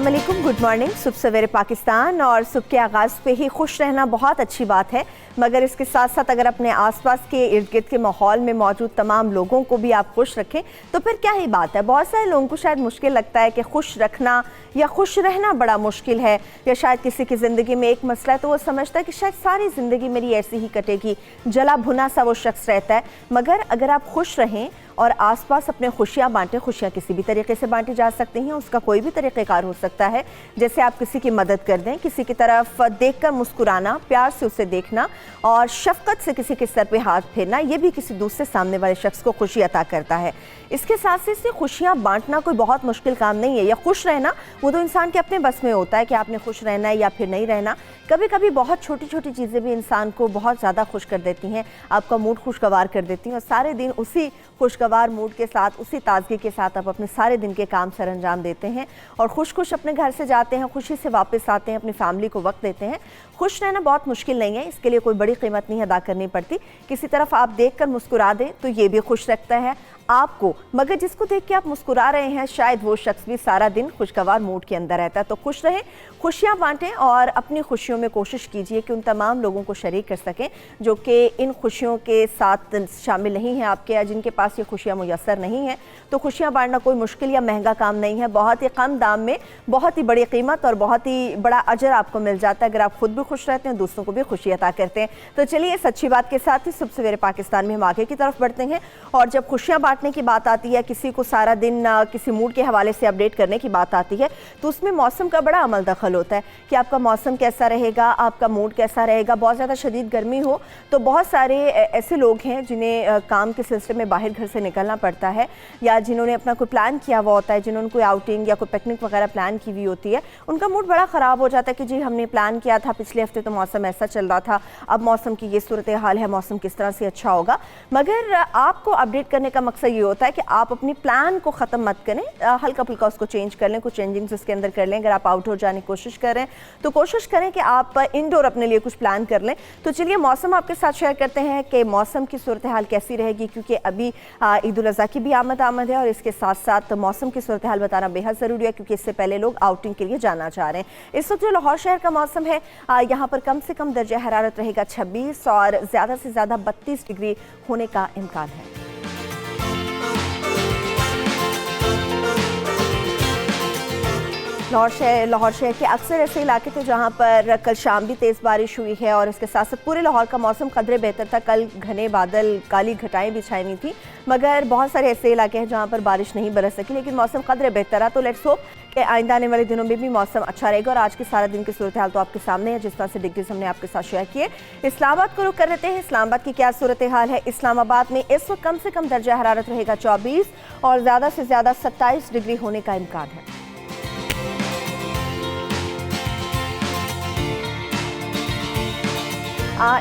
अस्सलाम वालेकुम, good morning. सुबह सवेरे पाकिस्तान और सुबह के आगाज़ पे ही खुश रहना बहुत अच्छी बात है, मगर इसके साथ साथ अगर अपने आसपास के इर्द गिर्द के माहौल में मौजूद तमाम लोगों को भी आप खुश रखें तो फिर क्या ही बात है। बहुत सारे लोगों को शायद मुश्किल लगता है कि खुश रखना या खुश रहना बड़ा मुश्किल है, या शायद किसी की ज़िंदगी में एक मसला है तो वो समझता है कि शायद सारी ज़िंदगी मेरी ऐसी ही कटेगी, जला भुना सा वो शख्स रहता है। मगर अगर आप खुश रहें और आसपास अपने खुशियाँ बांटें, खुशियाँ किसी भी तरीके से बांटी जा सकती हैं, उसका कोई भी तरीक़ेकार हो सकता है। जैसे आप किसी की मदद कर दें, किसी की तरफ देखकर मुस्कुराना, प्यार से उसे देखना और शफ़क़त से किसी के सर पे हाथ फेरना, ये भी किसी दूसरे सामने वाले शख्स को खुशी अता करता है। इसके साथ से इससे खुशियाँ बांटना कोई बहुत मुश्किल काम नहीं है, या खुश रहना वो तो इंसान के अपने बस में होता है कि आपने खुश रहना है या फिर नहीं रहना। कभी कभी बहुत छोटी छोटी चीज़ें भी इंसान को बहुत ज़्यादा खुश कर देती हैं, आपका मूड खुशगवार कर देती हैं और सारे दिन उसी खुशगवार मूड के साथ, उसी ताजगी के साथ आप अपने सारे दिन के काम सर अंजाम देते हैं और खुश खुश अपने घर से जाते हैं, खुशी से वापस आते हैं, अपनी फैमिली को वक्त देते हैं। खुश रहना बहुत मुश्किल नहीं है, इसके लिए कोई बड़ी कीमत नहीं अदा करनी पड़ती। किसी तरफ आप देखकर मुस्कुरा दें तो ये भी खुश रखता है आपको, मगर जिसको देख के आप मुस्कुरा रहे हैं शायद वो शख्स भी सारा दिन खुशगवार मूड के अंदर रहता है। तो खुश रहें, खुशियाँ बांटें और अपनी खुशियों में कोशिश कीजिए कि उन तमाम लोगों को शरीक कर सकें जो कि इन खुशियों के साथ शामिल नहीं हैं आपके, या जिनके पास ये खुशियाँ मुयस्सर नहीं हैं। तो खुशियाँ बांटना कोई मुश्किल या महंगा काम नहीं है, बहुत ही कम दाम में बहुत ही बड़ी कीमत और बहुत ही बड़ा अजर आपको मिल जाता है अगर आप खुद भी खुश रहते हैं, दूसरों को भी खुशी अता करते हैं। तो चलिए इस अच्छी बात के साथ ही सुबह सवेरे पाकिस्तान में हम आगे की तरफ बढ़ते हैं। और जब खुशियाँ बांटने की बात आती है, किसी को सारा दिन किसी मूड के हवाले से अपडेट करने की बात आती है, तो उसमें मौसम का बड़ा अमल दखल होता है कि आपका मौसम कैसा रहेगा, आपका मूड कैसा रहेगा। बहुत ज़्यादा शदीद गर्मी हो तो बहुत सारे ऐसे लोग हैं जिन्हें काम के सिलसिले में बाहर घर से निकलना पड़ता है, या जिन्होंने अपना कोई प्लान किया हुआ होता है, जिन्होंने कोई आउटिंग या कोई पिकनिक वगैरह प्लान की हुई होती है, उनका मूड बड़ा ख़राब हो जाता है कि जी हमने प्लान किया था, पिछले हफ्ते तो मौसम ऐसा चल रहा था, अब मौसम की ये सूरत हाल है, मौसम किस तरह से अच्छा होगा। मगर आपको अपडेट करने का मकसद ये होता है कि आप अपनी प्लान को ख़त्म मत करें, हल्का फुल्का उसको चेंज कर लें, कुछ चेंजिंग्स उसके अंदर कर लें। अगर आप आउटडोर जाने की कोशिश कर रहे हैं तो कोशिश करें कि आप इंडोर अपने लिए कुछ प्लान कर लें। तो चलिए मौसम आपके साथ शेयर करते हैं कि मौसम की सूरत हाल कैसी रहेगी, क्योंकि अभी ईद उल अज़हा की भी आमद है और इसके साथ साथ मौसम की सूरत हाल बताना बेहद ज़रूरी है, क्योंकि इससे पहले लोग आउटिंग के लिए जाना चाह रहे हैं। इस वक्त जो लाहौर शहर का मौसम है, यहाँ पर कम से कम दर्जा हरारत रहेगा 26 और ज़्यादा से ज़्यादा 32 डिग्री होने का इम्कान है। लाहौर शहर के अक्सर ऐसे इलाके थे जहां पर कल शाम भी तेज़ बारिश हुई है और इसके साथ साथ पूरे लाहौर का मौसम कदरे बेहतर था। कल घने बादल, काली घटाएं भी छाई हुई थी, मगर बहुत सारे ऐसे इलाके हैं जहां पर बारिश नहीं बरस सकी, लेकिन मौसम कदरे बेहतर रहा। तो लेट्स होप कि आइंदा आने वाले दिनों में भी मौसम अच्छा रहेगा। और आज के सारा दिन की सूरत हाल तो आपके सामने है, जिस तरह से डिग्रीज हमने आपके साथ शेयर किए। इस्लामाबाद को रुख कर लेते हैं। इस्लामाबाद की क्या सूरत हाल है? इस्लामाबाद में इस वक्त कम से कम दर्जा हरारत रहेगा 24 और ज़्यादा से ज़्यादा 27 डिग्री होने का इम्कान है।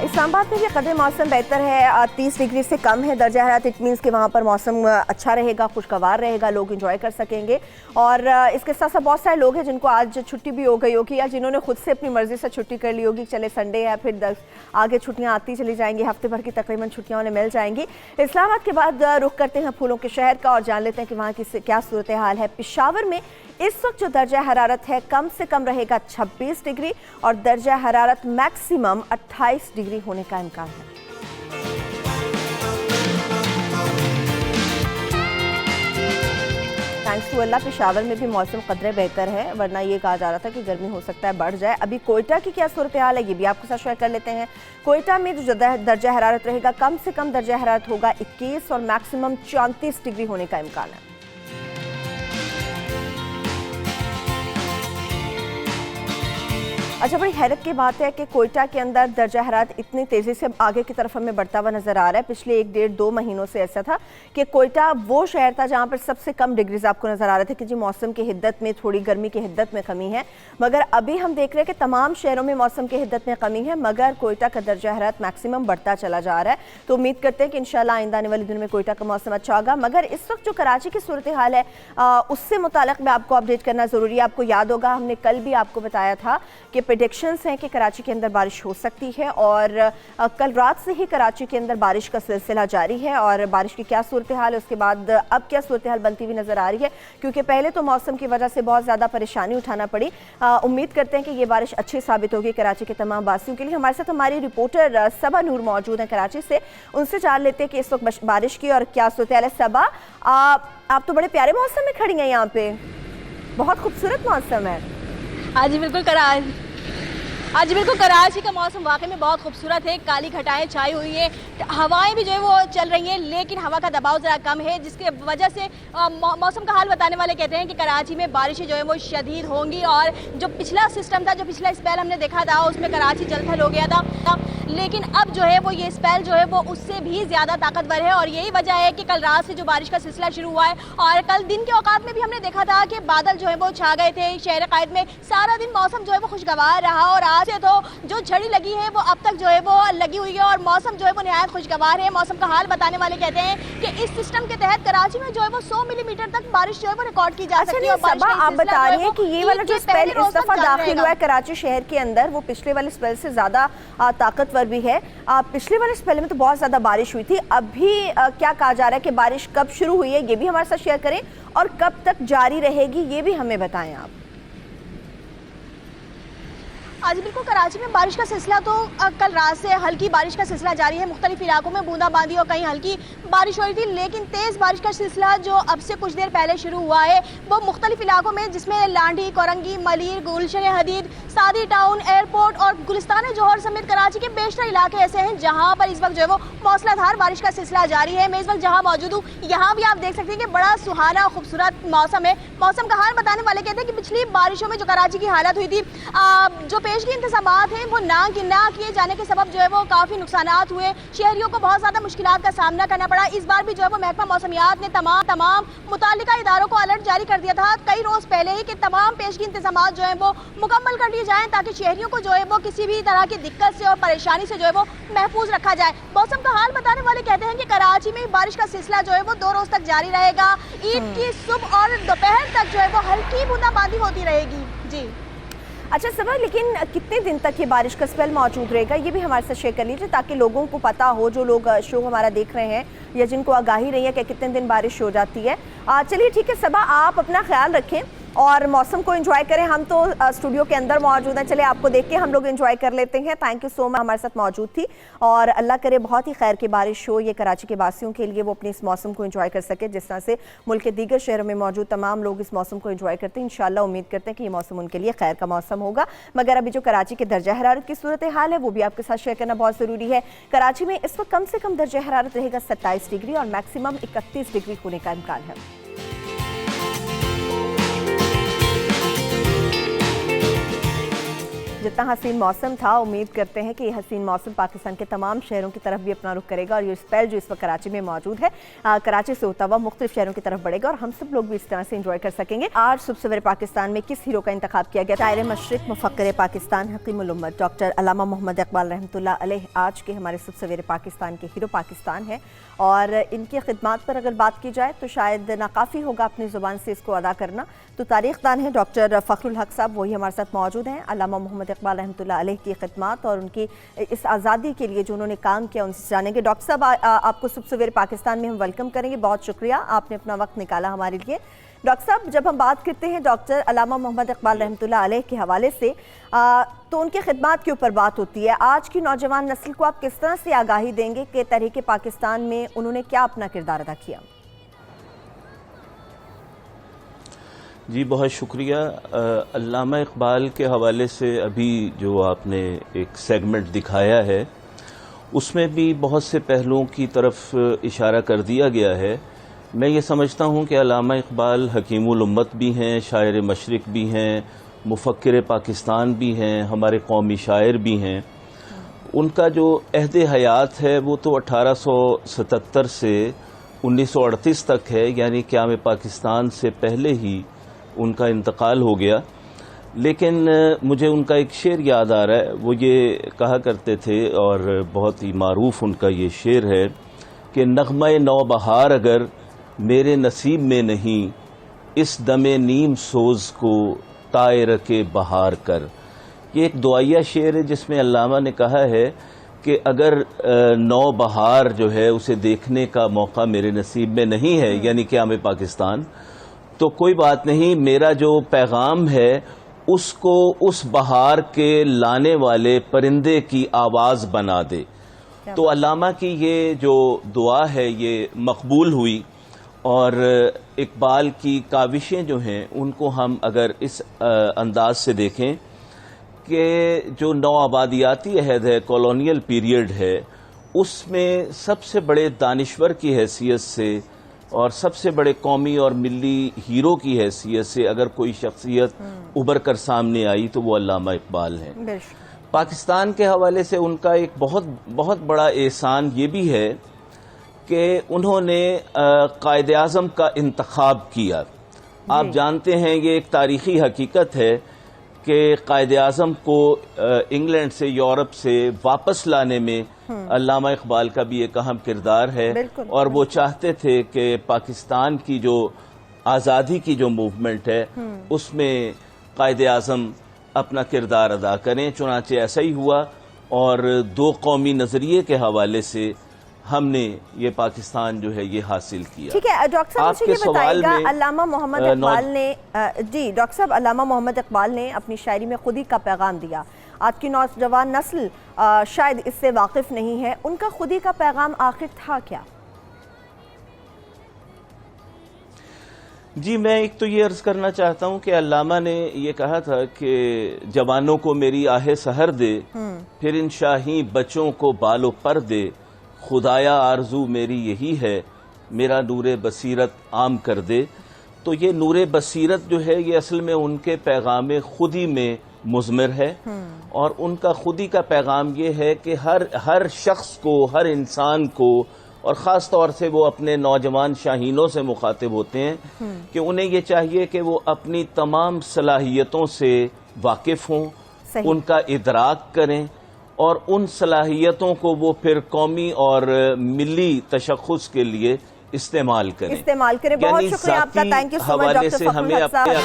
इस्लामाबाद में भी कदर मौसम बेहतर है, 30 डिग्री से कम है दर्जा हरारत। इट मीन्स कि वहाँ पर मौसम अच्छा रहेगा, खुशगवार रहेगा, लोग इंजॉय कर सकेंगे। और इसके साथ साथ बहुत सारे लोग हैं जिनको आज छुट्टी भी हो गई होगी, या जिन्होंने खुद से अपनी मर्ज़ी से छुट्टी कर ली होगी, चले संडे है, फिर आगे छुट्टियाँ आती चली जाएंगी, हफ्ते भर की तकरीबन छुट्टियाँ उन्हें मिल जाएंगी। इस्लामाबाद के बाद रुख करते हैं फूलों के शहर का और जान लेते हैं कि वहाँ की क्या सूरत हाल है। पेशावर में इस वक्त जो दर्जा हरारत है कम से कम रहेगा 26 डिग्री और दर्जा हरारत मैक्सिमम 28 डिग्री होने का इम्कान है। थैंक्स टू अल्लाह पेशावर में भी मौसम कदरे बेहतर है, वरना ये कहा जा रहा था कि गर्मी हो सकता है बढ़ जाए। अभी कोयटा की क्या सूरत हाल है ये भी आपके साथ शेयर कर लेते हैं। कोयटा में जो दर्जा हरारत रहेगा कम से कम दर्जा हरारत होगा 21 और मैक्सिमम 34 डिग्री होने का इम्कान है। अच्छा, बड़ी हैरत की बात है कि कोयटा के अंदर दर्जा हरारत इतनी तेज़ी से आगे की तरफ हमें बढ़ता हुआ नज़र आ रहा है। पिछले 1 डेढ़ 2 महीनों से ऐसा था कि कोयटा वो शहर था जहां पर सबसे कम डिग्रीज आपको नज़र आ रहे थे कि जी मौसम की हिद्दत में, थोड़ी गर्मी की हिद्दत में कमी है। मगर अभी हम देख रहे हैं कि तमाम शहरों में मौसम की हिद्दत में कमी है, मगर कोयटा का दर्जा हरारत मैक्सिमम बढ़ता चला जा रहा है। तो उम्मीद करते हैं कि इंशाल्लाह आइंदा आने वाले दिनों में कोयटा का मौसम अच्छा होगा। मगर इस वक्त जो कराची की सूरत हाल है उससे मुताल्लिक़ मैं आपको अपडेट करना ज़रूरी है। आपको याद होगा हमने कल भी आपको बताया था कि प्रेडिक्शंस हैं कि कराची के अंदर बारिश हो सकती है और कल रात से ही कराची के अंदर बारिश का सिलसिला जारी है और बारिश की क्या सूरत हाल है, उसके बाद अब क्या सूरत हाल बनती हुई नज़र आ रही है, क्योंकि पहले तो मौसम की वजह से बहुत ज़्यादा परेशानी उठाना पड़ी। उम्मीद करते हैं कि ये बारिश अच्छी साबित होगी कराची के तमाम वासियों के लिए। हमारे साथ हमारी रिपोर्टर सबा नूर मौजूद हैं कराची से, उनसे जान लेते हैं कि इस वक्त बारिश की और क्या सूरत हाल है। सबा, आप तो बड़े प्यारे मौसम में खड़ी हैं, यहाँ पे बहुत खूबसूरत मौसम है। आज बिल्कुल कराची का मौसम वाकई में बहुत खूबसूरत है। काली घटाएं छाई हुई है, हवाएं भी जो है वो चल रही हैं, लेकिन हवा का दबाव ज़रा कम है, जिसके वजह से मौसम का हाल बताने वाले कहते हैं कि कराची में बारिशें जो है वो शदीद होंगी। और जो पिछला सिस्टम था, जो पिछला स्पेल हमने देखा था, उसमें कराची जलथल हो गया था, लेकिन अब जो है वो ये स्पेल जो है वो उससे भी ज़्यादा ताकतवर है। और यही वजह है कि कल रात से जो बारिश का सिलसिला शुरू हुआ है और कल दिन के औकात में भी हमने देखा था कि बादल जो है वो छा गए थे शहर कायद में। सारा दिन मौसम जो है वो खुशगवार रहा और आज से तो जो झड़ी लगी है वो अब तक जो है वो लगी हुई है और मौसम जो है वो निहायत खुशगवार है। मौसम का हाल बताने वाले कहते हैं कि इस सिस्टम के तहत कराची में जो है वो 100 मिलीमीटर तक बारिश जो है वो रिकॉर्ड की जा सकती है। आप बता रही हैं कि ये वाला जो स्पेल इस दफा दाखिल हुआ है कराची शहर के अंदर, वो पिछले वाले स्पेल से ज्यादा ताकतवर भी है। पिछले वाले स्पेल में तो बहुत ज्यादा बारिश हुई थी, अभी क्या कहा जा रहा है कि बारिश कब शुरू हुई है, ये भी हमारे साथ शेयर करें और कब तक जारी रहेगी ये भी हमें बताएं आप। आज बिल्कुल कराची में बारिश का सिलसिला तो कल रात से हल्की बारिश का सिलसिला जारी है। मुख्तलिफ इलाकों में बूंदाबांदी और कहीं हल्की बारिश हो रही थी, लेकिन तेज़ बारिश का सिलसिला जो अब से कुछ देर पहले शुरू हुआ है वो मुख्तलिफ इलाकों में, जिसमें लांडी, कोरंगी, मलीर, गुलशन हदीद, सादी टाउन, एयरपोर्ट और गुलिस्तान जौहर समेत कराची के बेशतर इलाके ऐसे हैं जहाँ पर इस वक्त जो है वो मौसलाधार बारिश का सिलसिला जारी है। मैं इस वक्त जहाँ मौजूद हूँ यहाँ भी आप देख सकते हैं कि बड़ा सुहाना खूबसूरत मौसम है। मौसम का हाल बताने वाले कहते हैं कि पिछली बारिशों में जो कराची की हालत हुई थी, जो पेशगी इंतजामात हैं वो ना किए जाने के सबब जो है वो काफ़ी नुकसानात हुए, शहरियों को बहुत ज़्यादा मुश्किलात का सामना करना पड़ा। इस बार भी जो है वो महकमा मौसमियात ने तमाम मुतालिका इदारों को अलर्ट जारी कर दिया था कई रोज़ पहले ही कि तमाम पेशगी इंतजामात जो है वो मुकम्मल कर लिए जाएँ ताकि शहरियों को जो है वो किसी भी तरह की दिक्कत से और परेशानी से जो है वो महफूज रखा जाए। मौसम का हाल बताने वाले कहते हैं कि कराची में बारिश का सिलसिला जो है वो 2 रोज़ तक जारी रहेगा। ईद की सुबह और दोपहर तक जो है वो हल्की बूंदाबांदी होती रहेगी। जी अच्छा सबा, लेकिन कितने दिन तक ये बारिश का स्पेल मौजूद रहेगा ये भी हमारे साथ शेयर कर लीजिए ताकि लोगों को पता हो, जो लोग शो हमारा देख रहे हैं या जिनको आगाही नहीं है कि कितने दिन बारिश हो जाती है। चलिए ठीक है सबा, आप अपना ख्याल रखें और मौसम को एंजॉय करें। हम तो स्टूडियो के अंदर मौजूद हैं, चले आपको देख के हम लोग एंजॉय कर लेते हैं। थैंक यू सो मच, हमारे साथ मौजूद थी और अल्लाह करे बहुत ही खैर की बारिश हो ये कराची के वासियों के लिए, वो अपने इस मौसम को एंजॉय कर सके जिस तरह से मुल्क के दीगर शहरों में मौजूद तमाम लोग इस मौसम को एंजॉय करते हैं। इंशाल्लाह उम्मीद करते हैं कि ये मौसम उनके लिए खैर का मौसम होगा। मगर अभी जो कराची के दर्जा हरारत की सूरत हाल है वो भी आपके साथ शेयर करना बहुत ज़रूरी है। कराची में इस वक्त कम से कम दर्जा हरारत रहेगा 27 डिग्री और मैक्सिमम 31 डिग्री होने का इम्कान है। जितना हसीन मौसम था, उम्मीद करते हैं कि ये हसीन मौसम पाकिस्तान के तमाम शहरों की तरफ भी अपना रुख करेगा और ये स्पेल जो इस वक्त कराची में मौजूद है कराची से होता हुआ मुख्तलिफ शहरों की तरफ बढ़ेगा और हम सब लोग भी इस तरह से एंजॉय कर सकेंगे। आज सुबह सवेरे पाकिस्तान में किस हीरो का इंतखाब किया गया? शायर मशरिक, मुफक्किर पाकिस्तान, हकीमुल उम्मत डॉक्टर अल्लामा मोहम्मद इकबाल रहमतुल्लाह अलैह आज के हमारे सुबह सवेरे पाकिस्तान के हीरो पाकिस्तान है और इनकी खिदमात पर अगर बात की जाए तो शायद नाकाफ़ी होगा अपनी ज़ुबान से इसको अदा करना। तो तारीख़ दान है डॉक्टर फ़खरुल हक साहब, वही हमारे साथ मौजूद हैं। अल्लामा मोहम्मद इकबाल रहमतुल्लाह अलैह की खिदमात और उनकी इस आज़ादी के लिए जो उन्होंने काम किया उनसे जानेंगे। डॉक्टर साहब आपको सुबह सवेरे पाकिस्तान में हम वेलकम करेंगे, बहुत शुक्रिया आपने अपना वक्त निकाला हमारे लिए। डॉक्टर साहब, जब हम बात करते हैं डॉक्टर अल्लामा मोहम्मद इकबाल रहमतुल्लाह अलैह के हवाले से तो उनके खिदमात के ऊपर बात होती है। आज की नौजवान नस्ल को आप किस तरह से आगाही देंगे कि तहरीक पाकिस्तान में उन्होंने क्या अपना किरदार अदा किया? जी बहुत शुक्रिया। अल्लामा इकबाल के हवाले से अभी जो आपने एक सेगमेंट दिखाया है उसमें भी बहुत से पहलुओं की तरफ इशारा कर दिया गया है। मैं ये समझता हूँ कि अल्लामा इकबाल हकीमुल उम्मत भी हैं, शायर मशरिक भी हैं, मुफक्किर पाकिस्तान भी हैं, हमारे कौमी शायर भी हैं। उनका जो अहद हयात है वो तो 1877 से 1938 तक है, यानी क़याम पाकिस्तान से पहले ही उनका इंतकाल हो गया। लेकिन मुझे उनका एक शेर याद आ रहा है, वो ये कहा करते थे और बहुत ही मारूफ उनका ये शेर है कि नग़्मा-ए नौबहार अगर मेरे नसीब में नहीं, इस दमे नीम सोज को तायर के बहार कर। ये एक दुआया शेर है जिसमें अल्लामा ने कहा है कि अगर नौ बहार जो है उसे देखने का मौका मेरे नसीब में नहीं है, यानी क़याम पाकिस्तान, तो कोई बात नहीं, मेरा जो पैगाम है उसको उस बहार के लाने वाले परिंदे की आवाज़ बना दे। तो अल्लामा की ये जो दुआ है ये मकबूल हुई, और इकबाल की काविशें जो हैं उनको हम अगर इस अंदाज से देखें कि जो नौआबादियाती अहद है, कॉलोनियल पीरियड है, उसमें सबसे बड़े दानिश्वर की हैसियत से और सबसे बड़े कौमी और मिली हीरो की हैसियत से अगर कोई शख्सियत उभर कर सामने आई तो वो अल्लामा इकबाल हैं। पाकिस्तान के हवाले से उनका एक बहुत बड़ा एहसान ये भी है कि उन्होंने कायदे आज़म का इंतखाब किया। आप जानते हैं ये एक तारीख़ी हकीकत है कि कायदे आज़म को इंग्लैंड से, यूरोप से वापस लाने में अल्लामा इकबाल का भी एक अहम किरदार है, और वो चाहते थे कि पाकिस्तान की जो आज़ादी की जो मूवमेंट है उसमें कायदे आज़म अपना किरदार अदा करें। चुनांचे ऐसा ही हुआ, और दो कौमी नज़रिए के हवाले से हमने ये पाकिस्तान जो है ये हासिल किया। ठीक है डॉक्टर साहब, मुझे ये बताइएगा, अल्लामा मोहम्मद इकबाल ने जी डॉक्टर साहब, अल्लामा मोहम्मद इकबाल ने अपनी शायरी में खुदी का पैगाम दिया। आज की नौजवान नस्ल शायद इससे वाकिफ नहीं है, उनका खुदी का पैगाम आखिर था क्या? जी, मैं एक तो ये अर्ज़ करना चाहता हूँ कि अल्लामा ने ये कहा था कि जवानों को मेरी आहे सहर दे, फिर इन शाही बच्चों को बालो पर दे, खुदाया आरजू मेरी यही है, मेरा नूरे बसीरत आम कर दे। तो ये नूरे बसीरत जो है ये असल में उनके पैगाम खुदी में मुज़मिर है, और उनका खुदी का पैगाम ये है कि हर शख्स को, हर इंसान को, और ख़ास तौर से वो अपने नौजवान शाहीनों से मुखातिब होते हैं कि उन्हें ये चाहिए कि वो अपनी तमाम सलाहियतों से वाकिफ़ हों, उनका इदराक करें, और उन सलाहियतों को वो फिर कौमी और मिली तशख़्ख़ुस के लिए इस्तेमाल करें। बहुत शुक्रिया आपका, थैंक यू सो मच हवाले से हमें अपने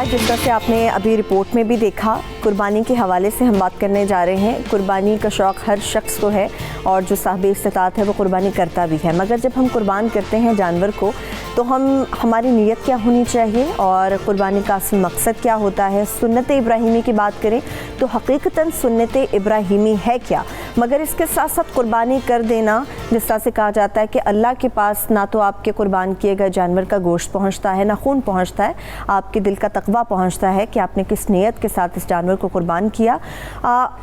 जिस तरह से आपने अभी रिपोर्ट में भी देखा, कुर्बानी के हवाले से हम बात करने जा रहे हैं। कुर्बानी का शौक़ हर शख्स को है, और जो साहिब इस्तिताअत है वो कुर्बानी करता भी है, मगर जब हम कुर्बान करते हैं जानवर को तो हमारी नीयत क्या होनी चाहिए और कुर्बानी का असल मकसद क्या होता है। सुन्नत इब्राहीमी की बात करें तो हकीकतन सुन्नत इब्राहीमी है क्या, मगर इसके साथ साथ कुर्बानी कर देना, जिस तरह से कहा जाता है कि अल्लाह के पास ना तो आपके कुर्बान किए गए जानवर का गोश्त पहुंचता है, ना खून पहुंचता है, आपके दिल का तकवा पहुंचता है कि आपने किस नीयत के साथ इस जानवर को कुर्बान किया।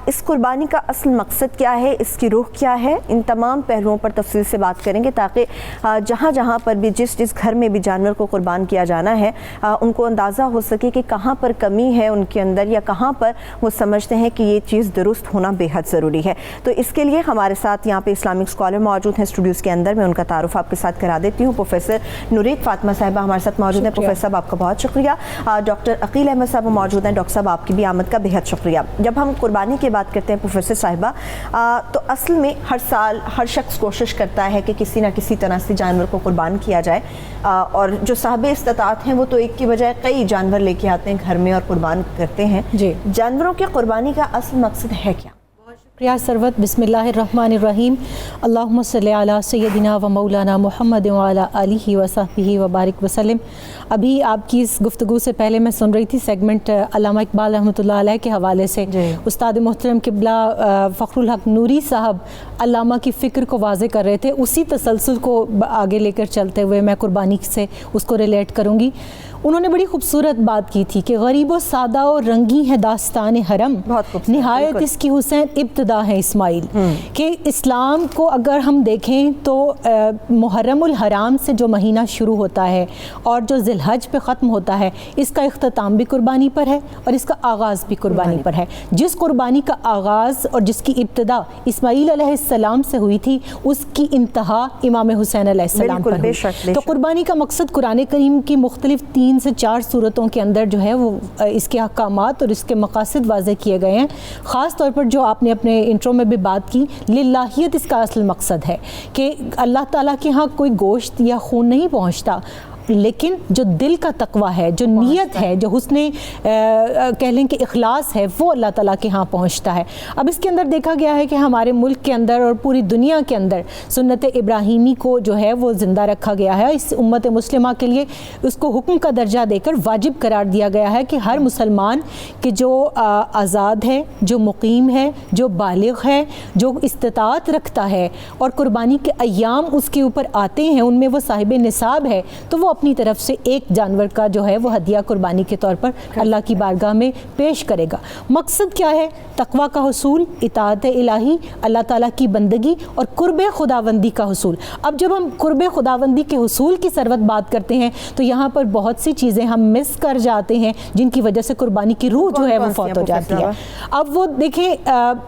इस कुर्बानी का असल मकसद क्या है, इसकी रूह क्या है, इन तमाम पहलुओं पर तफसील से बात करेंगे, ताकि जहाँ जहाँ पर भी जिस घर में भी जानवर को कुर्बान किया जाना है उनको अंदाज़ा हो सके कि कहाँ पर कमी है उनके अंदर, या कहाँ पर वो समझते हैं कि ये चीज़ दुरुस्त होना बेहद ज़रूरी है। तो इसके लिए हमारे साथ यहाँ पे इस्लामिक स्कॉलर मौजूद हैं स्टूडियोज़ के अंदर। मैं उनका तारुफ आपके साथ करा देती हूँ। प्रोफेसर नुरीत फातिमा साहिबा हमारे साथ मौजूद हैं। प्रोफेसर साहब आपका बहुत शुक्रिया। डॉक्टर अकील अहमद साहब मौजूद हैं। डॉक्टर साहब आपकी भी आमद का बेहद शुक्रिया। जब हम कुर्बानी की बात करते हैं प्रोफेसर साहिबा, तो असल में हर साल हर शख्स कोशिश करता है कि किसी न किसी तरह से जानवर को कुर्बान किया जाए, और जो साहिब इस्तिताअत हैं वो तो एक की बजाय कई जानवर लेके आते हैं घर में और कुर्बान करते हैं। जी, जानवरों की कुर्बानी का असल मकसद है क्या? शुक्रिया सरवत। बिस्मिल्लाहिर्रहमानिर्रहीम। अल्लाहुम्मा सल्ली अला सय्यदिना व मौलाना मुहम्मद व अला आलिहि व सहबिहि व बारिक वसल्लम। अभी आपकी इस गुफ्तगू से पहले मैं सुन रही थी सेगमेंट अल्लामा इकबाल रहमतुल्लाह अलैह के हवाले से। उस्ताद मोहतरम किबला फ़खरुल हक नूरी साहब अल्लामा की फ़िक्र को वाज़े कर रहे थे। उसी तसलसल को आगे लेकर चलते हुए मैं कुर्बानी से उसको रिलेट करूँगी। उन्होंने बड़ी खूबसूरत बात की थी कि गरीब व सादा और रंगी है दास्तान हरम, निहायत इसकी हुसैन इब्तदा इब्तदा है इस्माइल कि इस्लाम को अगर हम देखें तो मुहर्रमुल हराम से जो महीना शुरू होता है और जो ज़िलहज पे ख़त्म होता है, इसका इख्तिताम भी कुर्बानी पर है और इसका आगाज़ भी कुर्बानी पर है। जिस कुर्बानी का आगाज़ और जिसकी इब्तदा इस्माइल अलैहिस्सलाम से हुई थी, उसकी इंतहा इमाम हुसैन अलैहिस्सलाम पर हुई। तो कुर्बानी का मकसद कुरान करीम की मुख्तलिफ 3 से 4 सूरतों के अंदर जो है वो इसके अहकामात और इसके मकासद वाज़े किए गए हैं। ख़ास तौर पर जो आपने अपने इंट्रो में भी बात की, लिल्लाहियत इसका असल मकसद है कि अल्लाह ताला के यहाँ कोई गोश्त या खून नहीं पहुँचता, लेकिन जो दिल का तकवा है, जो नीयत है, जो हुस्ने कह लें कि इखलास है, वो अल्लाह ताला के यहाँ पहुँचता है। अब इसके अंदर देखा गया है कि हमारे मुल्क के अंदर और पूरी दुनिया के अंदर सुन्नत इब्राहीमी को जो है वो ज़िंदा रखा गया है। इस उम्मत मुस्लिमा के लिए उसको हुक्म का दर्जा देकर वाजिब करार दिया गया है कि हर मुसलमान के जो आज़ाद है, जो मुकीम है, जो बालिग है, जो इस्तिताअत रखता है और कुर्बानी के अय्याम उसके ऊपर आते हैं, उनमें वो साहिब निसाब है, तो वो अपनी तरफ से एक जानवर का जो है वो हदिया कुर्बानी के तौर पर अल्लाह की बारगाह में पेश करेगा। मकसद क्या है? तकवा का हुसूल, इताअत इलाही, अल्लाह ताला की बंदगी और कुर्बे खुदावंदी का हुसूल। अब जब हम कुर्बे खुदावंदी के हुसूल की सरवत बात करते हैं तो यहाँ पर बहुत सी चीज़ें हम मिस कर जाते हैं जिनकी वजह से कुर्बानी की रूह जो है वो फौत हो जाती है। अब वो देखें,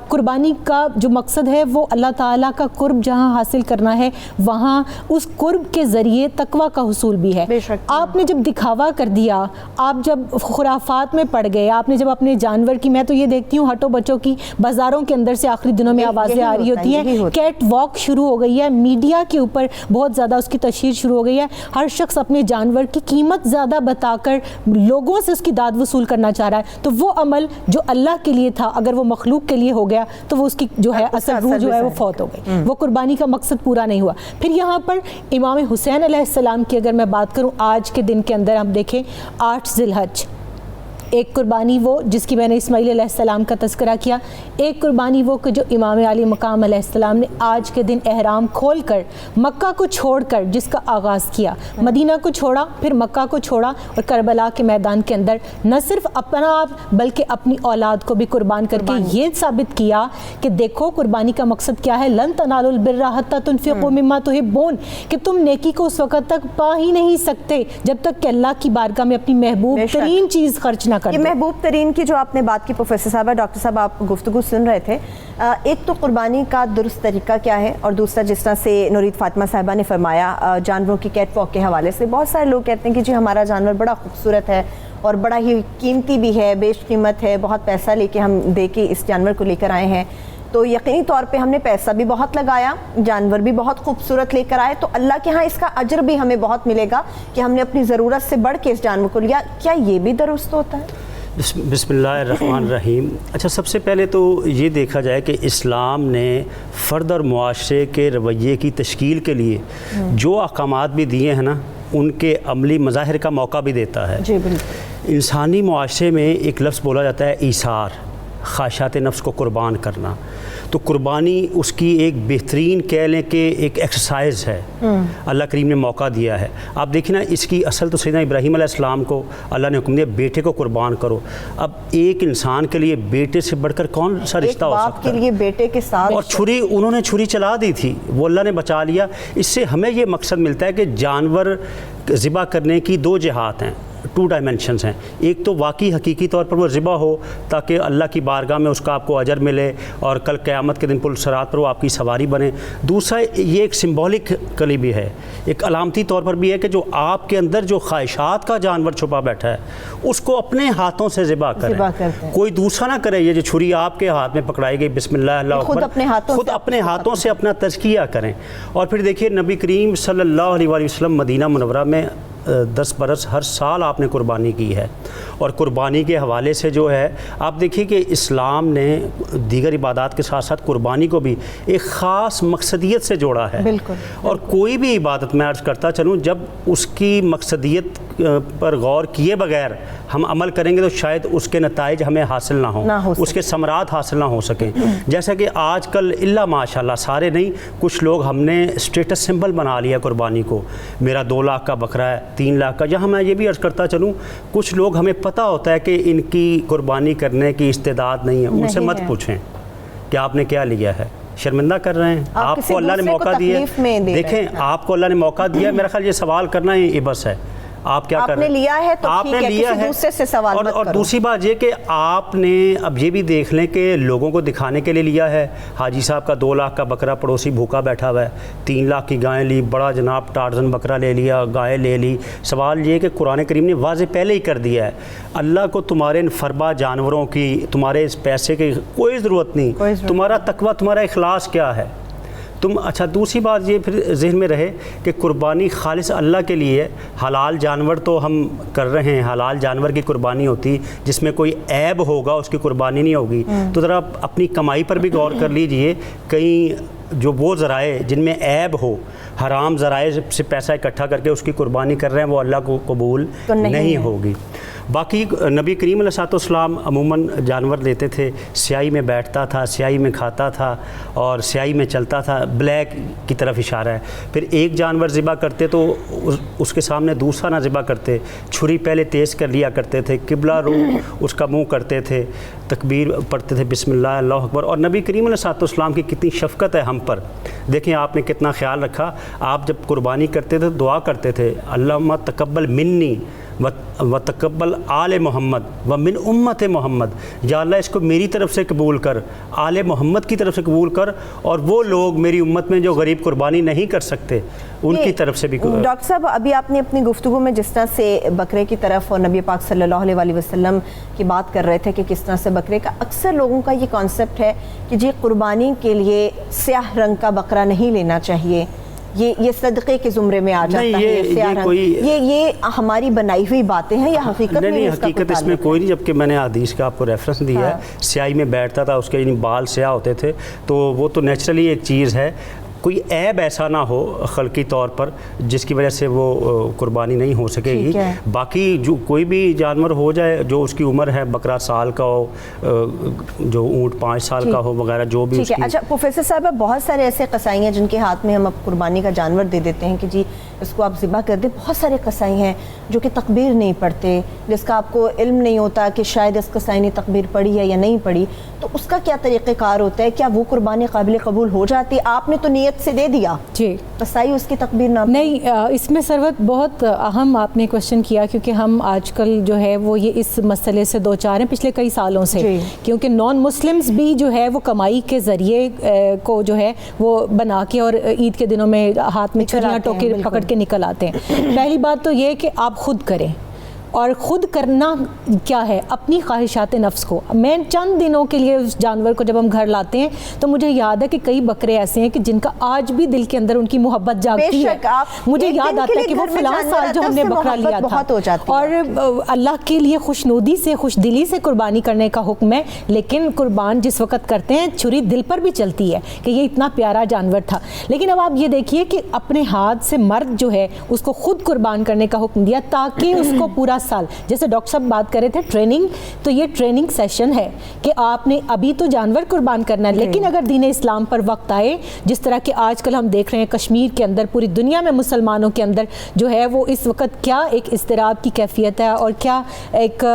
कुर्बानी का जो मकसद है वो अल्लाह ताला का कुर्ब जहाँ हासिल करना है, वहाँ उस कुर्ब के ज़रिए तकवा का हुसूल भी है। आपने जब दिखावा कर दिया, आप जब खुराफात में पड़ गए, आपने जब अपने जानवर की, मैं तो ये देखती हूँ हटो बच्चों की बाज़ारों के अंदर से आखिरी दिनों में आवाज़ें आ रही होती हैं, कैट वॉक शुरू हो गई है, मीडिया के ऊपर बहुत ज़्यादा उसकी तशहीर शुरू हो गई है। हर शख्स अपने जानवर की कीमत ज़्यादा बताकर लोगों से उसकी दाद वसूल करना चाह रहा है। तो वो अमल जो अल्लाह के लिए था, अगर वो मखलूक के लिए हो गया तो वो उसकी जो है असल रूह जो है वो फौत हो गई, वो कुर्बानी का मकसद पूरा नहीं हुआ। फिर यहाँ पर इमाम हुसैन अलैहिस्सलाम की अगर मैं बात करूं, आज के दिन के अंदर हम देखें 8 ज़िलहज, एक कुर्बानी वो जिसकी मैंने इस्माइल अलैहिस्सलाम का तज़किरा किया, एक कुर्बानी वो कि जो इमाम अली मकाम अलैहिस्सलाम ने आज के दिन एहराम खोलकर मक्का को छोड़कर जिसका आगाज़ किया, मदीना को छोड़ा, फिर मक्का को छोड़ा और करबला के मैदान के अंदर न सिर्फ अपना आप बल्कि अपनी औलाद को भी कुर्बान करके ये साबित किया कि देखो कुर्बानी का मकसद क्या है, लन तनालुल बिर्रा हत्ता तुनफिकू मिम्मा तुहिब्बून, कि तुम नेकी को उस वक़्त तक पा ही नहीं सकते जब तक कि अल्लाह की बारगाह में अपनी महबूब तरीन चीज़ खर्च ना कर ये दो। महबूब तरीन की जो आपने बात की प्रोफेसर साहब, डॉक्टर साहब आप गुफ्तगू सुन रहे थे, एक तो कुर्बानी का दुरुस्त तरीका क्या है और दूसरा जिस तरह से नुरीद फातिमा साहिबा ने फरमाया जानवरों की कैट वॉक के हवाले से, बहुत सारे लोग कहते हैं कि जी हमारा जानवर बड़ा खूबसूरत है और बड़ा ही कीमती भी है, बेशकीमत है, बहुत पैसा लेके हम दे के इस जानवर को लेकर आए हैं, तो यकीनी तौर पे हमने पैसा भी बहुत लगाया, जानवर भी बहुत खूबसूरत लेकर आए, तो अल्लाह के यहाँ इसका अजर भी हमें बहुत मिलेगा कि हमने अपनी ज़रूरत से बढ़ के इस जानवर को लिया। क्या ये भी दुरुस्त होता है? बिस्मिल्लाहिर्रहमानिर्रहीम। अच्छा, सबसे पहले तो ये देखा जाए कि इस्लाम ने फ़र्द और मुआशरे के रवैये की तश्कील के लिए जो अहकामात भी दिए हैं ना, उनके अमली मज़ाहिर का मौका भी देता है। जी बिल्कुल। इंसानी मुआशरे में एक लफ्ज़ बोला जाता है ईसार, ख्वाहिशात नफ्स को कुर्बान करना। तो कुर्बानी उसकी एक बेहतरीन कह लें कि एक एक्सरसाइज है, अल्लाह करीम ने मौका दिया है। आप देखिए ना, इसकी असल तो सैयदना इब्राहीम अलैहिस्सलाम को अल्लाह ने हुक्म दिया बेटे को कुर्बान करो। अब एक इंसान के लिए बेटे से बढ़कर कौन सा रिश्ता हो सकता है? के लिए बेटे के साथ और छुरी, उन्होंने छुरी चला दी थी, वो अल्लाह ने बचा लिया। इससे हमें ये मकसद मिलता है कि जानवर ज़िबा करने की 2 जिहात हैं, 2 डायमेंशंस हैं। एक तो वाकई हकीकी तौर पर वो ज़िबा हो ताकि अल्लाह की बारगाह में उसका आपको अजर मिले और कल क़यामत के दिन पुल सरात पर वो आपकी सवारी बने। दूसरा ये एक सिंबॉलिक कली भी है, एक अलामती तौर पर भी है कि जो आपके अंदर जो ख्वाहिशात का जानवर छुपा बैठा है उसको अपने हाथों से ज़िबा करें, कोई दूसरा ना करे। ये जो छुरी आपके हाथ में पकड़ाई गई, बिस्मिल्लाह अल्लाह अकबर, खुद अपने हाथों से अपना तज़किया करें। और फिर देखिए नबी करीम सल्लल्लाहु अलैहि वसल्लम मदीना मुनव्वरा में 10 बरस हर साल आपने कुर्बानी की है। और कुर्बानी के हवाले से जो है आप देखिए कि इस्लाम ने दीगर इबादत के साथ साथ कुर्बानी को भी एक ख़ास मकसदियत से जोड़ा है। बिल्कुल। और कोई भी इबादत मैं अर्ज़ करता चलूँ, जब उसकी मकसदियत पर गौर किए बगैर हम अमल करेंगे तो शायद उसके नताइज हमें हासिल ना हो उसके समरात हासिल ना हो सकें। जैसा कि आजकल इल्ला माशाल्लाह सारे नहीं, कुछ लोग हमने स्टेटस सिंबल बना लिया कुर्बानी को, मेरा 2 लाख का बकरा है, 3 लाख का। जहाँ मैं ये भी अर्ज़ करता चलूँ, कुछ लोग हमें पता होता है कि इनकी कुर्बानी करने की इस्तेदाद नहीं है, उनसे मत पूछें, कि आपने क्या लिया है, शर्मिंदा कर रहे हैं। आप किसी आपको अल्लाह ने दूसरे को मौका दिया तकलीफ में दे रहे देखें, आपको अल्लाह ने मौका दिया, मेरा ख्याल ये सवाल करना ही इबस है। आप क्या कर रहे आपने हैं? लिया है तो ठीक है, किसी दूसरे से सवाल मत और करो। दूसरी बात ये कि आपने अब ये भी देख लें कि लोगों को दिखाने के लिए लिया है। हाजी साहब का 2 लाख का बकरा पड़ोसी भूखा बैठा हुआ है, 3 लाख की गायें ली, बड़ा जनाब टार्जन बकरा ले लिया, गाय ले ली। सवाल ये कि कुरान करीम ने वाज़े पहले ही कर दिया है, अल्लाह को तुम्हारे इन फरबा जानवरों की, तुम्हारे इस पैसे की कोई ज़रूरत नहीं, तुम्हारा तकवा, तुम्हारा इखलास क्या है तुम। अच्छा, दूसरी बात ये फिर जहन में रहे कि कुर्बानी खालिस अल्लाह के लिए, हलाल जानवर तो हम कर रहे हैं, हलाल जानवर की कुर्बानी होती, जिसमें कोई ऐब होगा उसकी कुर्बानी नहीं होगी। तो ज़रा अपनी कमाई पर भी गौर कर लीजिए, कहीं जो वो ज़राए जिनमें ऐब हो, हराम ज़राए से पैसा इकट्ठा करके उसकी कुर्बानी कर रहे हैं, वो अल्लाह को कबूल तो नहीं होगी। बाकी नबी करीम अलैहिस्सलाम अमूमन जानवर लेते थे, स्याही में बैठता था, स्याही में खाता था और स्याही में चलता था, ब्लैक की तरफ इशारा है। फिर एक जानवर ज़िबा करते तो उसके सामने दूसरा ना ज़िबा करते, छुरी पहले तेज़ कर लिया करते थे, किबला रू उसका मुँह करते थे, तकबीर पढ़ते थे, बिस्मिल्लाह अल्लाहु अकबर। और नबी करीम अलैहिस्सलाम की कितनी शफ़क़त है हम पर, देखें आपने कितना ख्याल रखा। आप जब कुर्बानी करते थे दुआ करते थे, अल्लाहुम्मा तक़ब्बल मिन्नी व तक़ब्बल आले मोहम्मद व मिन उम्मत मोहम्मद, या अल्लाह इसको मेरी तरफ से कबूल कर, आले मोहम्मद की तरफ से कबूल कर, और वो लोग मेरी उम्मत में जो गरीब कुर्बानी नहीं कर सकते उनकी तरफ से भी। डॉक्टर साहब, अभी आपने अपनी गुफ्तगू में जिस तरह से बकरे की तरफ और नबी पाक सल्लल्लाहु अलैहि वसल्लम की बात कर रहे थे कि किस तरह से बकरे का, अक्सर लोगों का ये कॉन्सेप्ट है कि जी कुर्बानी के लिए स्याह रंग का बकरा नहीं लेना चाहिए, ये सदक़े के ज़ुमरे में आ जाता है, ये हमारी बनाई हुई बातें हैं या हकीकत में? नहीं, हकीकत इसमें कोई नहीं, जबकि मैंने हदीस का आपको रेफरेंस दिया है। स्याही में बैठता था, उसके बाल स्याह होते थे, तो वो तो नेचुरली एक चीज़ है, कोई ऐब ऐसा ना हो खल्की तौर पर जिसकी वजह से वो कुर्बानी नहीं हो सकेगी। बाकी जो कोई भी जानवर हो जाए, जो उसकी उम्र है, बकरा साल का हो, जो ऊँट 5 साल का हो वगैरह, जो भी उसकी। अच्छा प्रोफेसर साहब, बहुत सारे ऐसे कसाई हैं जिनके हाथ में हम अब कुर्बानी का जानवर दे देते हैं कि जी इसको आप ज़िबा कर दें। बहुत सारे कसाई हैं जो कि तकबीर नहीं पढ़ते, जिसका आपको इल्म नहीं होता कि शायद इस कसाई ने तकबीर पढ़ी है या नहीं पढ़ी, तो उसका क्या तरीक़ेकार होता है? क्या वो कुर्बानी काबिल कबूल हो जाती है? आपने तो नीयत से दे दिया जी, कसाई उसकी तकबीर ना नहीं। इसमें सरवत बहुत अहम आपने क्वेश्चन किया, क्योंकि हम आजकल जो है वो ये इस मसले से दो चार हैं पिछले कई सालों से, क्योंकि नॉन मुस्लिम्स भी जो है वो कमाई के ज़रिए को जो है वो बना के और ईद के दिनों में हाथ में छुरियाँ टोके पकड़ के निकल आते हैं। पहली बात तो ये है कि आप खुद करें, और ख़ुद करना क्या है, अपनी ख्वाहिशात नफ्स को। मैं चंद दिनों के लिए उस जानवर को जब हम घर लाते हैं तो मुझे याद है कि कई बकरे ऐसे हैं कि जिनका आज भी दिल के अंदर उनकी मोहब्बत जागती है। मुझे याद आता है कि वो फलां साल जो हमने बकरा लिया था, और अल्लाह के लिए खुशनुदी से, खुशदिली से कुर्बानी करने का हुक्म है, लेकिन कुर्बान जिस वक्त करते हैं छुरी दिल पर भी चलती है कि ये इतना प्यारा जानवर था। लेकिन अब आप ये देखिए कि अपने हाथ से मर्द जो है उसको खुद कुर्बान करने का हुक्म दिया, ताकि उसको पूरा साल, जैसे डॉक्टर साहब बात कर रहे थे ट्रेनिंग, तो ये ट्रेनिंग सेशन है कि आपने अभी तो जानवर कुर्बान करना है, लेकिन अगर दीन इस्लाम पर वक्त आए, जिस तरह के आजकल हम देख रहे हैं कश्मीर के अंदर, पूरी दुनिया में मुसलमानों के अंदर जो है वो इस वक्त क्या एक इस्तिराब की कैफियत है और क्या एक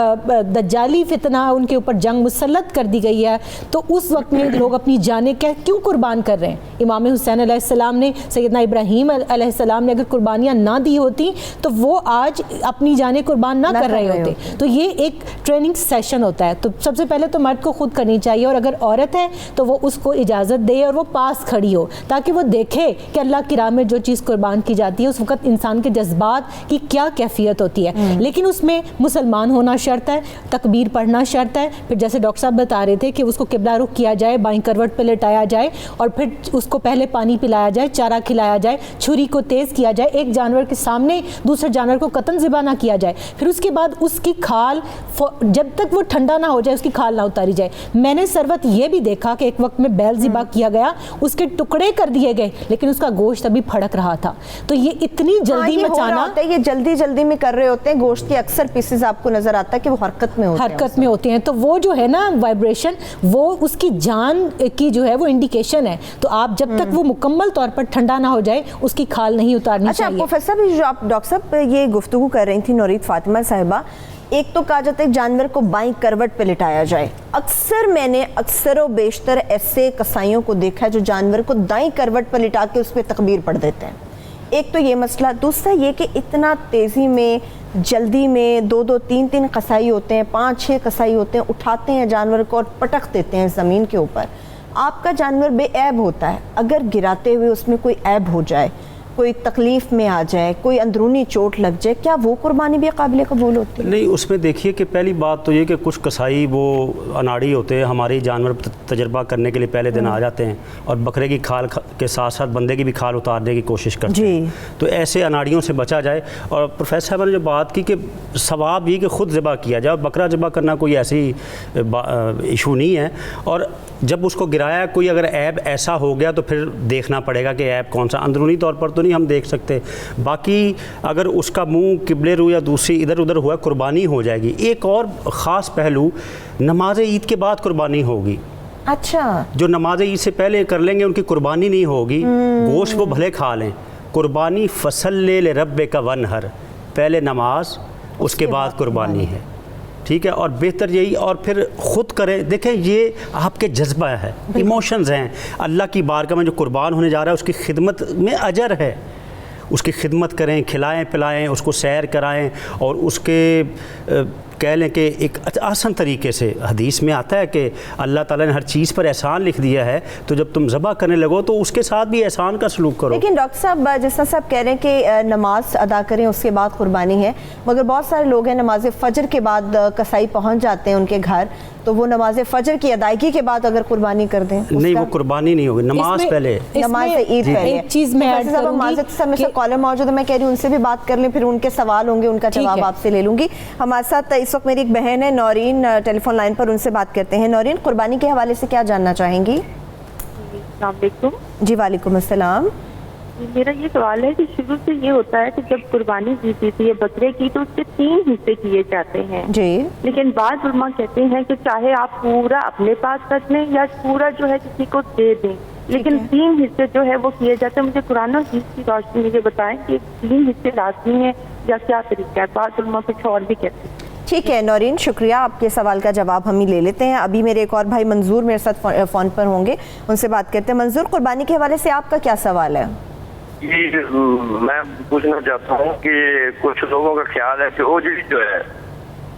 दज्जाली फितना उनके ऊपर जंग मुसल्लत कर दी गई है, तो उस वक्त में लोग अपनी जानें क्यों कुर्बान कर रहे हैं? इमाम हुसैन अलैहिस्सलाम ने, सैयदना इब्राहीम अलैहिस्सलाम ने अगर कुर्बानियाँ ना दी होती तो वो आज अपनी जानें कुर्बान ना कर रहे होते। तो ये एक ट्रेनिंग सेशन होता है। तो सबसे पहले तो मर्द को खुद करनी चाहिए, और अगर औरत है तो वो उसको इजाज़त दे और वो पास खड़ी हो, ताकि वो देखे कि अल्लाह की राह में जो चीज़ कुर्बान की जाती है उस वक्त इंसान के जज्बात की क्या कैफियत होती है। लेकिन उसमें मुसलमान होना शर्त है, तकबीर पढ़ना शर्त है, फिर जैसे डॉक्टर साहब बता रहे थे कि उसको किबला रुख किया जाए, बाईं करवट पर लेटाया जाए, और फिर उसको पहले पानी पिलाया जाए, चारा खिलाया जाए, छुरी को तेज़ किया जाए, एक जानवर के सामने दूसरे जानवर को कतन ज़िबा ना किया जाए, फिर उसके बाद उसकी खाल जब तक वो ठंडा ना हो जाए उसकी खाल ना उतारी जाए। मैंने सरवत ये भी देखा कि एक वक्त में बैल ज़िबा किया गया, उसके टुकड़े कर दिए गए, लेकिन उसका गोश्त अभी फड़क रहा था। तो ये इतनी जल्दी मचाना, ये जल्दी जल्दी में कर रहे होते हैं, गोश्त के अक्सर पीसेस आपको नजर आता है कि वो हरकत में होते हैं, तो वो जो है ना वाइब्रेशन, वो उसकी जान की जो है वो इंडिकेशन है। तो आप जब तक वो मुकम्मल तौर पर ठंडा ना हो जाए उसकी खाल नहीं उतारनी चाहिए। प्रोफेसर, जो आप डॉक्टर साहब ये गुफ्तगू कर रही थी नौरीद फातिमा साहिबा एक तो कहा जाता है जानवर को बाईं करवट पे लिटाया जाए, मैंने अक्सर बेशतर ऐसे कसाईयों को देखा है जो जानवर को दाईं करवट पर लिटा के उस पर तकबीर पढ़ देते हैं। एक तो ये मसला, दूसरा ये कि इतना तेज़ी में जल्दी में 2-2 3-3 कसाई होते हैं, 5-6 कसाई होते हैं, उठाते हैं जानवर को और पटक देते हैं ज़मीन के ऊपर। आपका जानवर बेऐब होता है, अगर गिराते हुए उसमें कोई ऐब हो जाए, कोई तकलीफ़ में आ जाए, कोई अंदरूनी चोट लग जाए, क्या वो कुर्बानी भी काबिल कबूल होती है? नहीं, उसमें देखिए कि पहली बात तो ये कि कुछ कसाई वो अनाड़ी होते हैं, हमारे जानवर तजर्बा करने के लिए पहले दिन आ जाते हैं और बकरे की खाल के साथ साथ बंदे की भी खाल उतारने की कोशिश करते हैं। तो ऐसे अनाड़ियों से बचा जाए। और प्रोफेसर साहब ने जो बात की कि सवाब ये कि ख़ुद ज़िबा किया जाए, बकरा ज़िबा करना कोई ऐसी इशू नहीं है। और जब उसको गिराया कोई अगर ऐब ऐसा हो गया तो फिर देखना पड़ेगा कि ऐब कौन सा, अंदरूनी तौर पर तो नहीं हम देख सकते। बाकी अगर उसका मुंह किबले रू या दूसरी इधर उधर हुआ, कुर्बानी हो जाएगी। एक और ख़ास पहलू, नमाज ईद के बाद कुर्बानी होगी। अच्छा, जो नमाज ईद से पहले कर लेंगे उनकी कुर्बानी नहीं होगी, गोश्त वो भले खा लें। कुर्बानी फसल ले रब्बे का वनहर, पहले नमाज उसके बाद कुर्बानी है, ठीक है। और बेहतर यही, और फिर ख़ुद करें। देखें, ये आपके जज्बा है, इमोशंस हैं। अल्लाह की बारगाह में जो कुर्बान होने जा रहा है उसकी खिदमत में अजर है। उसकी खिदमत करें, खिलाएं पिलाएं, उसको सैर कराएं और उसके कह लें कि एक आसान तरीके से, हदीस में आता है कि अल्लाह ताला ने हर चीज़ पर एहसान लिख दिया है, तो जब तुम ज़बह करने लगो तो उसके साथ भी एहसान का सलूक करो। लेकिन डॉक्टर साहब, जिस तरह साहब कह रहे हैं कि नमाज अदा करें उसके बाद कुर्बानी है, मगर बहुत सारे लोग हैं नमाज फ़जर के बाद कसाई पहुंच जाते हैं उनके घर, तो वो नमाज फ़जर की अदायगी के बाद अगर कुर्बानी कर दें, नहीं, वो कुर्बानी नहीं होगी, नमाज पहले, नमाज ईद पहले। एक चीज़ मैं ऐड करूंगी, कॉलर मौजूद है, मैं कह रही हूँ उनसे भी बात कर लें, फिर उनके सवाल होंगे, उनका जवाब आपसे ले लूँगी। हमारे साथ इस वक्त मेरी एक बहन है नौरीन, टेलीफोन लाइन पर, उनसे बात करते हैं। नौरीन, कुर्बानी के हवाले से क्या जानना चाहेंगी? जी वालेकुम अस्सलाम। मेरा ये सवाल है कि शुरू से ये होता है कि जब कुर्बानी की जाती है बकरे की तो उसके 3 हिस्से किए जाते हैं जी, लेकिन बाद उलमा कहते हैं कि चाहे आप पूरा अपने पास रख लें या पूरा जो है किसी को दे दें, लेकिन 3 हिस्से जो है वो किए जाते हैं। मुझे कुरान और हदीस की रोशनी में ये बताएं कि 3 हिस्से लाजमी है या क्या तरीका है? बाद उलमा कुछ और भी कहते हैं। ठीक है नौरीन, शुक्रिया, आपके सवाल का जवाब हम ही ले लेते हैं। अभी मेरे एक और भाई मंजूर मेरे साथ फ़ोन पर होंगे, उनसे बात करते हैं। मंजूर, कुर्बानी के हवाले से आपका क्या सवाल है? जी, मैं पूछना चाहता हूँ कि कुछ लोगों का ख्याल है कि ओजड़ी जो है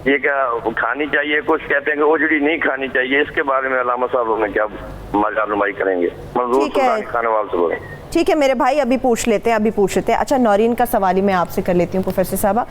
ये क्या खानी चाहिए, कुछ कहते हैं कि ओजड़ी नहीं खानी चाहिए। इसके बारे में अल्लामा साहब ने क्या मालूमाई करेंगे? मंजूर खाने वाले से बोलें। ठीक है मेरे भाई, अभी पूछ लेते हैं। अच्छा, नौरीन का सवाल ही मैं आपसे कर लेती हूँ प्रोफेसर साहबा।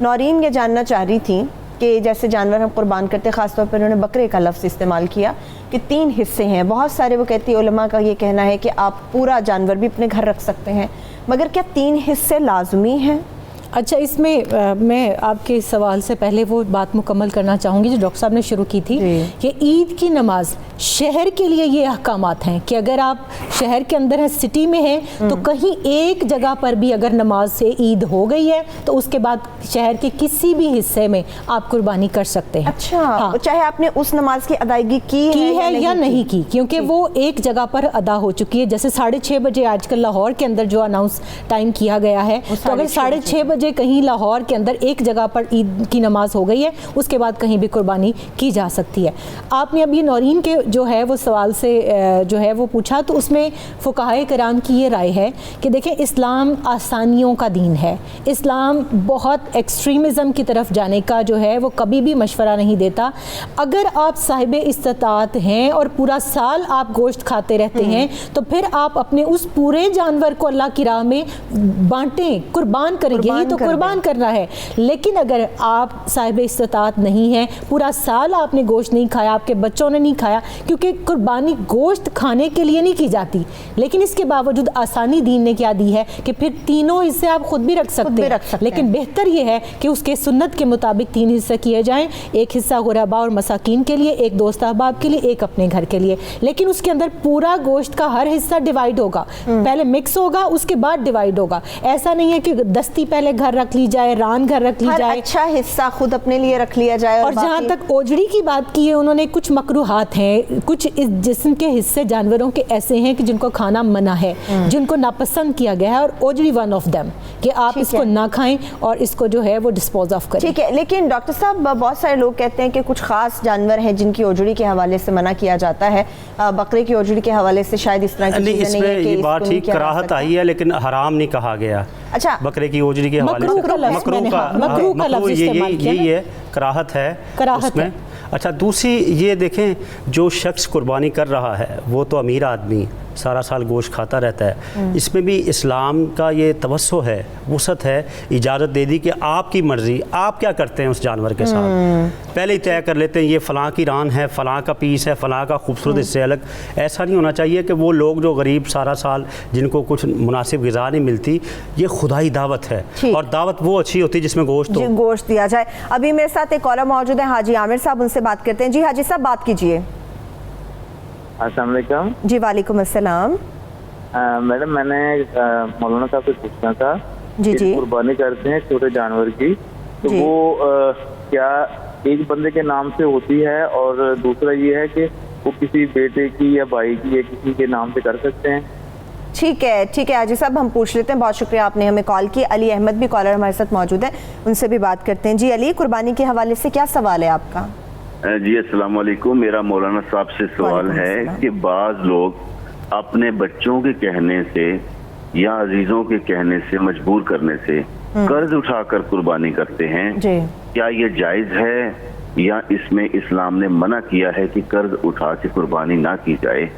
नौरीन ये जानना चाह रही थी कि जैसे जानवर हम कुर्बान करते, ख़ासतौर पर उन्होंने बकरे का लफ्ज़ इस्तेमाल किया कि 3 हिस्से हैं। बहुत सारे वो कहती है, उलमा का ये कहना है कि आप पूरा जानवर भी अपने घर रख सकते हैं, मगर क्या 3 हिस्से लाजमी हैं? अच्छा, इसमें मैं आपके इस सवाल से पहले वो बात मुकम्मल करना चाहूँगी जो डॉक्टर साहब ने शुरू की थी कि ईद की नमाज शहर के लिए ये अहकामात हैं कि अगर आप शहर के अंदर है, सिटी में हैं, तो कहीं एक जगह पर भी अगर नमाज से ईद हो गई है तो उसके बाद शहर के किसी भी हिस्से में आप कुर्बानी कर सकते हैं। अच्छा, हाँ। चाहे आपने उस नमाज की अदायगी की है या नहीं की, क्योंकि वो एक जगह पर अदा हो चुकी है। जैसे 6:30 बजे आजकल लाहौर के अंदर जो अनाउंस टाइम किया गया है, तो अगर 6:30 बजे कहीं लाहौर के अंदर एक जगह पर ईद की नमाज हो गई है, उसके बाद कहीं भी कुर्बानी की जा सकती है। आपने अभी नौरीन के जो है वो सवाल से जो है वो पूछा, तो उसमें फुकाहाए कराम की ये राय है कि देखें, इस्लाम आसानियों का दीन है। इस्लाम बहुत एक्सट्रीमिज़म की तरफ जाने का जो है वो कभी भी मशवरा नहीं देता। अगर आप साहिब इस्तात हैं और पूरा साल आप गोश्त खाते रहते हैं, तो फिर आप अपने उस पूरे जानवर को अल्लाह की राह में बांटें, कुर्बान करें, यही तो कुर्बान करना है। लेकिन अगर आप साहिब इस्तात नहीं हैं, पूरा साल आपने गोश्त नहीं खाया, आपके बच्चों ने नहीं खाया, क्योंकि कुर्बानी गोश्त खाने के लिए नहीं की जाती, लेकिन इसके बावजूद आसानी दीन ने क्या दी है कि फिर 3 हिस्से आप खुद भी रख सकते हैं। लेकिन बेहतर ये है कि उसके सुन्नत के मुताबिक 3 हिस्से किए जाएं, एक हिस्सा गुरबा और मसाकीन के लिए, एक दोस्त अहबाब के लिए, एक अपने घर के लिए। लेकिन उसके अंदर पूरा गोश्त का हर हिस्सा डिवाइड होगा, पहले मिक्स होगा, उसके बाद डिवाइड होगा। ऐसा नहीं है कि दस्ती पहले घर रख ली जाए, रान घर रख ली हर जाए, अच्छा हिस्सा खुद अपने लिए रख लिया जाए। और जहाँ तक ओजड़ी की बात की है उन्होंने, कुछ मकरूहात हैं, कुछ इस जिस्म के हिस्से जानवरों के ऐसे हैं कि जिनको खाना मना है, जिनको नापसंद किया गया है, और ओजड़ी वन ऑफ देम, कि आप इसको ना खाएं और इसको जो है वो डिस्पोज ऑफ करें। ठीक है, लेकिन डॉक्टर साहब बहुत सारे लोग कहते हैं कि कुछ खास जानवर हैं जिनकी ओजड़ी के हवाले से मना किया जाता है। बकरे की ओजड़ी के हवाले से शायद इस तरह की चीजें नहीं है कि ये बात इसको ठीक, कराहत आई है लेकिन हराम नहीं कहा गया। अच्छा, बकरे की ओजड़ी के हवाले से मकरूह का लफ्ज़ इस्तेमाल किया यही है, कराहत है उसमें। अच्छा, दूसरी ये देखें, जो शख्स कुर्बानी कर रहा है वो तो अमीर आदमी सारा साल गोश्त खाता रहता है। इसमें भी इस्लाम का ये तवस्सो है, वसअत है, इजाज़त दे दी कि आपकी मर्ज़ी, आप क्या करते हैं उस जानवर के साथ, पहले ही तय कर लेते हैं ये फ़लाँ की रान है, फ़लाँ का पीस है, फ़लाँ का खूबसूरत हिस्से अलग। ऐसा नहीं होना चाहिए कि वो लोग जो गरीब सारा साल जिनको कुछ मुनासिब ग़िज़ा नहीं मिलती, ये खुदाई दावत है, और दावत वो अच्छी होती है जिसमें गोश्त दिया जाए। अभी मेरे साथ एक कॉलर मौजूद है, हाजी आमिर साहब, उनसे बात करते हैं। जी हाजी साहब, बात कीजिए। अस्सलाम वालेकुम। जी वालेकुम अस्सलाम। मैडम, मैंने मौलाना साहब से पूछना था, जी जी, कुर्बानी करते हैं छोटे जानवर की, तो वो क्या एक बंदे के नाम से होती है, और दूसरा ये है कि वो किसी बेटे की या भाई की या किसी के नाम से कर सकते हैं? ठीक है हाजी साहब, हम पूछ लेते हैं। बहुत शुक्रिया, आपने हमें कॉल की। अली अहमद भी कॉलर हमारे साथ मौजूद है, उनसे भी बात करते हैं। जी अली, कुर्बानी के हवाले से क्या सवाल है आपका? जी अस्सलाम वालेकुम। मेरा मौलाना साहब से सवाल है कि बाज़ लोग अपने बच्चों के कहने से या अजीजों के कहने से, मजबूर करने से कर्ज उठाकर कुर्बानी करते हैं। क्या ये जायज है, या इसमें इस्लाम ने मना किया है कि कर्ज उठा के कुर्बानी ना की जाए?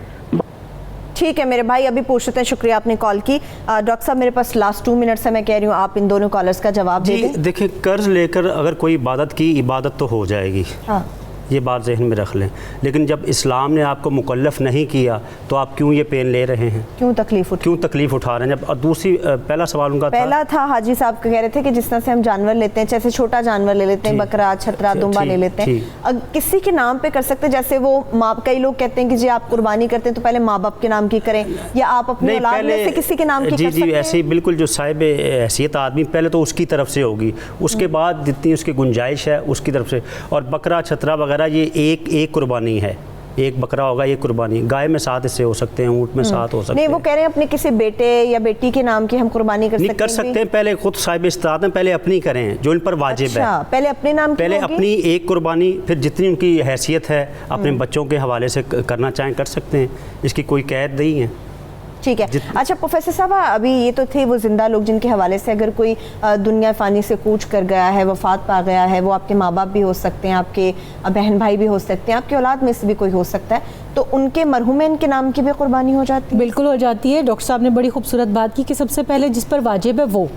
ठीक है मेरे भाई, अभी पूछ लेते हैं। शुक्रिया आपने कॉल की। डॉक्टर साहब, मेरे पास लास्ट 2 मिनट्स है, मैं कह रही हूँ आप इन दोनों कॉलर्स का जवाब दे दें। देखिए, कर्ज लेकर अगर कोई इबादत की, इबादत तो हो जाएगी, हाँ, ये बात जहन में रख लें। लेकिन जब इस्लाम ने आपको मुकल्लफ नहीं किया तो आप क्यों ये पेन ले रहे हैं, क्यों तकलीफ उठा रहे हैं? जब, और दूसरी पहला सवाल उनका पहला था हाजी साहब कह रहे थे कि जिस तरह से हम जानवर लेते हैं, जैसे छोटा जानवर ले लेते हैं, बकरा, छतरा, दुम्बा ले लेते हैं, किसी के नाम पे कर सकते हैं? जैसे वो माँ, कई लोग कहते हैं कि जी आप कुर्बानी करते हैं तो पहले माँ बाप के नाम की करें, या आप अपने औलाद में से किसी के नाम की कर सकते हैं? जी, ऐसे ही बिल्कुल, जो साहिब हैसियत आदमी पहले तो उसकी तरफ से होगी, उसके बाद जितनी उसकी गुंजाइश है उसकी तरफ से। और बकरा, छतरा वगैरह ये एक कुर्बानी है, एक बकरा होगा, एक कुर्बानी। गाय में 7 हिस्से हो सकते हैं, ऊँट में 7 हो सकते हैं। नहीं, वो कह रहे हैं अपने किसी बेटे या बेटी के नाम की हम कुर्बानी कर सकते हैं। पहले खुद साहिब इस्तात हैं, पहले अपनी करें जो इन पर वाजिब है। पहले अपने नाम की, पहले अपनी एक कुर्बानी, फिर जितनी उनकी हैसियत है अपने बच्चों के हवाले से करना चाहें कर सकते हैं, इसकी कोई कैद नहीं है। ठीक है। अच्छा प्रोफेसर साहब, अभी ये तो थे वो जिंदा लोग जिनके हवाले से अगर कोई दुनिया फ़ानी से कूच कर गया है, वफात पा गया है, वो आपके माँ बाप भी हो सकते हैं, आपके बहन भाई भी हो सकते हैं, आपकी औलाद में से भी कोई हो सकता है, तो उनके मरहूमिन के नाम की भी कुर्बानी हो जाती है? बिल्कुल हो जाती है। डॉक्टर साहब ने बड़ी खूबसूरत बात की कि सबसे पहले जिस पर वाजिब है वो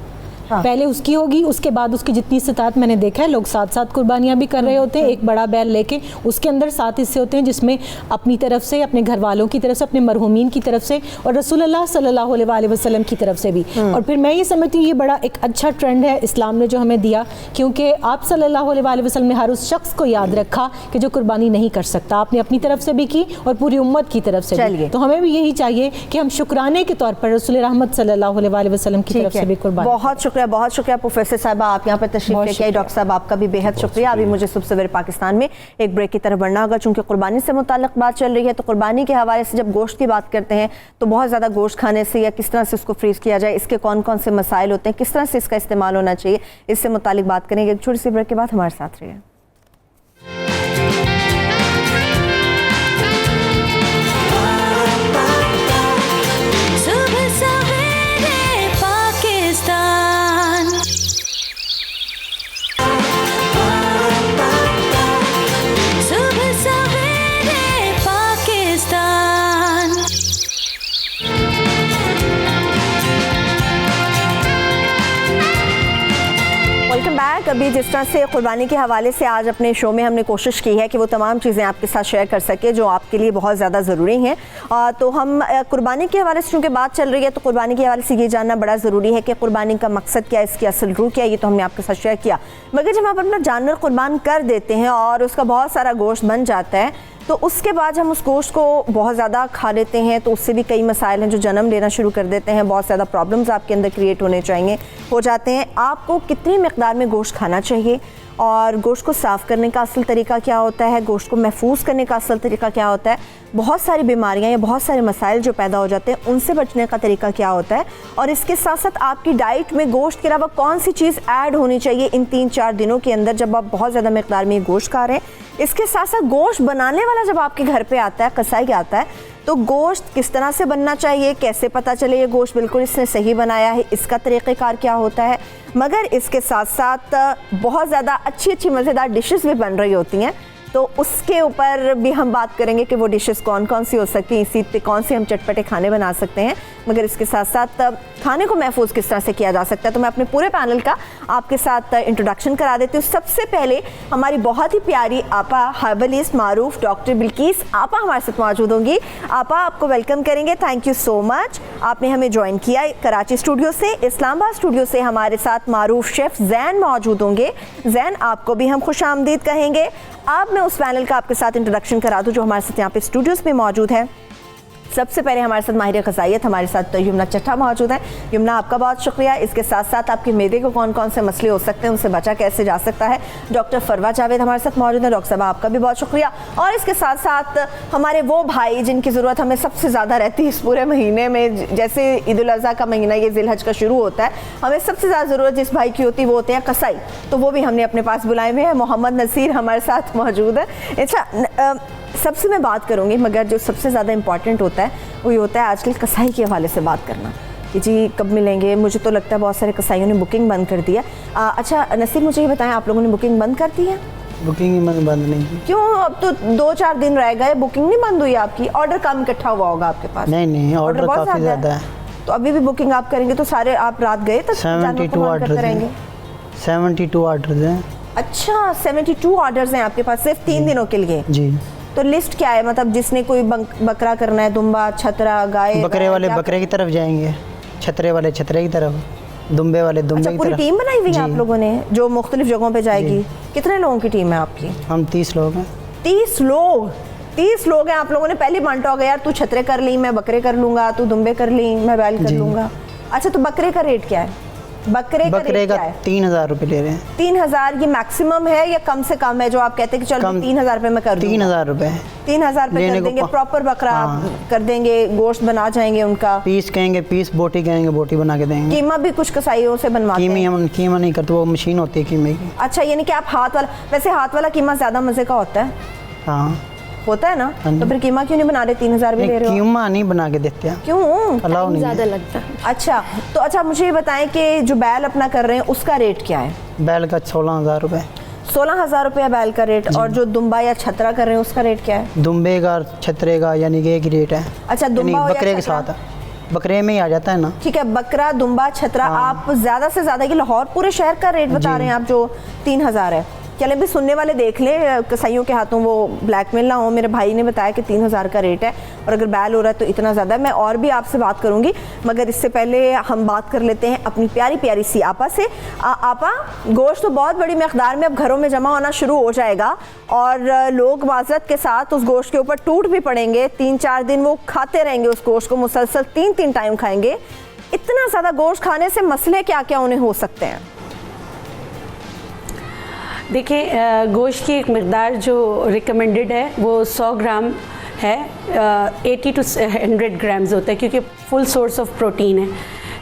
पहले उसकी होगी, उसके बाद उसकी जितनी इस्तात, मैंने देखा है लोग 7 कुर्बानियाँ भी कर रहे होते हैं, एक बड़ा बैल लेके, उसके अंदर 7 हिस्से होते हैं, जिसमें अपनी तरफ से, अपने घर वालों की तरफ से, अपने मरहूमीन की तरफ से, और रसूलुल्लाह सल्लल्लाहु अलैहि वसल्लम की तरफ से भी। और फिर मैं ये समझती हूँ ये बड़ा एक अच्छा ट्रेंड है इस्लाम ने जो हमें दिया, क्योंकि आप सल्लल्लाहु अलैहि वसल्लम ने हर उस शख्स को याद रखा कि जो कुर्बानी नहीं कर सकता, आपने अपनी तरफ से भी की और पूरी उम्मत की तरफ से भी। तो हमें भी यही चाहिए कि हम शुक्राने के तौर पर रसूल रहमत सल्लल्लाहु अलैहि वसल्लम की तरफ से भी कुर्बानी। बहुत शुक्रिया प्रोफेसर साहबा, आप यहाँ पर तशरीफ लेके आई। डॉक्टर साहब आपका भी बेहद शुक्रिया। अभी मुझे सुबह सवेरे पाकिस्तान में एक ब्रेक की तरफ बढ़ना होगा, चूंकि कुर्बानी से मुताल्लिक बात चल रही है। तो कुर्बानी के हवाले से जब गोश्त की बात करते हैं तो बहुत ज़्यादा गोश्त खाने से या किस तरह से उसको फ्रीज किया जाए, इसके कौन कौन से मसाइल होते हैं, किस तरह से इसका इस्तेमाल होना चाहिए, इससे मुताल्लिक बात करेंगे। एक छोटी सी ब्रेक के बाद हमारे साथ रहिए। अभी जिस तरह से कुर्बानी के हवाले से आज अपने शो में हमने कोशिश की है कि वो तमाम चीज़ें आपके साथ शेयर कर सके जो आपके लिए बहुत ज़्यादा ज़रूरी हैं, तो हम कुर्बानी के हवाले से चूँकि बात चल रही है तो कुर्बानी के हवाले से ये जानना बड़ा ज़रूरी है कि कुर्बानी का मकसद क्या है, इसकी असल रूह क्या है। ये तो हमने आपके साथ शेयर किया, मगर जब आप अपना जानवर कुर्बान कर देते हैं और उसका बहुत सारा गोश्त बन जाता है तो उसके बाद हम उस गोश्त को बहुत ज़्यादा खा लेते हैं तो उससे भी कई मसाइल हैं जो जन्म लेना शुरू कर देते हैं, बहुत ज़्यादा प्रॉब्लम्स आपके अंदर क्रिएट हो जाते हैं। आपको कितनी मिकदार में गोश्त खाना चाहिए और गोश्त को साफ़ करने का असल तरीका क्या होता है, गोश्त को महफूज करने का असल तरीका क्या होता है, बहुत सारी बीमारियां या बहुत सारे मसाइल जो पैदा हो जाते हैं उनसे बचने का तरीका क्या होता है, और इसके साथ साथ आपकी डाइट में गोश्त के अलावा कौन सी चीज़ ऐड होनी चाहिए इन 3-4 दिनों के अंदर जब आप बहुत ज़्यादा मिकदार में गोश्त खा रहे हैं। इसके साथ साथ गोश्त बनाने वाला जब आपके घर पे आता है, कसाई आता है, तो गोश्त किस तरह से बनना चाहिए, कैसे पता चले ये गोश्त बिल्कुल इसने सही बनाया है, इसका तरीक़ेकार क्या होता है। मगर इसके साथ साथ बहुत ज़्यादा अच्छी मज़ेदार डिशेस भी बन रही होती हैं, तो उसके ऊपर भी हम बात करेंगे कि वो डिशेस कौन कौन सी हो सकती हैं, इसी पे कौन से हम चटपटे खाने बना सकते हैं। मगर इसके साथ साथ खाने को महफूज किस तरह से किया जा सकता है, तो मैं अपने पूरे पैनल का आपके साथ इंट्रोडक्शन करा देती हूँ। सबसे पहले हमारी बहुत ही प्यारी आपा हर्बलिस्ट मारूफ डॉक्टर बिल्किस आपा हमारे साथ मौजूद होंगी। आपा, आपको वेलकम करेंगे। थैंक यू सो मच, आपने हमें ज्वाइन किया कराची स्टूडियो से। इस्लामाबाद स्टूडियो से हमारे साथ मारूफ शेफ़ जैन मौजूद होंगे। जैन, आपको भी हम खुश आमदीद कहेंगे। अब मैं उस पैनल का आपके साथ इंट्रोडक्शन करा दूँ जो हमारे साथ यहाँ पे स्टूडियोज़ में मौजूद है। सबसे पहले हमारे साथ माहिर ग़िज़ाइयत हमारे साथ यमुना चट्टा मौजूद है। यमुना, आपका बहुत शुक्रिया। इसके साथ साथ आपके मैदे को कौन कौन से मसले हो सकते हैं, उनसे बचा कैसे जा सकता है, डॉक्टर फरवा जावेद हमारे साथ मौजूद है। डॉक्टर साहब, आपका भी बहुत शुक्रिया। और इसके साथ साथ हमारे वो भाई जिनकी ज़रूरत हमें सबसे ज़्यादा रहती है इस पूरे महीने में, जैसे ईद उल अज़हा का महीना ये ज़िलहज का शुरू होता है, हमें सबसे ज़्यादा ज़रूरत जिस भाई की होती है वो होते हैं कसाई, तो वो भी हमने अपने पास बुलाए हुए हैं। मोहम्मद नसीर हमारे साथ मौजूद है। अच्छा, सबसे मैं बात करूँगी, मगर जो सबसे ज़्यादा इम्पॉर्टेंट होता है वो ये होता है आजकल कसाई के हवाले से बात करना कि जी कब मिलेंगे। मुझे तो लगता है बहुत सारे कसाईयों ने बुकिंग बंद कर दी है। अच्छा नसीर, मुझे ये बताएं, आप लोगों ने बुकिंग बंद कर दी है? बुकिंग बंद नहीं की। क्यों? अब तो 2-4 दिन रह गए, बुकिंग नहीं बंद हुई आपकी? ऑर्डर कम इकट्ठा हुआ होगा आपके पास? नहीं, ऑर्डर काफ़ी ज़्यादा है। तो अभी भी बुकिंग आप करेंगे तो सारे आप रात गए तक 72 ऑर्डर रहेंगे। 72 ऑर्डर हैं। अच्छा, 72 ऑर्डर्स हैं आपके पास सिर्फ 3 दिनों के लिए? जी। तो लिस्ट क्या है, मतलब जिसने कोई बकरा करना है, दुम्बा, छतरा, गाय? बकरे वाले बकरे की तरफ जाएंगे, छतरे वाले छतरे की तरफ, दुम्बे वाले दुम्बे की तरफ। पूरी टीम बनाई हुई है आप लोगों ने जो मुख्तलिफ जगहों पे जाएगी? कितने लोगों की टीम है आपकी? हम 30 लोग हैं। 30 लोग? 30 लोग हैं आप लोगों ने पहले बांटा होगा, यार तू छतरे कर ली, मैं बकरे कर लूँगा, तू दुम्बे कर ली, मैं बैल कर लूँगा। अच्छा, तो बकरे का रेट क्या है? बकरे का 3000 रुपये ले रहे हैं। 3000 ये मैक्सिमम है या कम से कम है जो आप कहते हैं कि चलो 3000 रुपये मैं कर दूंगा? 3000 रुपये। 3000 रुपये कर देंगे, प्रॉपर बकरा कर देंगे, गोश्त बना जाएंगे उनका? पीस कहेंगे पीस, बोटी कहेंगे बोटी बना के देंगे। कीमा भी कुछ कसाईयों से बनवाते हैं? कीमा नहीं करते, वो मशीन होती है कीमे की। अच्छा, यानी कि आप हाथ वाला, वैसे हाथ वाला कीमा ज़्यादा मज़े का होता है? हाँ होता है ना, तो फिर कीमा क्यों नहीं बना रहे? 3000 भी ले रहे हो? कीमा नहीं बना के देते हैं। क्यों? अलाउ नहीं ज़्यादा लगता है। अच्छा, तो अच्छा मुझे ये बताएं कि जो बैल अपना कर रहे हैं उसका रेट क्या है? बैल का 16000 रुपये। 16000 रुपया बैल का रेट। और जो दुम्बा या छतरा कर रहे हैं उसका रेट क्या है? दुम्बे का छतरे का यानी कि एक रेट है। अच्छा, दुम्बा बकरे के साथ, बकरे में ही आ जाता है ना। ठीक है, बकरा, दुम्बा, छतरा। आप ज़्यादा से ज़्यादा कि लाहौर पूरे शहर का रेट बता रहे हैं आप जो 3000 है? चले भी सुनने वाले देख ले, कसाईयों के हाथों वो ब्लैकमेल ना हो। मेरे भाई ने बताया कि 3000 का रेट है और अगर बैल हो रहा है तो इतना ज़्यादा है। मैं और भी आपसे बात करूंगी, मगर इससे पहले हम बात कर लेते हैं अपनी प्यारी प्यारी सी आपा से। आपा, गोश्त तो बहुत बड़ी मकदार में अब घरों में जमा होना शुरू हो जाएगा और लोग माजरत के साथ उस गोश्त के ऊपर टूट भी पड़ेंगे। 3-4 दिन वो खाते रहेंगे उस गोश्त को, मुसलसल 3-3 टाइम खाएंगे। इतना ज़्यादा गोश्त खाने से मसले क्या क्या उन्हें हो सकते हैं? देखिए, गोश्त की एक मकदार जो रिकमेंडेड है वो 100 ग्राम है। 80 to 100 ग्राम्स होता है क्योंकि फुल सोर्स ऑफ प्रोटीन है।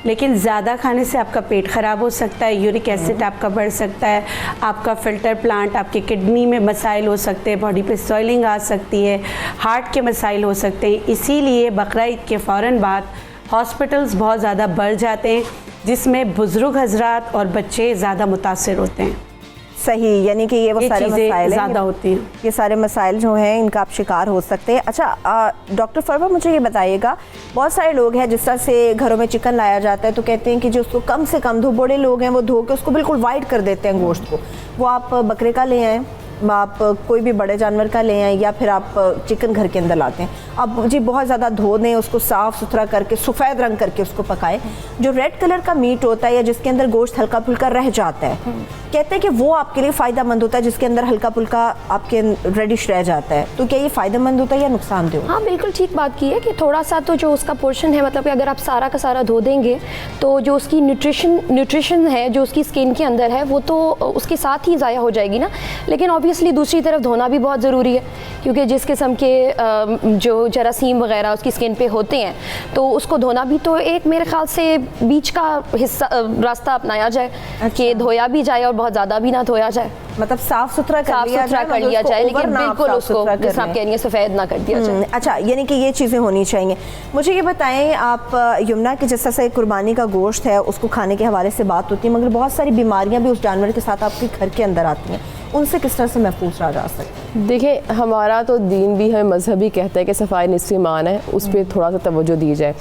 लेकिन ज़्यादा खाने से आपका पेट ख़राब हो सकता है, यूरिक एसिड आपका बढ़ सकता है, आपका फ़िल्टर प्लांट, आपके किडनी में मसाइल हो सकते हैं, बॉडी पे स्वेलिंग आ सकती है, हार्ट के मसाइल हो सकते हैं। इसीलिए बकरा ईद के फ़ौरन बाद हॉस्पिटल्स बहुत ज़्यादा बढ़ जाते हैं, जिसमें बुज़ुर्ग हजरात और बच्चे ज़्यादा मुतासर होते हैं। सही, यानी कि ये सारे मसाइल ज़्यादा होती हैं, ये सारे मसाइल जो हैं इनका आप शिकार हो सकते हैं। अच्छा डॉक्टर फरवा, मुझे ये बताइएगा, बहुत सारे लोग हैं जिस तरह से घरों में चिकन लाया जाता है तो कहते हैं कि जो उसको कम से कम धो, बड़े लोग हैं वो धो के उसको बिल्कुल वाइट कर देते हैं गोश्त को। वो आप बकरे का ले आएँ आप कोई भी बड़े जानवर का ले आएँ या फिर आप चिकन घर के अंदर लाते हैं, अब जी बहुत ज़्यादा धो दें उसको, साफ़ सुथरा करके सफ़ेद रंग करके उसको पकाएं, जो रेड कलर का मीट होता है या जिसके अंदर गोश्त हल्का फुल्का रह जाता है, कहते हैं कि वो आपके लिए फ़ायदा मंद होता है, जिसके अंदर हल्का फुल्का आपके रेडिश रह जाता है। तो क्या ये फ़ायदेमंद होता है या नुकसानदेह? हाँ बिल्कुल ठीक बात की है कि थोड़ा सा तो जो उसका पोर्शन है, मतलब कि अगर आप सारा का सारा धो देंगे तो जो उसकी न्यूट्रिशन है जो उसकी स्किन के अंदर है वो तो उसके साथ ही ज़ाया हो जाएगी ना। लेकिन ऑब्वियसली दूसरी तरफ धोना भी बहुत ज़रूरी है, क्योंकि जिस किस्म के जो जरासीम वगैरह उसकी स्किन पे होते हैं तो उसको धोना भी तो एक मेरे ख्याल से बीच का हिस्सा रास्ता अपनाया जाए कि धोया भी जाए और बहुत ज़्यादा भी ना धोया जाए, मतलब साफ सुथरा कर लिया जाए लेकिन बिल्कुल उसको जैसा आप कह रही हैं सफ़ेद ना कर दिया जाए। अच्छा, यानी कि ये चीज़ें होनी चाहिए। मुझे ये बताएं आप यमुना कि जिस तरह से कुर्बानी का गोश्त है उसको खाने के हवाले से बात होती है, मगर बहुत सारी बीमारियां भी उस जानवर के साथ आपके घर के अंदर आती हैं, उनसे किस तरह से महफूज रहा जा सकता है? देखिए, हमारा तो दीन भी है, मजहब भी कहता है कि सफाई निस्फ़ ईमान है, उस पर थोड़ा सा तवज्जो दी जाए।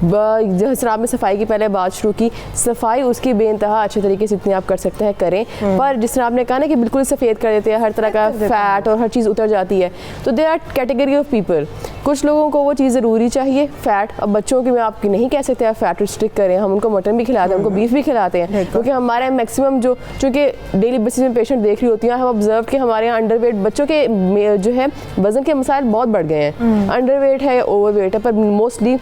जैसे आपने सफाई की पहले बात शुरू की, सफाई उसकी बेइंतहा अच्छे तरीके से जितनी आप कर सकते हैं करें, पर जिस तरह आपने कहा ना कि बिल्कुल सफ़ेद कर देते हैं, हर तरह का फ़ैट और हर चीज़ उतर जाती है, तो there are category of people. कुछ लोगों को वो चीज़ ज़रूरी चाहिए फ़ैट। अब बच्चों की मैं आपकी नहीं कह सकते आप फ़ैट रिस्ट्रिक्ट करें, हम उनको मटन भी खिलाते हैं, उनको बीफ भी खिलाते हैं, क्योंकि हमारे मैक्सिमम जो चूँकि डेली बेसिस में पेशेंट देख रही होती हैं, हम ऑब्जर्व कि हमारे यहाँ अंडरवेट बच्चों के जो है वज़न के मसाइल बहुत बढ़ गए हैं। अंडरवेट है, ओवरवेट है, पर मोस्टली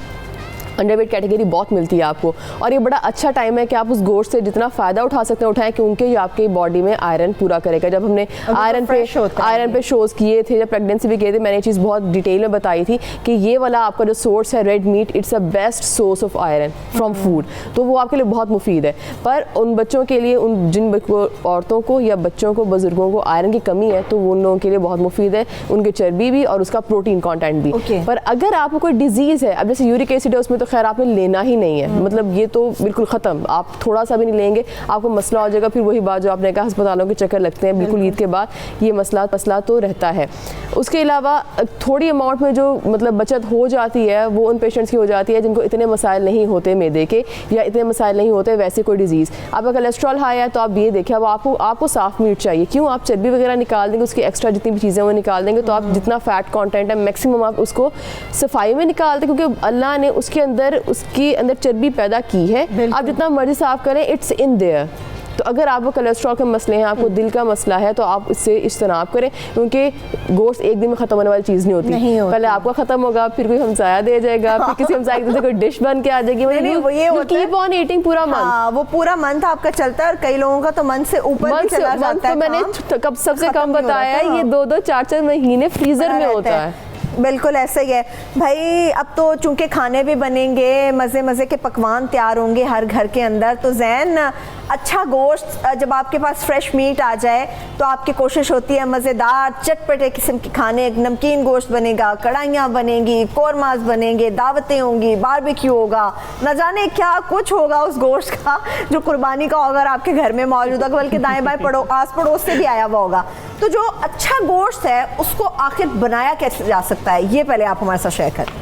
अंडरवेट कैटेगरी बहुत मिलती है आपको, और ये बड़ा अच्छा टाइम है कि आप उस गोश्त से जितना फ़ायदा उठा सकते हैं उठाएं, क्योंकि ये आपकी बॉडी में आयरन पूरा करेगा। जब हमने आयरन पे शोज़ किए थे, जब प्रेगनेंसी भी किए थे, मैंने ये चीज़ बहुत डिटेल में बताई थी कि ये वाला आपका जो सोर्स है red meat, it's a best source of iron from food, तो वो आपके लिए बहुत मुफीद है। पर उन बच्चों के लिए, उन जिन औरतों को या बच्चों को, बुजुर्गों को आयरन की कमी है, तो वो उन लोगों के लिए बहुत मुफीद है, उनकी चर्बी भी और उसका प्रोटीन कॉन्टेंट भी। पर अगर आपको कोई डिजीज़ है, अब जैसे यूरिक एसिड है, उसमें तो खैर आपने लेना ही नहीं है, मतलब ये तो बिल्कुल ख़त्म, आप थोड़ा सा भी नहीं लेंगे आपको मसला हो जाएगा। फिर वही बात जो आपने कहा, अस्पतालों के चक्कर लगते हैं बिल्कुल ईद के बाद, ये मसला तो रहता है। उसके अलावा थोड़ी अमाउंट में जो मतलब बचत हो जाती है वो उन पेशेंट्स की हो जाती है जिनको इतने मसाइल नहीं होते मैदे के, या इतने मसाइल नहीं होते वैसे कोई डिजीज़। आपका कोलेस्ट्रॉल हाई है तो आप ये देखें, अब आपको साफ़ मीट चाहिए, क्यों? आप चर्बी वगैरह निकाल देंगे, उसकी एक्स्ट्रा जितनी भी चीज़ें वो निकाल देंगे, तो आप जितना फ़ैट कॉन्टेंट है मैक्सिमम आप उसको सफाई में निकाल दें, क्योंकि अल्लाह ने उसके अंदर चर्बी पैदा की है। आप जितना मर्जी साफ करें, इट्स इन देयर। तो अगर आपको कोलेस्ट्रॉल के मसले हैं, आपको दिल का मसला है, तो आप इससे इज्तनाब करें, क्योंकि गोश्त एक दिन में ख़त्म होने वाली चीज़ नहीं होती। पहले आपका ख़त्म होगा, फिर कोई हमसाया दे जाएगा, फिर किसी हमसाया से कोई डिश बन के आ जाएगी, कीप ऑन ईटिंग पूरा मंथ। वो पूरा मंथ आपका चलता है, और कई लोगों का तो मंथ से ऊपर भी चला जाता है। मैंने कब सबसे कम बताया, ये 2-2, 4-4 महीने फ्रीज़र में होता है। बिल्कुल ऐसे ही है भाई। अब तो चूंकि खाने भी बनेंगे, मज़े मज़े के पकवान तैयार होंगे हर घर के अंदर, तो ज़ैन अच्छा गोश्त जब आपके पास फ्रेश मीट आ जाए तो आपकी कोशिश होती है मज़ेदार चटपटे किस्म के खाने, नमकीन गोश्त बनेगा, कढ़ाइयाँ बनेंगी, कोरमास बनेंगे, दावतें होंगी, बारबेक्यू होगा, न जाने क्या कुछ होगा उस गोश्त का जो कुर्बानी का अगर आपके घर में मौजूद है, बल्कि दाएँ बाएँ आस पड़ोस से भी आया हुआ होगा। तो जो अच्छा गोश्त है उसको आखिर बनाया कैसे जा सकता है, ये पहले आप हमारे साथ शेयर करें।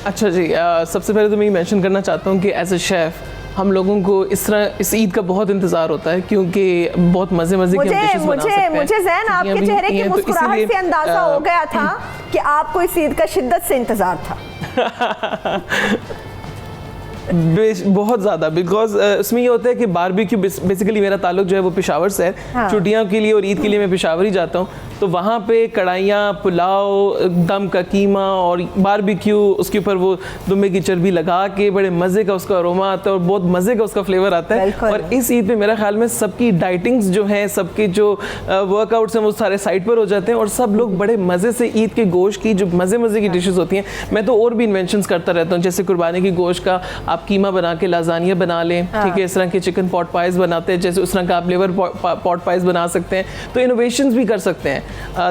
अच्छा जी, सबसे पहले तो मैं ये मेंशन करना चाहता हूँ कि एज अ शेफ़ हम लोगों को इस ईद का बहुत इंतज़ार होता है, क्योंकि बहुत मज़े की हम डिशेस बना सकते हैं। मुझे ज़ैन आपके चेहरे की मुस्कुराहट से अंदाज़ा हो गया था कि आपको इस ईद का शिद्दत से इंतज़ार था। बहुत ज़्यादा, बिकॉज उसमें ये होता है कि बारबेक्यू, बेसिकली मेरा ताल्लुक जो है वो पेशावर से है। हाँ। छुट्टियों के लिए और ईद के लिए मैं पेशावर ही जाता हूँ, तो वहाँ पे कढ़ाइयाँ, पुलाव, दम का कीमा और बारबेक्यू, उसके ऊपर वो दुम्बे की चर्बी लगा के बड़े मज़े का उसका अरोमा आता है और बहुत मज़े का उसका फ्लेवर आता है। और इस ईद पे मेरा ख्याल में सबकी डाइटिंग्स जो हैं, सबके जो वर्कआउट्स हैं वो सारे साइड पर हो जाते हैं, और सब लोग बड़े मज़े से ईद के गोश्त की जो मज़े की डिशेज़ होती हैं, मैं तो और भी इन्वेंशंस करता रहता हूँ। जैसे कुर्बानी की गोश्त का आप कीमा बना के लाजानिया बना लें, ठीक है, इस तरह के चिकन पॉट पाइज बनाते हैं, जैसे उस तरह का आप लिवर पॉट पाइज बना सकते हैं, तो इनोवेशंस भी कर सकते हैं।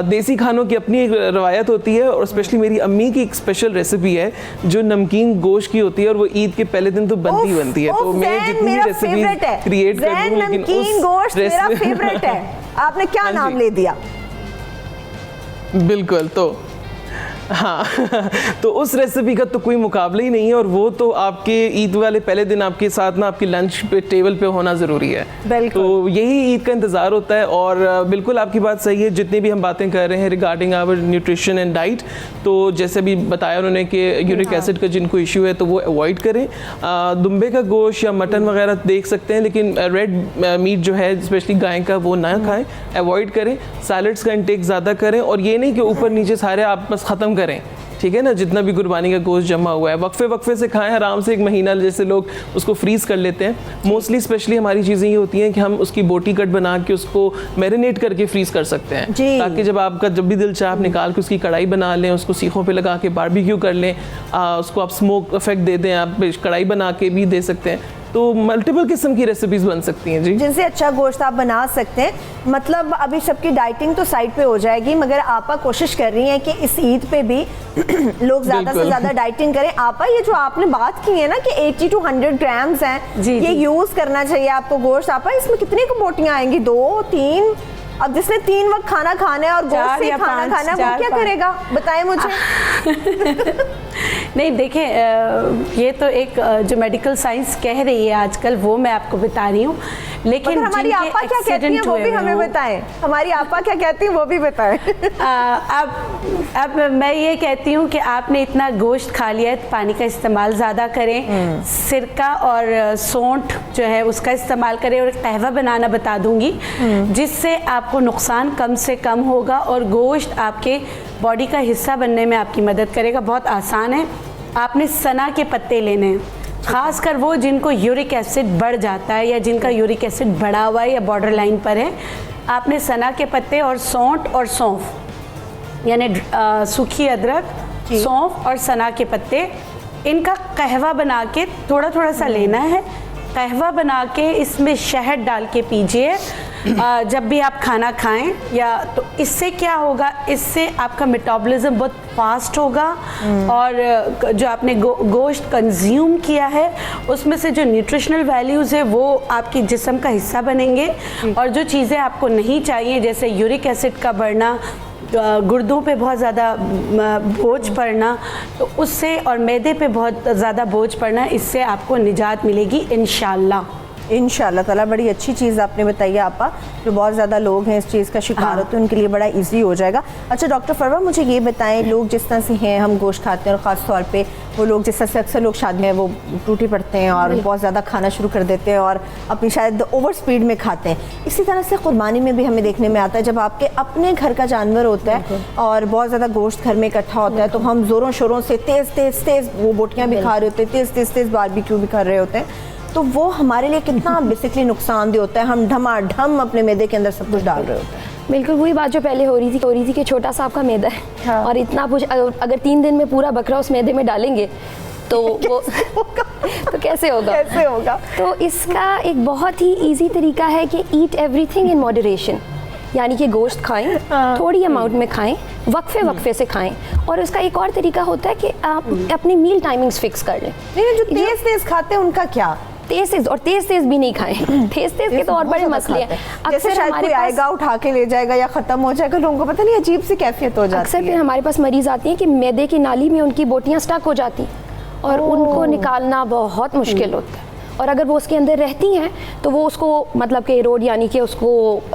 देसी खानों की अपनी एक रवायत होती है, और स्पेशली मेरी अम्मी की एक स्पेशल रेसिपी है जो नमकीन गोश्त की होती है, और वो ईद के पहले दिन तो बनती है। तो मैं जितनी रेसिपी क्रिएट कर दूं, लेकिन नमकीन गोश्त मेरा फेवरेट है। आपने क्या नाम ले दिया? बिल्कुल, तो हाँ तो उस रेसिपी का तो कोई मुकाबला ही नहीं है, और वो तो आपके ईद वाले पहले दिन आपके साथ ना आपकी लंच पे टेबल पे होना ज़रूरी है। तो यही ईद का इंतज़ार होता है। और बिल्कुल आपकी बात सही है, जितनी भी हम बातें कर रहे हैं regarding our nutrition and diet, तो जैसे भी बताया उन्होंने कि यूरिक एसिड का जिनको इशू है तो वो अवॉइड करें। दुम्बे का गोश्त या मटन वगैरह देख सकते हैं, लेकिन रेड मीट जो है स्पेशली गाय का वो ना खाएं, अवॉइड करें। सैलड्स का इंटेक ज़्यादा करें, और ये नहीं कि ऊपर नीचे सारे आप बस ख़त्म करें, ठीक है ना, जितना भी कुर्बानी का गोश्त जमा हुआ है वक्फे से खाएं, आराम से 1 महीना, जैसे लोग उसको फ्रीज़ कर लेते हैं। मोस्टली स्पेशली हमारी चीज़ें ये होती हैं कि हम उसकी बोटी कट बना के उसको मैरिनेट करके फ्रीज़ कर सकते हैं, ताकि जब आपका जब भी दिल चाहे आप निकाल के उसकी कढ़ाई बना लें, उसको सीखों पे लगा के बारबेक्यू कर लें, उसको आप स्मोक इफेक्ट दे दें, आप कढ़ाई बना के भी दे सकते हैं। तो मल्टीपल किस्म की रेसिपीज बन सकती हैं जी, जिनसे अच्छा गोश्त आप बना सकते हैं। मतलब अभी सबकी डाइटिंग तो साइड पे हो जाएगी, मगर आपा कोशिश कर रही हैं कि इस ईद पे भी लोग ज़्यादा से ज़्यादा डाइटिंग करें। आपा ये जो आपने बात की है ना कि 80 to 100 ग्राम्स हैं, ये यूज़ करना चाहिए आपको गोश्त। आपा इसमें कितनी बोटियाँ आएंगी? 2, 3? अब जिसने 3 वक्त खाना खाना है और गोश्त से खाना खाना है, वो क्या करेगा बताएं मुझे। नहीं देखें, ये तो एक जो मेडिकल साइंस कह रही है आजकल वो मैं आपको बता रही हूँ, लेकिन हमारी आपा क्या कहती हैं वो भी हमें बताएं। हमारी आपा क्या कहती हैं वो भी बताएं। अब मैं ये कहती हूँ कि आपने इतना गोश्त खा लिया है तो पानी का इस्तेमाल ज़्यादा करें, सिरका और सौंठ जो है उसका इस्तेमाल करें, और कहवा बनाना बता दूँगी जिससे आपको नुकसान कम से कम होगा और गोश्त आपके बॉडी का हिस्सा बनने में आपकी मदद करेगा। बहुत आसान है। आपने सना के पत्ते लेने हैं, ख़ासकर वो जिनको यूरिक एसिड बढ़ जाता है या जिनका यूरिक एसिड बढ़ा हुआ है या बॉर्डर लाइन पर है। आपने सना के पत्ते और सौंठ और सौंफ यानी सूखी अदरक, सौंफ और सना के पत्ते, इनका कहवा बना के थोड़ा थोड़ा सा लेना है। कहवा बना के इसमें शहद डाल के पीजिए जब भी आप खाना खाएं, या तो इससे क्या होगा, इससे आपका मेटाबॉलिज्म बहुत फास्ट होगा और जो आपने गोश्त कंज्यूम किया है उसमें से जो न्यूट्रिशनल वैल्यूज़ है वो आपकी जिस्म का हिस्सा बनेंगे, और जो चीज़ें आपको नहीं चाहिए जैसे यूरिक एसिड का बढ़ना, गुर्दों पे बहुत ज़्यादा बोझ पड़ना, तो उससे और मैदे पे बहुत ज़्यादा बोझ पड़ना, इससे आपको निजात मिलेगी इंशाल्लाह ताला। बड़ी अच्छी चीज़ आपने बताई है आपा, जो बहुत ज़्यादा लोग हैं इस चीज़ का शिकार होते हैं उनके लिए बड़ा इजी हो जाएगा। अच्छा डॉक्टर फरवा, मुझे ये बताएं, लोग जिस तरह से हैं, हम गोश्त खाते हैं और ख़ास तौर पे वो लोग जिस तरह से अक्सर लोग शादी में वो टूटी पड़ते हैं और बहुत ज़्यादा खाना शुरू कर देते हैं और अपनी शायद ओवर स्पीड में खाते हैं। इसी तरह से कुर्बानी में भी हमें देखने में आता है, जब आपके अपने घर का जानवर होता है और बहुत ज़्यादा गोश्त घर में इकट्ठा होता है, तो हम ज़ोरों शोरों से तेज़ वो बोटियाँ भी खा रहे होते हैं, तेज़ बारबेक्यू भी कर रहे होते हैं, तो वो हमारे लिए कितना बेसिकली नुकसानदेह होता है। हम ढमाढम अपने मैदे के अंदर सब कुछ डाल रहे होते हैं। बिल्कुल वही बात जो पहले हो रही थी कि छोटा सा आपका मैदा है और इतना कुछ अगर 3 दिन में पूरा बकरा उस मैदे में डालेंगे तो वो तो कैसे होगा? तो इसका एक बहुत ही इजी तरीका है कि ईट एवरीथिंग इन मॉडरेशन, यानी कि गोश्त खाएं, थोड़ी अमाउंट में खाएं, वक्फे से खाएं। और उसका एक और तरीका होता है कि आप अपनी मील टाइमिंग्स फिक्स कर लें। जो तेज खाते हैं उनका क्या? तेज भी नहीं खाएं। तेज के तो और बड़े मसले हैं। अक्सर शायद कोई आएगा उठा के ले जाएगा या खत्म हो जाएगा, लोगों को पता नहीं अजीब सी कैफियत हो जाती है। अक्सर फिर हमारे पास मरीज आती हैं कि मैदे की नाली में उनकी बोटियां स्टक हो जाती और उनको निकालना बहुत मुश्किल होता है, और अगर वो उसके अंदर रहती हैं तो वो उसको मतलब कि एरोड यानी कि उसको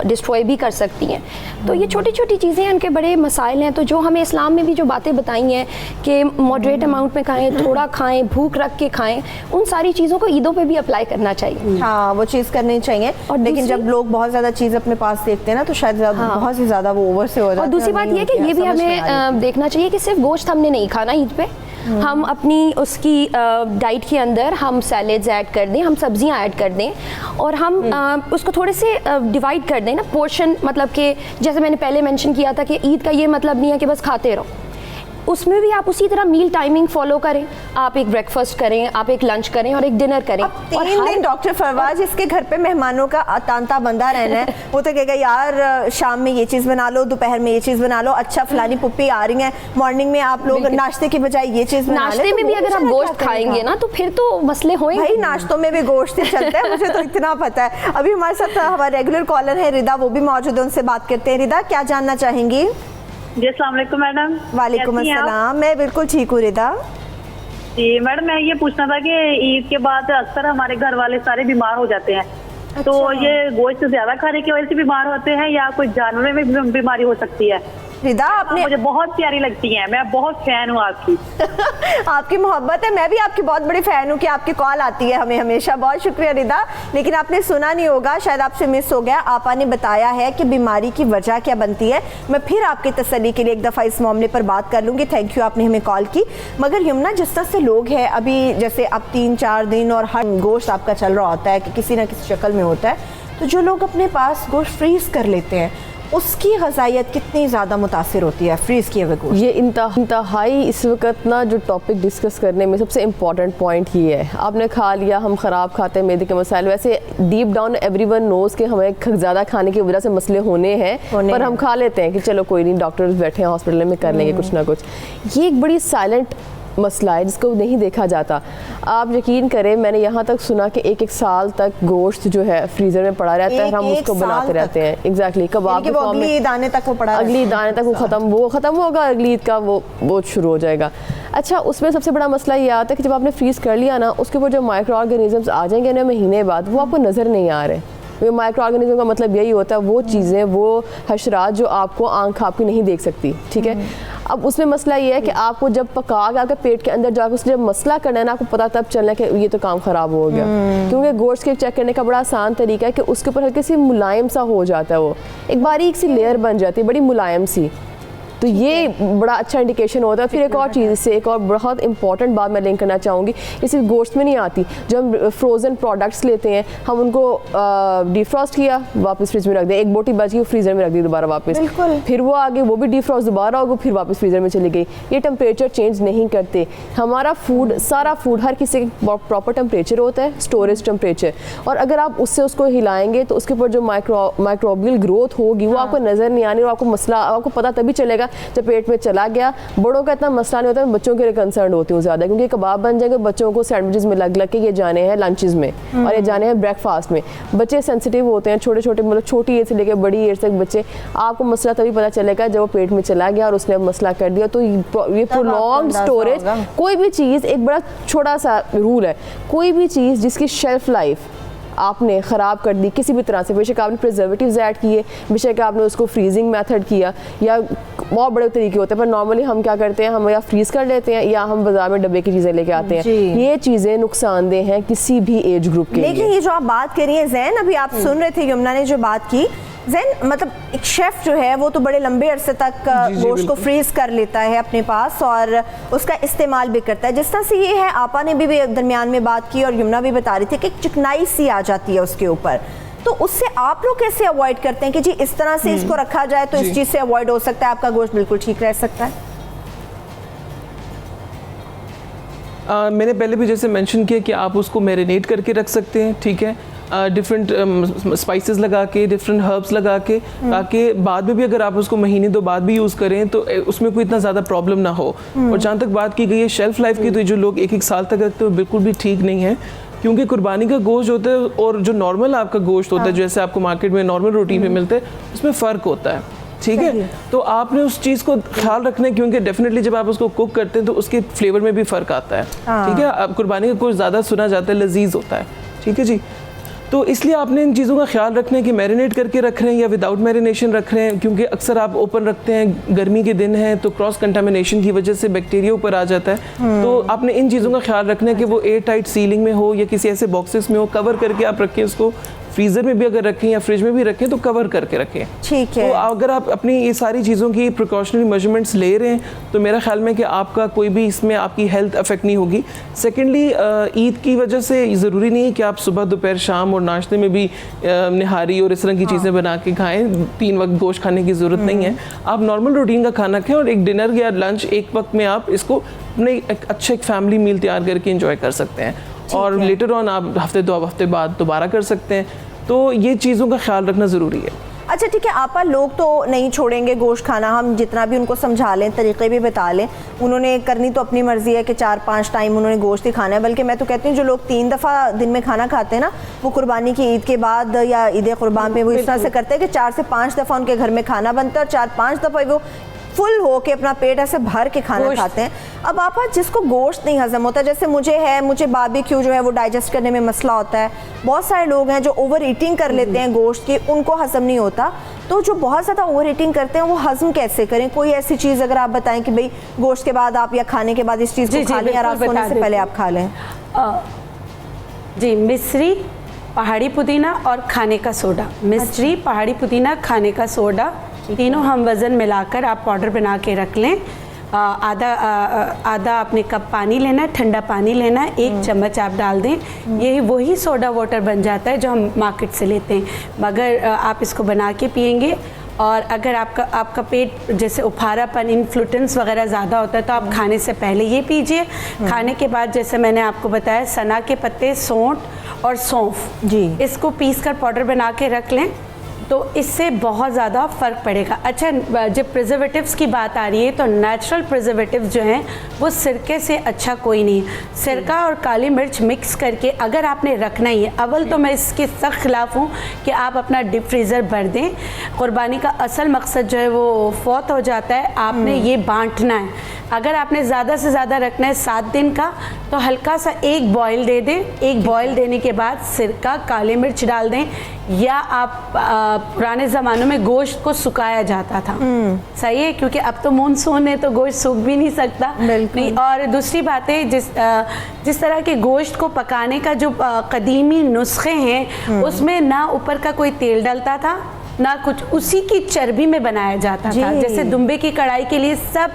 डिस्ट्रॉय भी कर सकती हैं। तो ये छोटी छोटी चीज़ें उनके बड़े मसाइल हैं। तो जो हमें इस्लाम में भी जो बातें बताई हैं कि मॉडरेट अमाउंट में खाएं, थोड़ा खाएं, भूख रख के खाएं, उन सारी चीज़ों को ईदों पे भी अप्लाई करना चाहिए। हाँ, वो चीज़ करनी चाहिए। और लेकिन जब लोग बहुत ज़्यादा चीज़ अपने पास देखते हैं ना तो शायद बहुत ही ज़्यादा वो ओवर से हो जाता है। और दूसरी बात ये कि ये भी हमें देखना चाहिए कि सिर्फ गोश्त हमने नहीं खाना ईद पे, हम अपनी उसकी डाइट के अंदर हम सैलेड्स ऐड कर दें, हम सब्जियां ऐड कर दें, और हम उसको थोड़े से डिवाइड कर दें ना पोर्शन। मतलब कि जैसे मैंने पहले मेंशन किया था कि ईद का ये मतलब नहीं है कि बस खाते रहो, उसमें भी आप उसी तरह मील टाइमिंग फॉलो करें। आप एक ब्रेकफास्ट करें, आप एक लंच करें और एक डिनर करें। 3 दिन डॉक्टर फरवाज इसके घर पे मेहमानों का तांता बंधा रहना है। वो तो कहेगा यार शाम में ये चीज़ बना लो, दोपहर में ये चीज़ बना लो, अच्छा फलानी पुप्पी आ रही है, मॉर्निंग में आप लोग नाश्ते की बजाय ये चीज़ बना लें। नाश्ते में भी अगर हम गोश्त खाएंगे ना तो फिर तो मसले होंगे। भाई नाश्तों में भी गोश्त ही चलता है, मुझे तो इतना पता है। अभी हमारे साथ हमारे रेगुलर कॉलर है रिदा, वो भी मौजूद है, उनसे बात करते हैं। रिदा, क्या जानना चाहेंगी? जी अस्सलाम वालेकुम मैडम। वालेकुम अस्सलाम, मैं बिल्कुल ठीक हूँ रिदा। जी मैडम, मैं ये पूछना था कि ईद के बाद अक्सर हमारे घर वाले सारे बीमार हो जाते हैं। तो ये गोश्त ज्यादा खाने की वजह से बीमार होते हैं या कोई जानवरों में भी बीमारी हो सकती है? रिदा आपने मुझे बहुत प्यारी लगती हैं, मैं बहुत फैन हूँ आपकी। आपकी मोहब्बत है, मैं भी आपकी बहुत बड़ी फैन हूँ कि आपकी कॉल आती है हमें हमेशा। बहुत शुक्रिया रिदा। लेकिन आपने सुना नहीं होगा, शायद आपसे मिस हो गया। आपा ने बताया है कि बीमारी की वजह क्या बनती है। मैं फिर आपकी तसल्ली के लिए एक दफ़ा इस मामले पर बात कर लूँगी। थैंक यू, आपने हमें कॉल की। मगर यमुना, जिस तरह से लोग हैं अभी, जैसे अब 3-4 दिन और हर गोश्त आपका चल रहा होता है कि किसी न किसी शक्ल में होता है, तो जो लोग अपने पास गोश्त फ्रीज़ कर लेते हैं उसकी ग़िज़ाइयत कितनी ज़्यादा मुतासिर होती है फ्रीज़ किए हुए गोश्त? ये इंतहाई इस वक्त ना जो टॉपिक डिस्कस करने में सबसे इम्पॉर्टेंट पॉइंट ये है। आपने खा लिया, हम ख़राब खाते हैं, मैदे के मसाइल, वैसे डीप डाउन एवरीवन नोज़ कि हमें ज़्यादा खाने की वजह से मसले होने हैं, पर हम खा लेते हैं कि चलो कोई नहीं, डॉक्टर्स बैठे हैं हॉस्पिटल में, कर लेंगे कुछ ना कुछ। ये एक बड़ी साइलेंट मसला है जिसको नहीं देखा जाता। आप यकीन करें, मैंने यहाँ तक सुना कि एक साल तक गोश्त जो है फ्रीजर में पड़ा रहता है, हम उसको बनाते रहते हैं। एग्जैक्टली, कबाब अगली दाने तक वो पड़ा, अगली दाने तक वो ख़त्म होगा, अगली ईद का वो शुरू हो जाएगा। अच्छा, उसमें सबसे बड़ा मसला ये आता है कि जब आपने फ्रीज़ कर लिया ना, उसके ऊपर जो माइक्रो ऑर्गेनिजम्स आ जाएंगे ना महीने बाद, वो आपको नज़र नहीं आ रहे। माइक्रो ऑर्गेनिज्म का मतलब यही होता है, वो चीज़ें, वो हशरात जो आपको आंख आपकी नहीं देख सकती, ठीक है। अब उसमें मसला ये है कि आपको जब पका के आपके पेट के अंदर जाकर उसने जब मसला करना है ना, आपको पता तब चलना है कि ये तो काम ख़राब हो गया। क्योंकि गोश्त के चेक करने का बड़ा आसान तरीका है कि उसके ऊपर हल्की सी मुलायम सा हो जाता है, वो एक बारीक सी लेयर बन जाती है, बड़ी मुलायम सी। तो ये बड़ा अच्छा इंडिकेशन होता है। फिर एक और चीज़, इससे एक और बहुत इंपॉर्टेंट बात मैं लिंक करना चाहूँगी, ये सिर्फ गोश्त में नहीं आती। जब हम फ्रोज़न प्रोडक्ट्स लेते हैं, हम उनको डिफ्रॉस्ट किया, वापस फ्रिज में रख दें, एक बोटी बच गई, फ्रीज़र में रख दी दोबारा वापस, फिर वो आगे वो भी डिफ्रॉस्ट दोबारा होगी, फिर वापस फ्रीज़र में चली गई। ये टेम्परेचर चेंज नहीं करते। हमारा फूड, सारा फूड, हर किसी का प्रॉपर टेम्परेचर होता है, स्टोरेज टेम्परेचर, और अगर आप उससे उसको हिलाएंगे तो उसके ऊपर जो माइक्रोबियल ग्रोथ होगी वो आपको नज़र नहीं आनी, और आपको मसला आपको पता तभी चलेगा जब पेट में चला गया। बड़ों का इतना मसला नहीं होता, मैं बच्चों के लिए कंसर्न होती हूँ ज़्यादा, क्योंकि कबाब बन जाएंगे, बच्चों को सैंडविचेस में लग के ये जाने हैं लंचेस में और ये जाने हैं ब्रेकफास्ट में। बच्चे सेंसिटिव होते हैं, छोटे छोटे, मतलब छोटी एज से लेकर बड़ी एज तक बच्चे। आपको मसला तभी पता चलेगा जब वो पेट में चला गया और उसने मसला कर दिया। तो ये प्रोलॉन्ग स्टोरेज, कोई भी चीज़, एक बड़ा छोटा सा रूल है, कोई भी चीज़ जिसकी शेल्फ लाइफ आपने ख़राब कर दी किसी भी तरह से, बेशक आपने प्रिजर्वेटिव्स ऐड किए, बेशक आपने उसको फ्रीजिंग मेथड किया, या बहुत बड़े तरीके होते हैं, पर नॉर्मली हम क्या करते हैं, हम या फ्रीज़ कर लेते हैं या हम बाजार में डब्बे की चीज़ें लेके आते हैं। ये चीज़ें नुकसानदेह हैं किसी भी एज ग्रुप के लिए। लेकिन ये जो आप बात कर रही हैं ज़ैन, अभी आप सुन रहे थे यमुना ने जो बात की, ज़ैन, मतलब एक शेफ़ जो है वो तो बड़े लंबे अरसे तक गोश्त को फ्रीज़ कर लेता है अपने पास और उसका इस्तेमाल भी करता है। जिस तरह से ये है, आपा ने भी दरमियान में बात की और यमुना भी बता रही थी कि एक चिकनाई सी आ जाती है उसके ऊपर, तो उससे आप लोग कैसे अवॉइड करते हैं कि जी इस तरह से इसको रखा जाए तो इस चीज़ से अवॉइड हो सकता है, आपका गोश्त बिल्कुल ठीक रह सकता है? मैंने पहले भी जैसे मेंशन किया कि आप उसको मैरिनेट करके रख सकते हैं, ठीक है, डिफरेंट स्पाइसेस लगा के, डिफरेंट हर्ब्स लगा के, ताकि बाद में भी अगर आप उसको महीने 2 बाद भी यूज़ करें तो उसमें कोई इतना ज़्यादा प्रॉब्लम ना हो। और जहाँ तक बात की गई है शेल्फ़ लाइफ की, तो जो लोग 1-1 साल तक रखते हैं बिल्कुल भी ठीक नहीं है, क्योंकि कुर्बानी का गोश्त होता है और जो नॉर्मल आपका गोश्त होता है, जैसे आपको मार्केट में नॉर्मल रूटीन में मिलता है, उसमें फ़र्क होता है, ठीक है। तो आपने उस चीज़ को ख्याल रखना है, क्योंकि डेफिनेटली जब आप उसको कुक करते हैं तो उसके फ्लेवर में भी फ़र्क आता है, ठीक है। अब कुर्बानी का गोश्त ज़्यादा सुना जाता है, लजीज होता है, ठीक है जी। तो इसलिए आपने इन चीज़ों का ख्याल रखना है कि मैरिनेट करके रख रहे हैं या विदाउट मैरिनेशन रख रहे हैं, क्योंकि अक्सर आप ओपन रखते हैं, गर्मी के दिन है तो क्रॉस कंटामिनेशन की वजह से बैक्टीरिया ऊपर आ जाता है। तो आपने इन चीज़ों का ख्याल रखना है कि वो एयर टाइट सीलिंग में हो या किसी ऐसे बॉक्सेस में हो, कवर करके आप रखें उसको। फ्रीज़र में भी अगर रखें या फ्रिज में भी रखें तो कवर करके रखें, ठीक है। तो अगर आप अपनी ये सारी चीज़ों की प्रिकॉशनरी मेजरमेंट्स ले रहे हैं तो मेरा ख्याल में कि आपका कोई भी इसमें आपकी हेल्थ अफेक्ट नहीं होगी। सेकेंडली, ईद की वजह से ज़रूरी नहीं है कि आप सुबह दोपहर शाम और नाश्ते में भी निहारी और इस तरह की चीज़ें बना के खाएँ, 3 वक्त गोश्त खाने की ज़रूरत नहीं है। आप नॉर्मल रूटीन का खाना खाएँ और एक डिनर या लंच एक वक्त में आप इसको अपने एक अच्छे फैमिली मील तैयार करके इंजॉय कर सकते हैं, और लेटर ऑन आप हफ्ते 2 हफ्ते बाद दोबारा कर सकते हैं। तो ये चीज़ों का ख्याल रखना ज़रूरी है। अच्छा ठीक है आपा, लोग तो नहीं छोड़ेंगे गोश्त खाना, हम जितना भी उनको समझा लें, तरीक़े भी बता लें, उन्होंने करनी तो अपनी मर्ज़ी है कि 4-5 टाइम उन्होंने गोश्त ही खाना है। बल्कि मैं तो कहती हूँ जो लोग 3 दफ़ा दिन में खाना खाते हैं ना, वो कुर्बानी की ईद के बाद या ईद कुर्बान में वो इस तरह से करते हैं कि 4 से 5 दफ़ा उनके घर में खाना बनता है और 4-5 दफ़ा वो फुल हो के अपना पेट ऐसे भर के खाना खाते हैं। अब आप जिसको गोश्त नहीं हजम होता, जैसे मुझे बारबेक्यू जो है वो डाइजेस्ट करने में मसला होता है, बहुत सारे लोग हैं जो ओवर ईटिंग कर लेते हैं गोश्त की, उनको हजम नहीं होता। तो जो बहुत ज़्यादा ओवर ईटिंग करते हैं वो हजम कैसे करें? कोई ऐसी चीज़ अगर आप बताएं कि भाई गोश्त के बाद आप या खाने के बाद इस चीज़ को खा लें या रात सोने से पहले आप खा लें। जी, मिश्री, पहाड़ी पुदीना और खाने का सोडा। मिश्री, पहाड़ी पुदीना, खाने का सोडा, तीनों हम वज़न मिलाकर आप पाउडर बना के रख लें। आधा अपने कप पानी लेना है, ठंडा पानी लेना है, 1 चम्मच आप डाल दें, यही वही सोडा वाटर बन जाता है जो हम मार्केट से लेते हैं। मगर आप इसको बना के पिएंगे, और अगर आपका पेट जैसे उफारापन, इन्फ्लुटेंस वगैरह ज़्यादा होता है तो आप खाने से पहले ये पीजिए। खाने के बाद जैसे मैंने आपको बताया, सना के पत्ते, सौंठ और सौंफ, जी, इसको पीस कर पाउडर बना के रख लें, तो इससे बहुत ज़्यादा फ़र्क पड़ेगा। अच्छा, जब प्रिजर्वेटिव्स की बात आ रही है तो नेचुरल प्रिजर्वेटिव्स जो हैं वो सिरके से अच्छा कोई नहीं। सिरका और काली मिर्च मिक्स करके अगर आपने रखना ही है, अव्वल तो मैं इसके सख्त खिलाफ हूँ कि आप अपना डीप फ्रीज़र भर दें। कुर्बानी का असल मकसद जो है वो फौत हो जाता है, आपने ये बांटना है। अगर आपने ज़्यादा से ज़्यादा रखना है 7 दिन का, तो हल्का सा 1 बॉयल दे दें। 1 बॉयल देने के बाद सिरका, काली मिर्च डाल दें, या आप पुराने ज़मानों में गोश्त को सुखाया जाता था, सही है, क्योंकि अब तो मानसून है तो गोश्त सूख भी नहीं सकता। नहीं, और दूसरी बात है, जिस तरह के गोश्त को पकाने का जो कदीमी नुस्खे हैं, उसमें ना ऊपर का कोई तेल डलता था ना कुछ, उसी की चर्बी में बनाया जाता था। जैसे दुम्बे की कढ़ाई के लिए सब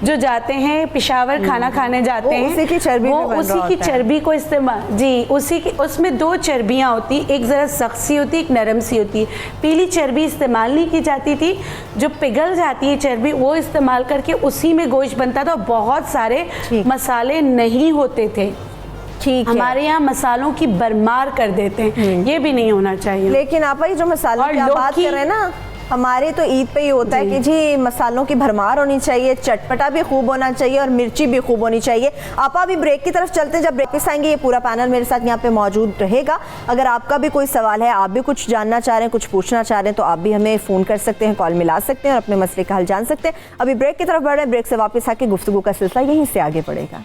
जो जाते हैं पेशावर खाना खाने जाते हैं, उसी की चर्बी वो उसी की चर्बी को इस्तेमाल, जी, उसी की, उसमें 2 चर्बियाँ होती, एक ज़रा सख्त सी होती, एक नरम सी होती है। पीली चर्बी इस्तेमाल नहीं की जाती थी, जो पिघल जाती है चर्बी, वो इस्तेमाल करके उसी में गोश्त बनता था। बहुत सारे मसाले नहीं होते थे, हमारे यहाँ मसालों की भरमार कर देते हैं, ये भी नहीं होना चाहिए। लेकिन आप ही जो मसालों की बात कर रहे हैं ना, हमारे तो ईद पे ही होता है कि जी मसालों की भरमार होनी चाहिए, चटपटा भी खूब होना चाहिए और मिर्ची भी खूब होनी चाहिए। आप अभी ब्रेक की तरफ चलते हैं, जब ब्रेक पे आएंगे ये पूरा पैनल मेरे साथ यहाँ पे मौजूद रहेगा। अगर आपका भी कोई सवाल है, आप भी कुछ जानना चाह रहे हैं, कुछ पूछना चाह रहे हैं, तो आप भी हमें फ़ोन कर सकते हैं, कॉल मिला सकते हैं और अपने मसले का हल जान सकते हैं। अभी ब्रेक की तरफ बढ़ रहे हैं, ब्रेक से वापस आके गुफ्तगू का सिलसिला यहीं से आगे बढ़ेगा।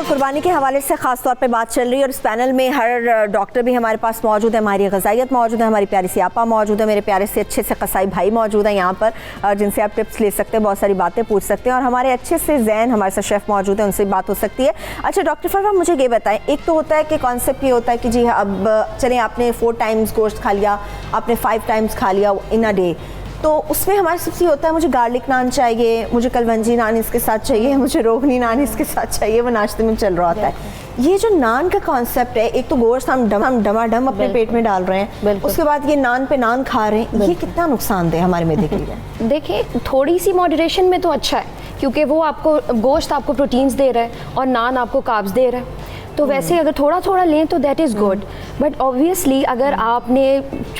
कुर्बानी के हवाले से ख़ास तौर पे बात चल रही है और इस पैनल में हर डॉक्टर भी हमारे पास मौजूद है, हमारी ग़ज़ाइयत मौजूद है, हमारी प्यारी सी आपा मौजूद है, मेरे प्यारे से अच्छे से कसाई भाई मौजूद हैं यहाँ पर, जिनसे आप टिप्स ले सकते हैं, बहुत सारी बातें पूछ सकते हैं, और हमारे अच्छे से जैन हमारे साथ शेफ़ मौजूद है, उनसे बात हो सकती है। अच्छा डॉक्टर फरवा, मुझे ये बताएं, एक तो होता है कि कॉन्सेप्ट ये होता है कि जी अब चलें आपने 4 टाइम्स गोश्त खा लिया, आपने 5 टाइम्स खा लिया इन अ डे, तो उसमें हमारे सबसे होता है मुझे गार्लिक नान चाहिए, मुझे कलवंजी नान इसके साथ चाहिए, मुझे रोगनी नान इसके साथ चाहिए, वो नाश्ते में चल रहा होता है। ये जो नान का कॉन्सेप्ट है, एक तो गोश्त हम डमाडम अपने पेट में डाल रहे हैं, उसके बाद ये नान पे नान खा रहे हैं, ये कितना नुकसानदेह हमारे मैदे के लिए? देखिए, थोड़ी सी मॉडरेशन में तो अच्छा है, क्योंकि वो आपको गोश्त आपको प्रोटीन्स दे रहा है और नान आपको कार्ब्स दे रहा है, तो वैसे अगर थोड़ा थोड़ा लें तो that is good. But obviously अगर आपने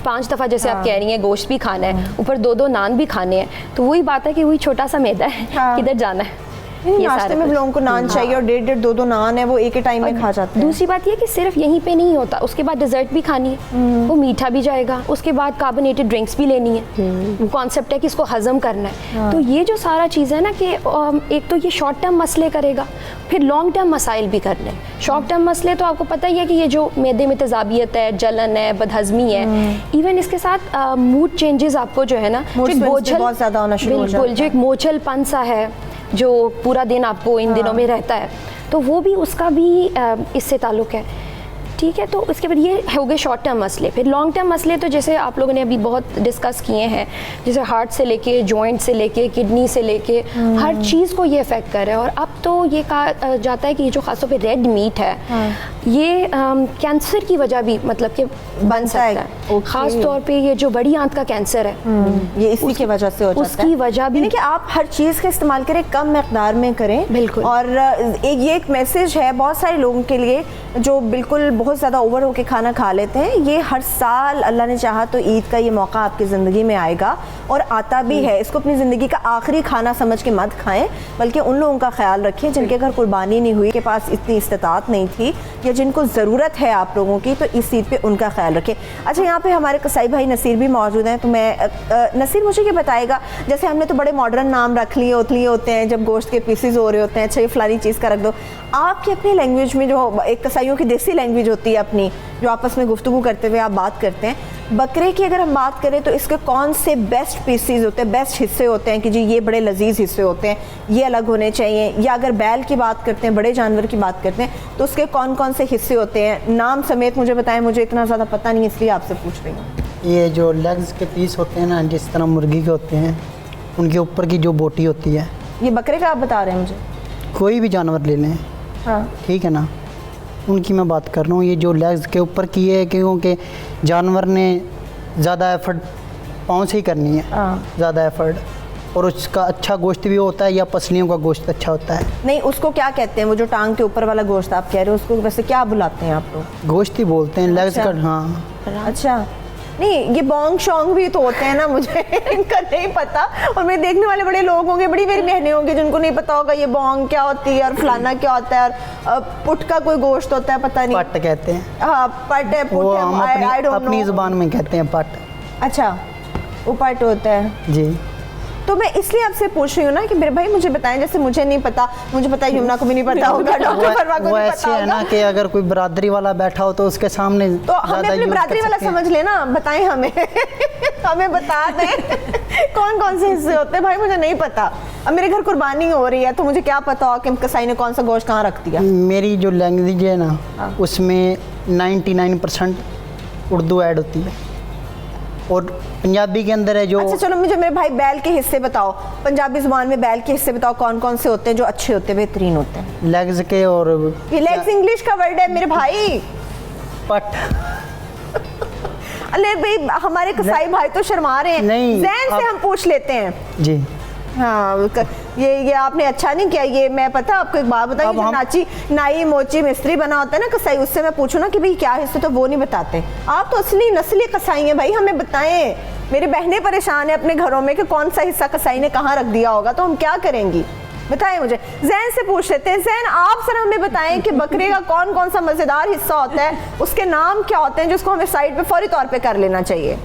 5 दफ़ा जैसे आप कह रही हैं गोश्त भी खाना है, ऊपर 2-2 नान भी खाने हैं, तो वही बात है कि वही छोटा सा मैदा है, किधर जाना है। नाश्ते में लोगों को नान चाहिए और 1.5 2-2 नान है वो एक ही टाइम में खा जाते हैं। दूसरी बात ये कि सिर्फ यहीं पे नहीं होता, उसके बाद डिज़र्ट भी खानी है, वो मीठा भी जाएगा, उसके बाद कार्बोनेटेड ड्रिंक्स भी लेनी है। कॉन्सेप्ट है कि इसको हजम करना है। तो ये जो सारा चीज़ है ना कि एक तो ये शॉर्ट टर्म मसले करेगा, फिर लॉन्ग टर्म मसाइल भी करने। शॉर्ट टर्म मसले तो आपको पता ही है कि ये जो मैदे में तेजाबियत है, जलन है, बदहजमी है, इवन इसके साथ मूड चेंजेस आपको जो है ना, बहुत ज़्यादा होना शुरू हो जाता है, जो एक मोचलपन सा है जो पूरा दिन आपको इन दिनों में रहता है, तो वो भी उसका भी इससे ताल्लुक़ है। ठीक है, तो उसके बाद ये हो गए शॉर्ट टर्म मसले। फिर लॉन्ग टर्म मसले तो जैसे आप लोगों ने अभी बहुत डिस्कस किए हैं, जैसे हार्ट से लेके, जॉइंट से लेके, किडनी से लेके, हर चीज़ को ये अफेक्ट कर रहा है। और अब तो ये कहा जाता है कि जो खासतौर पे रेड मीट है ये कैंसर की वजह भी मतलब कि बन सकता है। खास तौर पे ये जो बड़ी आंत का कैंसर है ये इसी की वजह से हो जाता है। उसकी वजह भी कि आप हर चीज़ का इस्तेमाल करें, कम मकदार में करें। बिल्कुल। और ये एक मैसेज है बहुत सारे लोगों के लिए जो बिल्कुल बहुत ज़्यादा ओवर होके खाना खा लेते हैं। ये हर साल अल्लाह ने चाहा तो ईद का ये मौका आपकी ज़िंदगी में आएगा और आता भी है। इसको अपनी ज़िंदगी का आखिरी खाना समझ के मत खाएं, बल्कि उन लोगों का ख्याल रखें जिनके घर कुर्बानी नहीं हुई, के पास इतनी इस्तात नहीं थी या जिनको ज़रूरत है आप लोगों की, तो इस ईद पे उनका ख्याल रखें। अच्छा, यहाँ पे हमारे कसाई भाई नसीर भी मौजूद हैं। तो मैं नसीर मुझे ये बताएगा, जैसे हमने तो बड़े मॉडर्न नाम रख लिए होते हैं जब गोश्त के पीसेस हो रहे होते हैं, अच्छा ये फलानी चीज़ का रख दो। आपकी अपनी लैंग्वेज में जो एक कसाईयों की देसी लैंग्वेज होती है अपनी, जो आपस में गुफ्तगू करते हुए आप बात करते हैं, बकरे की अगर हम बात करें तो इसके कौन से बेस्ट पीसेस होते हैं, बेस्ट हिस्से होते हैं कि जी ये बड़े लजीज हिस्से होते हैं, ये अलग होने चाहिए? या अगर बैल की बात करते हैं, बड़े जानवर की बात करते हैं, तो उसके कौन कौन से हिस्से होते हैं? नाम समेत मुझे बताएं, मुझे इतना ज़्यादा पता नहीं इसलिए आपसे पूछ रही हूँ। ये जो लेग्स के पीस होते हैं ना, जिस तरह मुर्गी के होते हैं, उनके ऊपर की जो बोटी होती है। ये बकरे का आप बता रहे हैं मुझे? कोई भी जानवर ले लें, हाँ ठीक है ना, उनकी मैं बात कर रहा हूँ। ये जो लेग्स के ऊपर की है क्योंकि जानवर ने ज़्यादा एफर्ट पाँव से ही करनी है, ज़्यादा एफर्ट, और उसका अच्छा गोश्त भी होता है या पसलियों का गोश्त अच्छा होता है। नहीं, उसको क्या कहते हैं वो जो टांग के ऊपर वाला गोश्त आप कह रहे हो, उसको वैसे क्या बुलाते हैं आप लोग? गोश्त ही बोलते हैं, लेग्स का। हाँ अच्छा, नहीं ये बोंग शोंग भी तो होते हैं ना, मुझे इनका नहीं पता। और मेरे देखने वाले बड़े लोग होंगे, बड़ी मेरी बहनें होंगी जिनको नहीं पता होगा ये बोंग क्या होती है और फलाना क्या होता है, और पुट का कोई गोश्त होता है, पता नहीं। पट कहते हैं। हाँ पट है, पुट है, हम अपनी ज़ुबान में कहते हैं पट। अच्छा, वो पट होता है जी। तो मैं इसलिए आपसे पूछ रही हूँ ना कि मेरे भाई मुझे बताएं, जैसे मुझे नहीं पता, मुझे पता है यमुना को भी नहीं पता होगा, डॉक्टर फरवा को वो नहीं ऐसे पता है ना कि अगर कोई बरादरी वाला बैठा हो तो उसके सामने तो हमें अपने बरादरी वाला समझ लेना, बताएं हमें हमें बता दें कौन कौन से हिस्से होते हैं। भाई मुझे नहीं पता, अब मेरे घर कुर्बानी हो रही है तो मुझे क्या पता हो कि कसाई ने कौन सा गोश्त कहाँ रख दिया। मेरी जो लैंग्वेज है ना, उसमें 99% उर्दू ऐड होती है और पंजाबी के अंदर है जो। अच्छा चलो, मुझे मेरे भाई बैल के हिस्से बताओ, पंजाबी जुबान में बैल के हिस्से बताओ कौन कौन से होते हैं जो अच्छे होते हैं, बेहतरीन होते हैं? लेग्स के। और ये लेग्स इंग्लिश का वर्ड है मेरे भाई। पट। अरे भाई हमारे कसाई भाई तो शर्मा रहे हैं, नहीं, ज़हन से हम पूछ लेते हैं जी। हाँ ये आपने अच्छा नहीं किया। ये मैं पता आपको एक बात बताई, जो नाची नाई मोची मिस्त्री बना होता है ना कसाई, उससे मैं पूछूं ना कि भाई क्या हिस्से, तो वो नहीं बताते। आप तो असली नस्ली कसाई हैं भाई, हमें बताएं। मेरी बहनें परेशान है अपने घरों में कि कौन सा हिस्सा कसाई ने कहाँ रख दिया होगा, तो हम क्या करेंगी बताएं मुझे। जैन से पूछ लेते हैं। जैन आप सर हमें बताएं कि बकरे का कौन कौन सा मज़ेदार हिस्सा होता है, उसके नाम क्या होते हैं जिसको हमें साइड पे फौरी तौर पे कर लेना चाहिए?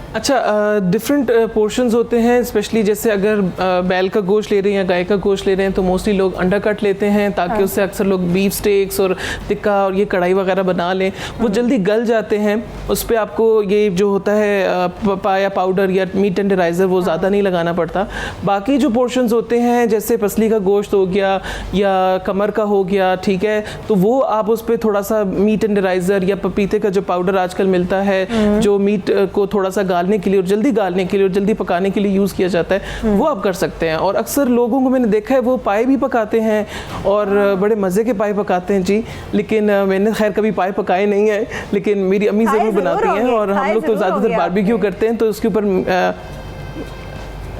अच्छा, डिफरेंट पोर्शंस होते हैं, स्पेशली जैसे अगर बैल का गोश्त ले रहे हैं या गाय का गोश्त ले रहे हैं तो मोस्टली लोग अंडा कट लेते हैं ताकि उससे अक्सर लोग बीफ स्टेक्स और टिक्का और ये कढ़ाई वगैरह बना लें, वो जल्दी गल जाते हैं। उस पर आपको ये जो होता है पाया पाउडर या मीट टेंडराइज़र वो ज़्यादा नहीं लगाना पड़ता। बाकी जो पोर्शंस होते हैं जैसे पसली का गोश्त हो गया या कमर का हो गया, ठीक है, तो वो आप उस पर थोड़ा सा मीट टेंडराइज़र या पपीते का जो पाउडर आजकल मिलता है जो मीट को थोड़ा सा गालने के लिए और जल्दी गालने के लिए और जल्दी पकाने के लिए यूज़ किया जाता है, वो आप कर सकते हैं। और अक्सर लोगों को मैंने देखा है वो पाए भी पकाते हैं और बड़े मज़े के पाए पकाते हैं जी, लेकिन मैंने खैर कभी पाए पकाए नहीं है, लेकिन मेरी अम्मी ज़रूर बनाती हैं और हम लोग तो ज़्यादातर बारबेक्यू करते हैं तो उसके ऊपर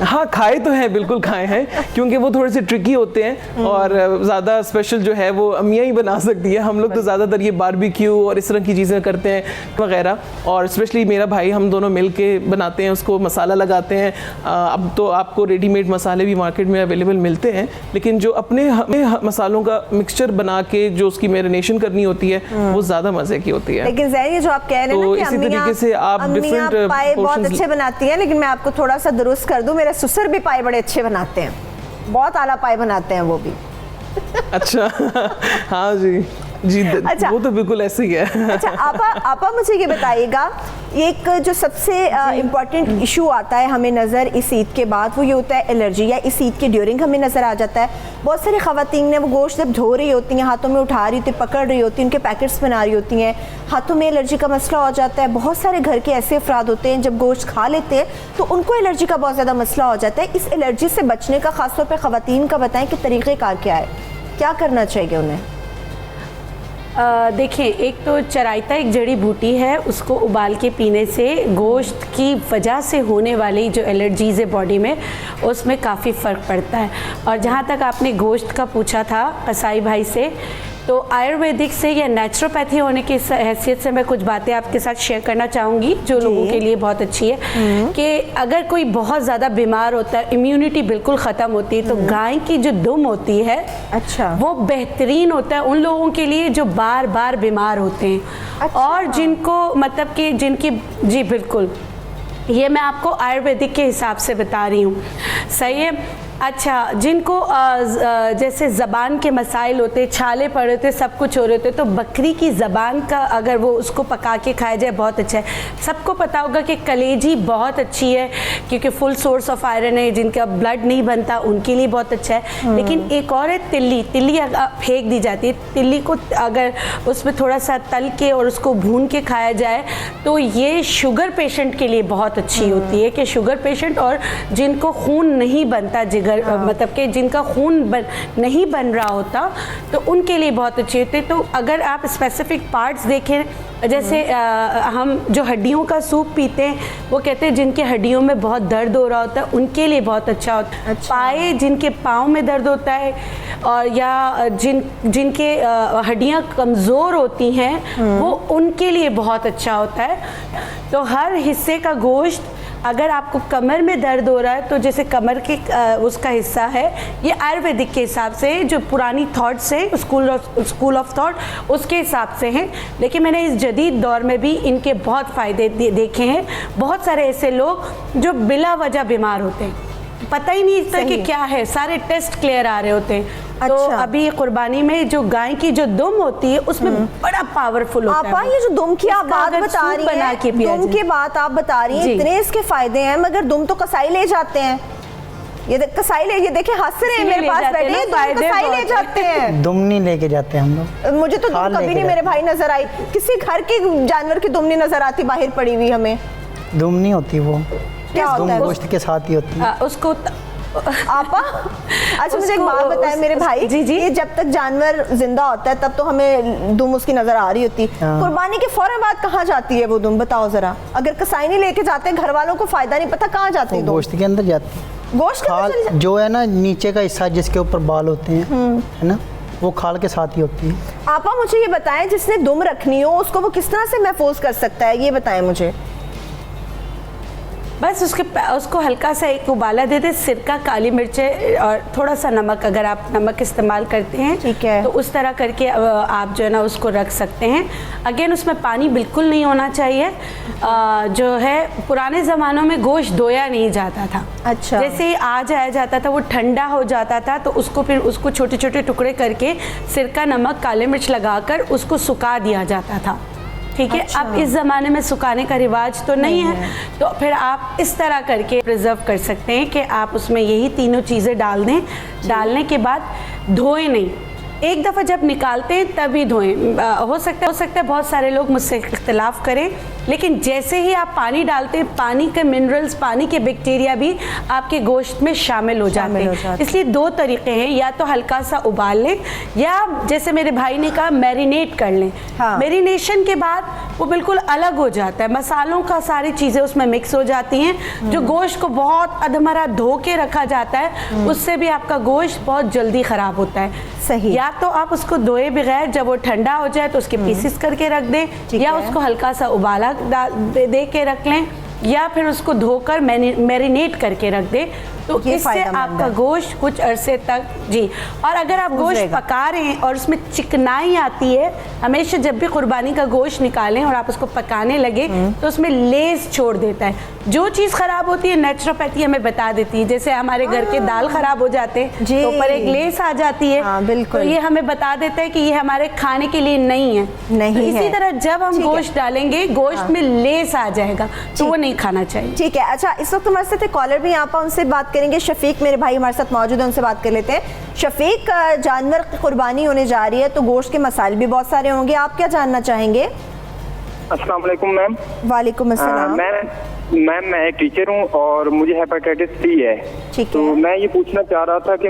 हाँ खाए तो हैं, बिल्कुल खाए हैं, क्योंकि वो थोड़े से ट्रिकी होते हैं और ज़्यादा स्पेशल जो है वो अम्मियाँ ही बना सकती है। हम लोग तो ज़्यादातर ये बारबेक्यू और इस तरह की चीज़ें करते हैं वगैरह, और स्पेशली मेरा भाई हम दोनों मिल के बनाते हैं, उसको मसाला लगाते हैं। अब तो आपको रेडीमेड मसाले भी मार्केट में अवेलेबल मिलते हैं, लेकिन जो अपने मसालों का मिक्सचर बना के जो उसकी मैरिनेशन करनी होती है वो ज़्यादा मज़े की होती है। लेकिन ज़ैन ये जो आप कह रहे हैं तो ना कि इसी तरीके से आप डिफरेंट पाए बहुत अच्छे बनाती हैं, लेकिन मैं आपको थोड़ा सा दुरुस्त कर दूं, मेरे ससुर भी पाए बड़े अच्छे बनाते हैं, बहुत आला पाए बनाते हैं वो भी। अच्छा हाँ जी। जी अच्छा, वो तो बिल्कुल ऐसे ही है। अच्छा आपा मुझे ये बताइएगा, एक जो सबसे इम्पॉर्टेंट इशू आता है हमें नज़र इस ईद के बाद, वो ये होता है एलर्जी, या इस ईद के ड्यूरिंग हमें नज़र आ जाता है। बहुत सारी ख़वातीन ने वो गोश्त जब धो रही होती हैं, हाथों में उठा रही होती, पकड़ रही होती हैं, उनके पैकेट्स बना रही होती हैं, हाथों में एलर्जी का मसला हो जाता है। बहुत सारे घर के ऐसे अफराद होते हैं जब गोश्त खा लेते हैं तो उनको एलर्जी का बहुत ज़्यादा मसला हो जाता है। इस एलर्जी से बचने का ख़ासतौर पर ख़वातीन का बताएं कि तरीक़ेकार क्या है, क्या करना चाहिए उन्हें? देखिए, एक तो चराइता एक जड़ी बूटी है, उसको उबाल के पीने से गोश्त की वजह से होने वाली जो एलर्जीज़ है बॉडी में, उसमें काफ़ी फ़र्क पड़ता है। और जहाँ तक आपने गोश्त का पूछा था कसाई भाई से, तो आयुर्वेदिक से या नेचुरोपैथी होने की हैसियत से मैं कुछ बातें आपके साथ शेयर करना चाहूँगी जो लोगों के लिए बहुत अच्छी है। कि अगर कोई बहुत ज़्यादा बीमार होता है, इम्यूनिटी बिल्कुल ख़त्म होती है, तो गाय की जो दुम होती है, अच्छा, वो बेहतरीन होता है उन लोगों के लिए जो बार बार बीमार होते हैं। अच्छा। और जिनको मतलब कि जिनकी, जी बिल्कुल, ये मैं आपको आयुर्वेदिक के हिसाब से बता रही हूँ, सही है। अच्छा, जिनको जैसे ज़बान के मसाइल होते, छाले पड़े होते, सब कुछ हो रहे होते, तो बकरी की ज़बान का अगर वो उसको पका के खाया जाए बहुत अच्छा है। सबको पता होगा कि कलेजी बहुत अच्छी है क्योंकि फुल सोर्स ऑफ आयरन है, जिनका ब्लड नहीं बनता उनके लिए बहुत अच्छा है। लेकिन एक और है तिल्ली, तिल्ली फेंक दी जाती है। तिल्ली को अगर उसमें थोड़ा सा तल के और उसको भून के खाया जाए तो ये शुगर पेशेंट के लिए बहुत अच्छी होती है, कि शुगर पेशेंट और जिनको खून नहीं बनता जिगर, मतलब कि जिनका खून नहीं बन रहा होता, तो उनके लिए बहुत अच्छे होते। तो अगर आप स्पेसिफिक पार्ट्स देखें, जैसे हम जो हड्डियों का सूप पीते हैं, वो कहते हैं जिनके हड्डियों में बहुत दर्द हो रहा होता है उनके लिए बहुत अच्छा होता है। अच्छा। पाए, जिनके पाँव में दर्द होता है, और या जिनके हड्डियाँ कमज़ोर होती हैं, वो उनके लिए बहुत अच्छा होता है। तो हर हिस्से का गोश्त, अगर आपको कमर में दर्द हो रहा है तो जैसे कमर के उसका हिस्सा है, ये आयुर्वेदिक के हिसाब से जो पुरानी थॉट्स है, स्कूल ऑफ थॉट, उसके हिसाब से हैं। लेकिन मैंने इस जदीद दौर में भी इनके बहुत फ़ायदे देखे हैं। बहुत सारे ऐसे लोग जो बिला वजह बीमार होते हैं, पता ही नहीं इस तरह कि क्या है, सारे टेस्ट क्लियर आ रहे होते हैं। अच्छा। तो अभी कुर्बानी में जो गाय की जो दुम होती है उसमें बड़ा पावरफुल होता है। आपा, ये जो दुम की आप बात बता रही हैं, दुम की बात आप बता रही हैं, इतने इसके फायदे हैं, मगर दुम तो कसाई ले जाते हैं। ये कसाई ले, ये देखे हंस रहे हैं मेरे पास बैठे, दुम कसाई ले जाते हैं। दुम नहीं लेके जाते हम लोग। मुझे तो दुम कभी नहीं मेरे भाई नजर आई, किसी घर के जानवर की दुम नहीं नजर आती बाहर पड़ी हुई हमें। दुम नहीं होती वो, क्या होता है? गोश्त के साथ ही होती है उसको। आपा, अच्छा मुझे एक बात बताएं मेरे भाई, जी जी, ये जब तक जानवर जिंदा होता है तब तो हमें दुम उसकी नजर आ रही होती, कुर्बानी के फौरन बाद कहाँ जाती है वो दुम, बताओ जरा। अगर कसाई नहीं लेके जाते, घर वालों को फायदा नहीं पता, कहाँ जाती है? गोश्त के अंदर जाती है। गोश्त खाल जो है ना, नीचे का हिस्सा जिसके ऊपर बाल होते हैं, है ना, वो खाल के साथ ही होती है। आपा मुझे ये बताएं, जिसने दुम रखनी हो उसको वो किस तरह से महफूज कर सकता है, ये बताएं मुझे। बस उसको हल्का सा एक उबाला दे दे, सिरका, काली मिर्चें और थोड़ा सा नमक, अगर आप नमक इस्तेमाल करते हैं, ठीक है, तो उस तरह करके आप जो है ना उसको रख सकते हैं। अगेन उसमें पानी बिल्कुल नहीं होना चाहिए। जो है पुराने ज़मानों में गोश्त धोया नहीं जाता था। अच्छा। जैसे ही आ जाया जाता था वो ठंडा हो जाता था, तो उसको फिर उसको छोटे छोटे टुकड़े करके सिरका, नमक, काले मिर्च लगाकर उसको सुखा दिया जाता था। ठीक है। अच्छा। अब इस ज़माने में सुखाने का रिवाज तो नहीं है, तो फिर आप इस तरह करके प्रिजर्व कर सकते हैं कि आप उसमें यही तीनों चीज़ें डाल दें। डालने के बाद धोएं नहीं, एक दफ़ा जब निकालते हैं तभी धोएं। हो सकता है बहुत सारे लोग मुझसे इख्तिलाफ करें, लेकिन जैसे ही आप पानी डालते हैं, पानी के मिनरल्स, पानी के बैक्टीरिया भी आपके गोश्त में शामिल हो जाते हैं। इसलिए दो तरीके हैं, या तो हल्का सा उबाल लें, या जैसे मेरे भाई ने कहा मैरिनेट कर लें। हाँ। मैरिनेशन के बाद वो बिल्कुल अलग हो जाता है, मसालों का सारी चीज़ें उसमें मिक्स हो जाती हैं। जो गोश्त को बहुत अधमरा धो के रखा जाता है, उससे भी आपका गोश्त बहुत जल्दी ख़राब होता है। सही। या तो आप उसको धोए बगैर जब वो ठंडा हो जाए तो उसके पीसेस करके रख दें, या उसको हल्का सा उबाला दे के रख लें। या फिर उसको धोकर मैरिनेट करके रख दें, तो इससे आपका गोश्त कुछ अरसे तक जी। और अगर आप गोश्त पका रहे हैं और उसमें चिकनाई आती है, हमेशा जब भी कुर्बानी का गोश्त निकालें और आप उसको पकाने लगे तो उसमें लेस छोड़ देता है। जो चीज़ खराब होती है नेचुरोपैथी हमें बता देती है, जैसे हमारे घर के दाल खराब हो जाते हैं तो ऊपर एक लेस आ जाती है, तो ये हमें बता देता है कि ये हमारे खाने के लिए नहीं है। तो इसी तरह जब हम गोश्त डालेंगे गोश्त में लेस आ जाएगा, तो वो नहीं खाना चाहिए। ठीक है, अच्छा इस वक्त हमारे साथ कॉलर भी यहाँ पर, उनसे बात करेंगे। शफीक मेरे भाई हमारे साथ मौजूद है, उनसे बात कर लेते हैं। शफीक, जानवर की कुर्बानी होने जा रही है तो गोश्त के मसाइल भी बहुत सारे होंगे, आप क्या जानना चाहेंगे? अस्सलाम वालेकुम मैम। वालेकुम अस्सलाम। मैम मैं एक टीचर हूँ और मुझे हेपेटाइटिस सी है। तो मैं ये पूछना चाह रहा था कि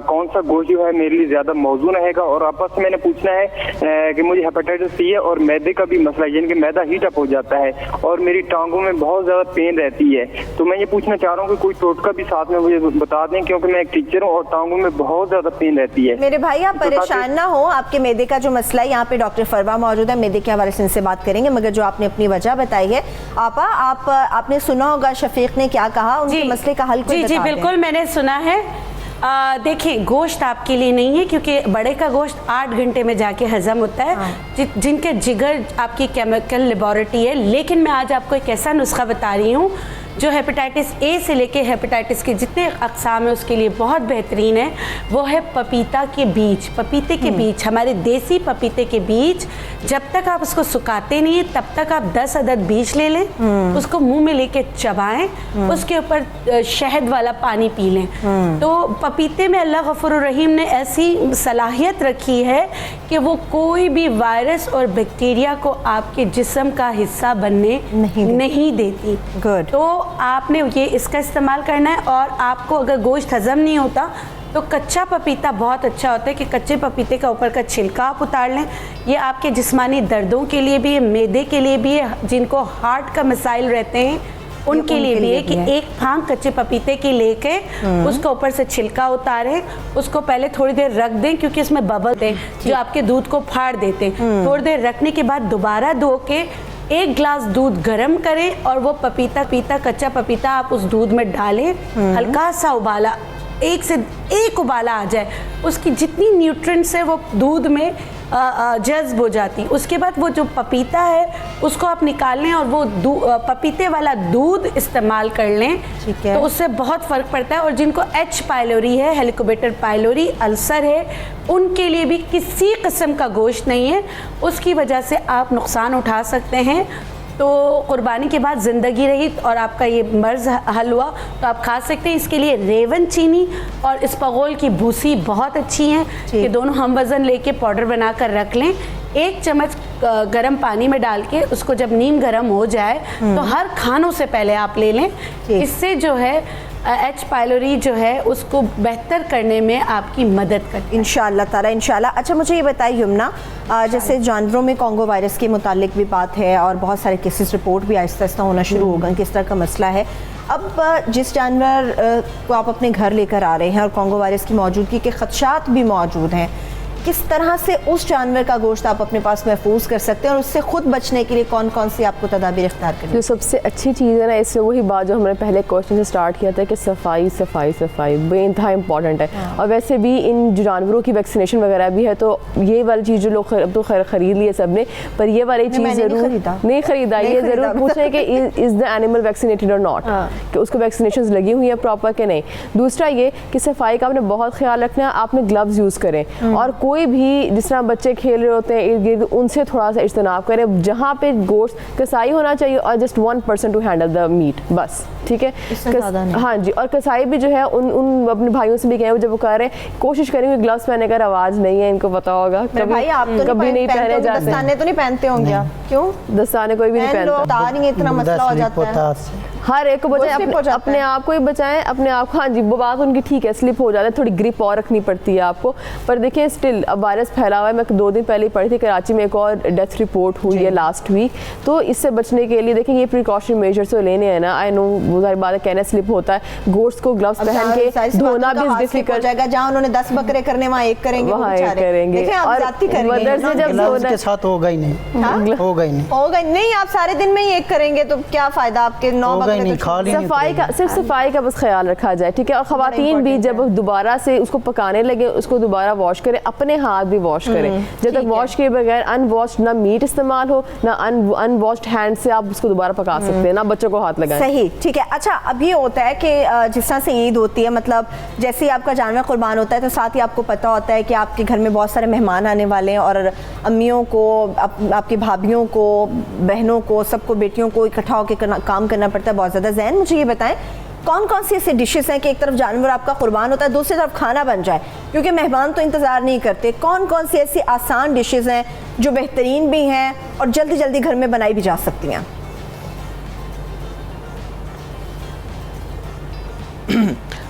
कौन सा गोश्त जो है मेरे लिए ज्यादा मौजू रहेगा, और आपस में मैंने पूछना है कि मुझे हेपेटाइटिस सी है और मैदे का भी मसला, यानी कि मैदा हीट अप हो जाता है और मेरी टांगों में बहुत ज्यादा पेन रहती है। तो मैं ये पूछना चाह रहा हूँ कि कोई टोटका भी साथ में मुझे बता दें, क्योंकि मैं एक टीचर हूँ और टांगों में बहुत ज्यादा पेन रहती है। मेरे भाई आप परेशान ना हो, आपके मैदे का जो मसला है, यहाँ पे डॉक्टर फरवा मौजूद है, मैदे के हवाले से इनसे बात करेंगे। मगर जो आपने अपनी वजह बताई है आपा, आपने सुना होगा शफीक ने क्या कहा, उनके मसले का हल कोई जी बिल्कुल मैंने सुना है। देखिए गोश्त आपके लिए नहीं है, क्योंकि बड़े का गोश्त 8 घंटे में जाके हजम होता है। जिनके जिगर आपकी केमिकल लेबोरेटरी है। लेकिन मैं आज आपको एक ऐसा नुस्खा बता रही हूँ जो हेपेटाइटिस ए से लेके हेपेटाइटिस के जितने अक़साम है उसके लिए बहुत बेहतरीन है। वो है पपीता के बीज। पपीते के बीज, हमारे देसी पपीते के बीज, जब तक आप उसको सुखाते नहीं है तब तक आप 10 अदद बीज ले लें, उसको मुंह में लेके चबाएं, उसके ऊपर शहद वाला पानी पी लें। तो पपीते में अल्लाह गफूर रहीम ने ऐसी सलाहियत रखी है कि वो कोई भी वायरस और बैक्टीरिया को आपके जिस्म का हिस्सा बनने नहीं देती। तो आपने ये इसका इस्तेमाल करना है। और आपको अगर गोश्त हजम नहीं होता तो कच्चा पपीता बहुत अच्छा होता है कि कच्चे पपीते का ऊपर का छिलका आप उतार लें। ये आपके जिस्मानी दर्दों के लिए भी है, मैदे के लिए भी है, जिनको हार्ट का मसाइल रहते हैं उनके लिए भी है कि एक फांक कच्चे पपीते की लेके उसको ऊपर से छिलका उतारें, उसको पहले थोड़ी देर रख दें, क्योंकि इसमें बबल हैं जो आपके दूध को फाड़ देते हैं। थोड़ी देर रखने के बाद दोबारा धो के 1 गिलास दूध गर्म करें और वो कच्चा पपीता आप उस दूध में डालें। हल्का सा उबाला, 1 से 1 उबाला आ जाए, उसकी जितनी न्यूट्रिएंट्स है वो दूध में जज्ब हो जाती। उसके बाद वो जो पपीता है उसको आप निकाल लें और वो पपीते वाला दूध इस्तेमाल कर लें, तो उससे बहुत फ़र्क पड़ता है। और जिनको H पाइलोरी है, हेलिकोबैक्टर पाइलोरी अल्सर है, उनके लिए भी किसी किस्म का गोश्त नहीं है, उसकी वजह से आप नुकसान उठा सकते हैं। तो कुर्बानी के बाद ज़िंदगी रही और आपका ये मर्ज़ हल हुआ तो आप खा सकते हैं। इसके लिए रेवन चीनी और इसपगोल की भूसी बहुत अच्छी हैं, कि दोनों हम वज़न लेके पाउडर बना कर रख लें। 1 चम्मच गर्म पानी में डाल के उसको जब नीम गर्म हो जाए तो हर खानों से पहले आप ले लें। इससे जो है H पाइलोरी जो है उसको बेहतर करने में आपकी मदद करती है इंशाअल्लाह ताला, इंशाअल्लाह। अच्छा मुझे ये बताइए यमुना, जैसे जानवरों में कॉन्गो वायरस के मुतालिक भी बात है और बहुत सारे केसेस रिपोर्ट भी आहिस्ता आहिस्ता होना शुरू हो गए, किस तरह का मसला है। अब जिस जानवर को आप अपने घर लेकर आ रहे हैं और कॉन्गो वायरस की मौजूदगी के खदशात भी मौजूद हैं, किस तरह से उस जानवर का गोश्त आप अपने पास महफूज कर सकते हैं और उससे खुद बचने के लिए कौन कौन सी आपको तदाबीर इख्तियार करनी? जो सबसे अच्छी चीज़ है ना, इससे वही बात जो हमने पहले क्वेश्चन से स्टार्ट किया था कि सफाई सफाई सफाई बेइंतहा इंपॉर्टेंट है। और वैसे भी इन जानवरों की वैक्सीनेशन वगैरह भी है, तो ये वाली चीज़ जो लोग तो खरीद लिए सब ने, पर ये वाली चीज़ ज़रूर नहीं ख़रीदा। ये ज़रूर पूछें कि इज़ द एनिमल वैक्सीनेटेड और नॉट, कि उसको वैक्सीनेशन लगी हुई है प्रॉपर कि नहीं। दूसरा ये कि सफाई का आपने बहुत ख्याल रखना है, आपने ग्लव्स यूज़ करें और कोई भी जिस तरह बच्चे खेल रहे होते हैं इर्द गिर्द, उनसे थोड़ा सा इज्तनाब करें। जहाँ पे गोश्त कसाई होना चाहिए और just 1% to handle the meat, बस ठीक है। हाँ जी, और कसाई भी जो है उन अपने भाइयों से भी कहें जब वो कह रहे हैं कोशिश करेंगे ग्लव्स पहनने का रवाज नहीं है, इनको पता होगा कभी नहीं पहने जाते। दस्ताने तो नहीं पहनते होंगे आप? क्यों? दस्ताने कोई भी नहीं पहनता, इतना मसला हो जाता है। हर एक को बचाएं, अपने आप को ही बचाएं, अपने आप को। हाँ जी, वो बात उनकी ठीक है, स्लिप हो जाता है, थोड़ी ग्रिप और रखनी पड़ती है आपको। पर देखिए स्टिल अब वायरस फैला हुआ है। मैं 2 दिन पहले ही पढ़ी थी, कराची में एक और डेथ रिपोर्ट हुई है लास्ट वीक। तो इससे बचने के लिए देखिए ये प्रिकॉशन मेजर्स तो लेने हैं ना। आई नो वो सारी बात है, कहना स्लिप होता है। गोश्त को ग्लव्स पहन के धोना भी डिफिकल्ट हो जाएगा। जहाँ उन्होंने 10 बकरे करने वहाँ एक करेंगे, वहाँ एक करेंगे। और मदर से जब ग्लव्स के साथ होगा ही नहीं, होगा ही नहीं। आप सारे दिन में ही एक करेंगे तो क्या फायदा आपके 9 बकरे। सफाई का, सिर्फ सफाई का बस ख्याल रखा जाए, ठीक है। और खवातीन भी जब दोबारा से उसको पकाने लगे उसको दोबारा वॉश करें, अपने हाथ भी वॉश करें। जब तक वॉश किए बगैर अनवॉश्ड ना मीट इस्तेमाल हो ना अनवॉश्ड हैंड से आप उसको दोबारा पका सकते हैं, ना बच्चों को हाथ लगाएं। सही, ठीक है। अच्छा, अब ये होता है कि जिस तरह से ईद होती है, मतलब जैसे ही आपका जानवर कुर्बान होता है तो साथ ही आपको पता होता है कि आपके घर में बहुत सारे मेहमान आने वाले हैं और अम्मियों को, आपकी भाभीियों को, बहनों को, सबको, बेटियों को इकट्ठा होकर काम करना पड़ता है बहुत ज़्यादा। ज़ैन, मुझे ये बताएं कौन कौन सी ऐसी डिशेस हैं कि एक तरफ जानवर आपका कुर्बान होता है, दूसरी तरफ खाना बन जाए, क्योंकि मेहमान तो इंतज़ार नहीं करते। कौन कौन सी ऐसी आसान डिशेस हैं जो बेहतरीन भी हैं और जल्दी जल्दी घर में बनाई भी जा सकती हैं?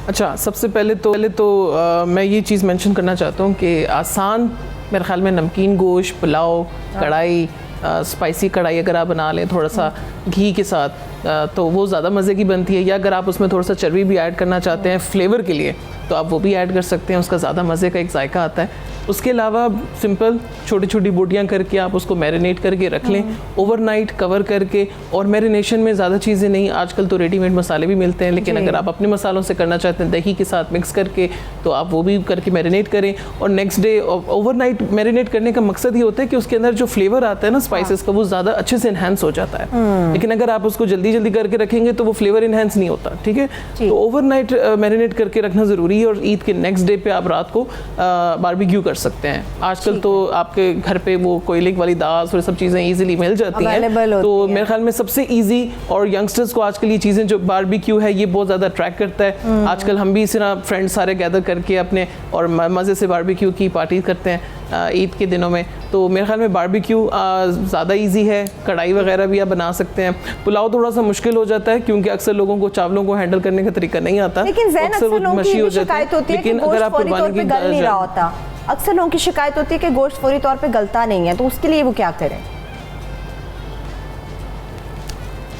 अच्छा, सबसे पहले तो मैं ये चीज़ मेंशन करना चाहता हूँ कि आसान मेरे ख्याल में नमकीन गोश्त, पुलाव, कढ़ाई, स्पाइसी कढ़ाई अगर आप बना लें थोड़ा सा घी के साथ तो वो ज़्यादा मज़े की बनती है। या अगर आप उसमें थोड़ा सा चर्बी भी ऐड करना चाहते हैं फ्लेवर के लिए तो आप वो भी ऐड कर सकते हैं, उसका ज़्यादा मज़े का एक जायका आता है। उसके अलावा सिंपल छोटी छोटी बोटियाँ करके आप उसको मैरिनेट करके रख लें ओवरनाइट कवर करके। और मैरिनेशन में ज़्यादा चीज़ें नहीं, आजकल तो रेडीमेड मसाले भी मिलते हैं, लेकिन अगर आप अपने मसालों से करना चाहते हैं दही के साथ मिक्स करके तो आप वो भी करके मैरिनेट करें। और नेक्स्ट डे ओवरनाइट मैरिनेट करने का मकसद ये होता है कि उसके अंदर जो फ्लेवर आता है ना स्पाइसेस का वो ज़्यादा अच्छे से इन्हांस हो जाता है। लेकिन अगर आप उसको जल्दी जल्दी करके रखेंगे तो वो फ्लेवर इन्हांस नहीं होता, ठीक है। तो ओवरनाइट मैरिनेट करके रखना ज़रूरी है। और ईद के नेक्स्ट डे पे आप रात को बारबेक्यू कर सकते हैं। आजकल तो आपके घर पे वो कोयले वाली दाल और सब चीज़ें इजीली मिल जाती हैं, तो मेरे ख्याल में सबसे इजी। और यंगस्टर्स को आजकल ये चीज़ें जो बारबेक्यू है ये बहुत ज़्यादा अट्रैक्ट करता है। आजकल हम भी इस तरह फ्रेंड्स सारे गैदर करके अपने और मज़े से बारबेक्यू की पार्टी करते हैं ईद के दिनों में। तो मेरे ख्याल में बारबेक्यू ज़्यादा इजी है। कढ़ाई वगैरह भी आप बना सकते हैं। पुलाव थोड़ा सा मुश्किल हो जाता है क्योंकि अक्सर लोगों को चावलों को हैंडल करने का तरीका नहीं आता, लेकिन अक्सर वो मशी हो जाती है। लेकिन अगर आप अक्सर लोगों की शिकायत होती है कि गोश्त फौरी तौर पे गलता नहीं है, तो उसके लिए वो क्या करें?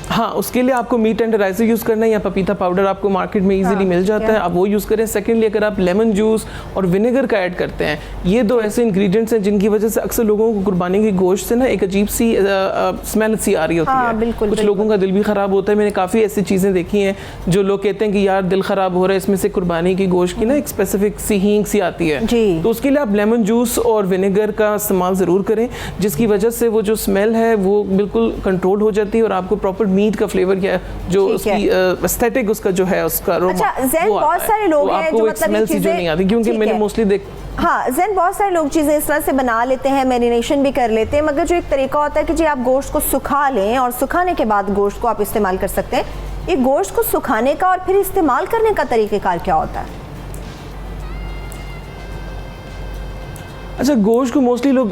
हाँ, उसके लिए आपको मीट टेंडराइजर यूज़ करना है या पपीता पाउडर आपको मार्केट में इजीली मिल जाता है, आप वो यूज़ करें। सेकेंडली अगर आप लेमन जूस और विनेगर का ऐड करते हैं, ये दो ऐसे इंग्रेडिएंट्स हैं जिनकी वजह से अक्सर लोगों को कुर्बानी की गोश्त से ना एक अजीब सी स्मेल सी आ रही होती है। कुछ लोगों का दिल भी ख़राब होता है। मैंने काफ़ी ऐसी चीज़ें देखी हैं जो लोग कहते हैं कि यार दिल ख़राब हो रहा है, इसमें से कुर्बानी की गोश्त की ना एक स्पेसिफिक सी हींग सी आती है। तो उसके लिए आप लेमन जूस और विनेगर का इस्तेमाल ज़रूर करें, जिसकी वजह से वो जो स्मेल है वो बिल्कुल कंट्रोल हो जाती है और आपको प्रॉपर मीट का फ्लेवर या जो उसकी एस्थेटिक उसका जो है उसका अरोमा। अच्छा ज़ैन, बहुत सारे लोग हैं जो मतलब ये चीजें नहीं आती, क्योंकि मैंने मोस्टली देख हाँ ज़ैन, बहुत सारे लोग चीज़ें इस तरह से बना लेते हैं, मैरिनेशन भी कर लेते हैं, मगर जो एक तरीका होता है कि जी आप गोश्त को सुखा लें और सुखाने के बाद गोश्त को आप इस्तेमाल कर सकते हैं। ये गोश्त को सुखाने का और फिर इस्तेमाल करने का तरीक़ेकार क्या होता है? अच्छा, गोश्त को मोस्टली लोग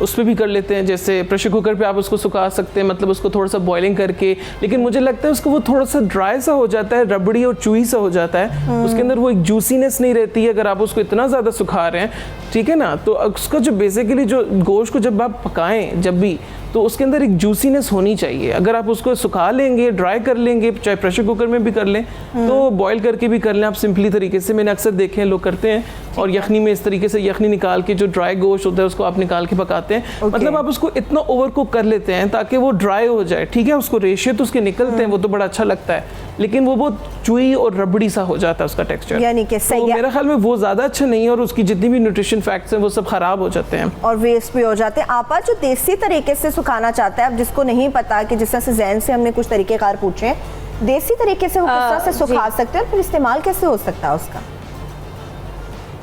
उस पर भी कर लेते हैं, जैसे प्रेशर कुकर पे आप उसको सुखा सकते हैं, मतलब उसको थोड़ा सा बॉइलिंग करके। लेकिन मुझे लगता है उसको वो थोड़ा सा ड्राई सा हो जाता है, रबड़ी और चूई सा हो जाता है, उसके अंदर वो एक जूसीनेस नहीं रहती है अगर आप उसको इतना ज़्यादा सुखा रहे हैं, ठीक है ना। तो उसका जो बेसिकली जो गोश्त को जब आप पकाएं जब भी, तो उसके अंदर एक जूसीनेस होनी चाहिए। अगर आप उसको सुखा लेंगे, ड्राई कर लेंगे, चाहे प्रेशर कुकर में भी कर लें तो बॉयल करके भी कर लें आप सिंपली तरीके से। मैंने अक्सर देखे हैं लोग करते हैं। और यखनी में इस तरीके से यखनी निकाल के जो ड्राई गोश्त होता है उसको आप निकाल के पकाते हैं। मतलब आप उसको इतना ओवर कुक कर लेते हैं ताकि वो ड्राई हो जाए, ठीक है। उसको रेशे तो उसके निकलते हैं, वो तो बड़ा अच्छा लगता है, लेकिन वो बहुत चुई और रबड़ी सा हो जाता है उसका टेक्सचर, यानी कि सही मेरे ख्याल में वो ज़्यादा अच्छा नहीं है और उसकी जितनी भी न्यूट्रिशन फैक्ट्स हैं वो सब ख़राब हो जाते हैं और वेस्ट भी हो जाते हैं। आपा जो देसी तरीके से सुखाना चाहता है, अब जिसको नहीं पता कि जिस तरह से ज़ैन से हमने कुछ तरीक़ेकार पूछे, देसी तरीके से वो किस तरह से सुखा सकते हैं, फिर इस्तेमाल कैसे हो सकता है उसका?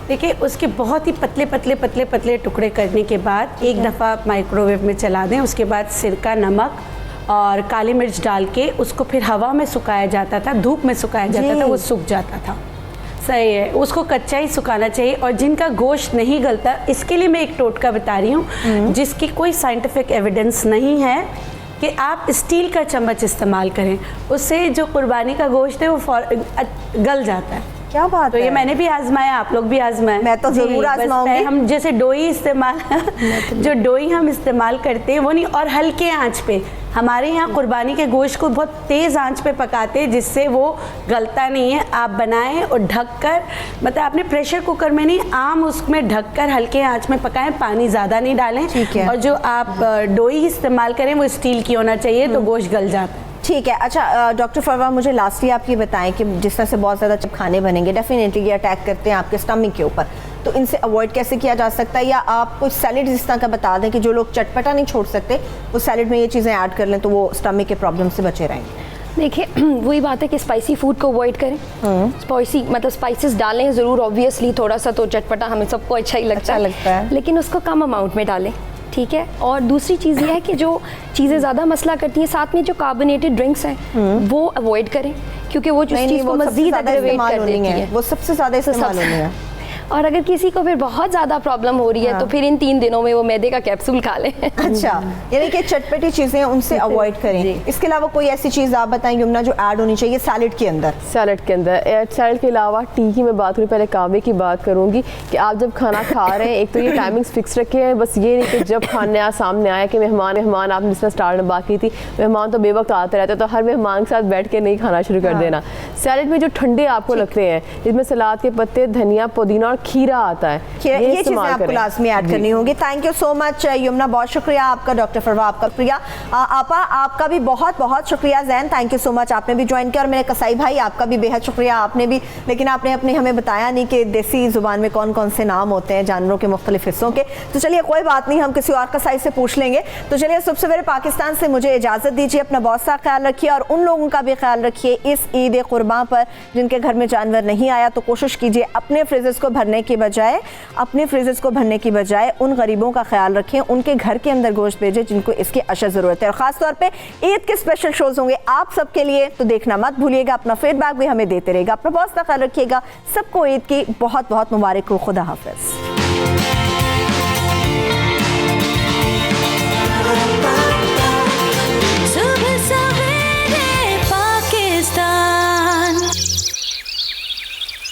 देखिए, उसके बहुत ही पतले पतले पतले पतले टुकड़े करने के बाद एक दफ़ा आप माइक्रोवेव में चला दें। उसके बाद सिरका, नमक और काली मिर्च डाल के उसको फिर हवा में सुखाया जाता था, धूप में सुखाया जाता था, वो सूख जाता था। सही है, उसको कच्चा ही सुखाना चाहिए। और जिनका गोश्त नहीं गलता, इसके लिए मैं एक टोटका बता रही हूँ जिसकी कोई साइंटिफिक एविडेंस नहीं है, कि आप स्टील का चम्मच इस्तेमाल करें, उससे जो कुर्बानी का गोश्त है वो गल जाता है। क्या बात तो है। ये मैंने भी आजमाया, आप लोग भी आजमाएं। मैं तो जरूर आजमाऊंगी। हम जैसे डोई इस्तेमाल जो डोई हम इस्तेमाल करते हैं वो नहीं, और हल्के आंच पे। हमारे यहाँ कुर्बानी के गोश्त को बहुत तेज़ आंच पे पकाते हैं जिससे वो गलता नहीं है। आप बनाएं और ढककर, मतलब आपने प्रेशर कुकर में नहीं, आम उसमें ढककर हल्के आंच में पकाएं, पानी ज़्यादा नहीं डालें। ठीक है। और जो आप डोई इस्तेमाल करें वो स्टील की होना चाहिए, तो गोश्त गल जाता है। ठीक है। अच्छा डॉक्टर फरवा, मुझे लास्टली आप ये बताएं कि जिस तरह से बहुत ज़्यादा जब खाने बनेंगे डेफिनेटली ये अटैक करते हैं आपके स्टमक के ऊपर, तो इनसे अवॉइड कैसे किया जा सकता है? या आप कुछ सैलेड इस तरह का बता दें कि जो लोग चटपटा नहीं छोड़ सकते वो सैलेड में ये चीज़ें ऐड कर लें तो वो स्टमक के प्रॉब्लम से बचे रहेंगे। देखिए वही बात है कि स्पाइसी फूड को अवॉइड करें। स्पाइसी मतलब स्पाइसेस डालें ज़रूर, ऑब्वियसली थोड़ा सा तो चटपटा हमें सबको अच्छा ही लगता है, लेकिन उसको कम अमाउंट में डालें, ठीक है। और दूसरी चीज़ ये है कि जो चीज़ें ज़्यादा मसला करती हैं, साथ में जो कार्बोनेटेड ड्रिंक्स हैं वो अवॉइड करें, क्योंकि वो जिस चीज़ को मज़ीद एग्रेवेट कर देती है, वो सबसे ज़्यादा इस्तेमाल होनी है। और अगर किसी को फिर बहुत ज़्यादा प्रॉब्लम हो रही है तो फिर इन 3 दिनों में वो मैदे का कैप्सूल खा लें। अच्छा, यानी कि चटपटी चीज़ें उनसे अवॉइड करें। इसके अलावा कोई ऐसी चीज़ आप बताएं यमुना जो ऐड होनी चाहिए सैलेड के अंदर? सैलेड के अंदर, सैलेड के अलावा टी की मैं बात करूँ, पहले कावे की बात करूँगी कि आप जब खाना खा रहे हैं, एक तो ये टाइमिंग्स फिक्स रखे हैं, बस ये नहीं कि जब खाने सामने आया कि मेहमान आपने जिस तरह स्टार्ट में बात की थी, मेहमान तो बेवक्त आते रहते, तो हर मेहमान के साथ बैठ के नहीं खाना शुरू कर देना। सैलेड में जो ठंडे आपको लगते हैं, जिसमें सलाद के पत्ते, धनिया, पुदीना और खीरा आता है, ये चीजें आपको लाजमी ऐड करनी होगी। Thank you so much Yamuna, बहुत शुक्रिया आपका। डॉक्टर फरवा आपका शुक्रिया। आपा आपका भी बहुत बहुत शुक्रिया। Jain thank you so much, आपने भी ज्वाइन किया। और मेरे कसाई भाई आपका भी बेहद शुक्रिया, आपने भी, लेकिन आपने अपने हमें बताया नहीं कि देसी जुबान में कौन कौन से नाम होते हैं जानवरों के मुख्तलिफ हिस्सों के। तो चलिए कोई बात नहीं, हम किसी और कसाई से पूछ लेंगे। तो चलिए सुबह सवेरे पाकिस्तान से मुझे इजाज़त दीजिए। अपना बहुत सा ख्याल रखिए और उन लोगों का भी ख्याल रखिए इस ईद कुर्बान पर जिनके घर में जानवर नहीं आया। तो कोशिश कीजिए अपने फ्रिजेस को भरने की बजाय उन गरीबों का ख्याल रखें, उनके घर के अंदर गोश्त भेजें जिनको इसकी अशद ज़रूरत है। और ख़ास तौर पे ईद के स्पेशल शोज होंगे आप सबके लिए, तो देखना मत भूलिएगा। अपना फीडबैक भी हमें देते रहेगा। अपना बहुत सा ख्याल रखिएगा। सबको ईद की बहुत बहुत मुबारक हो। खुदा हाफ़िज़।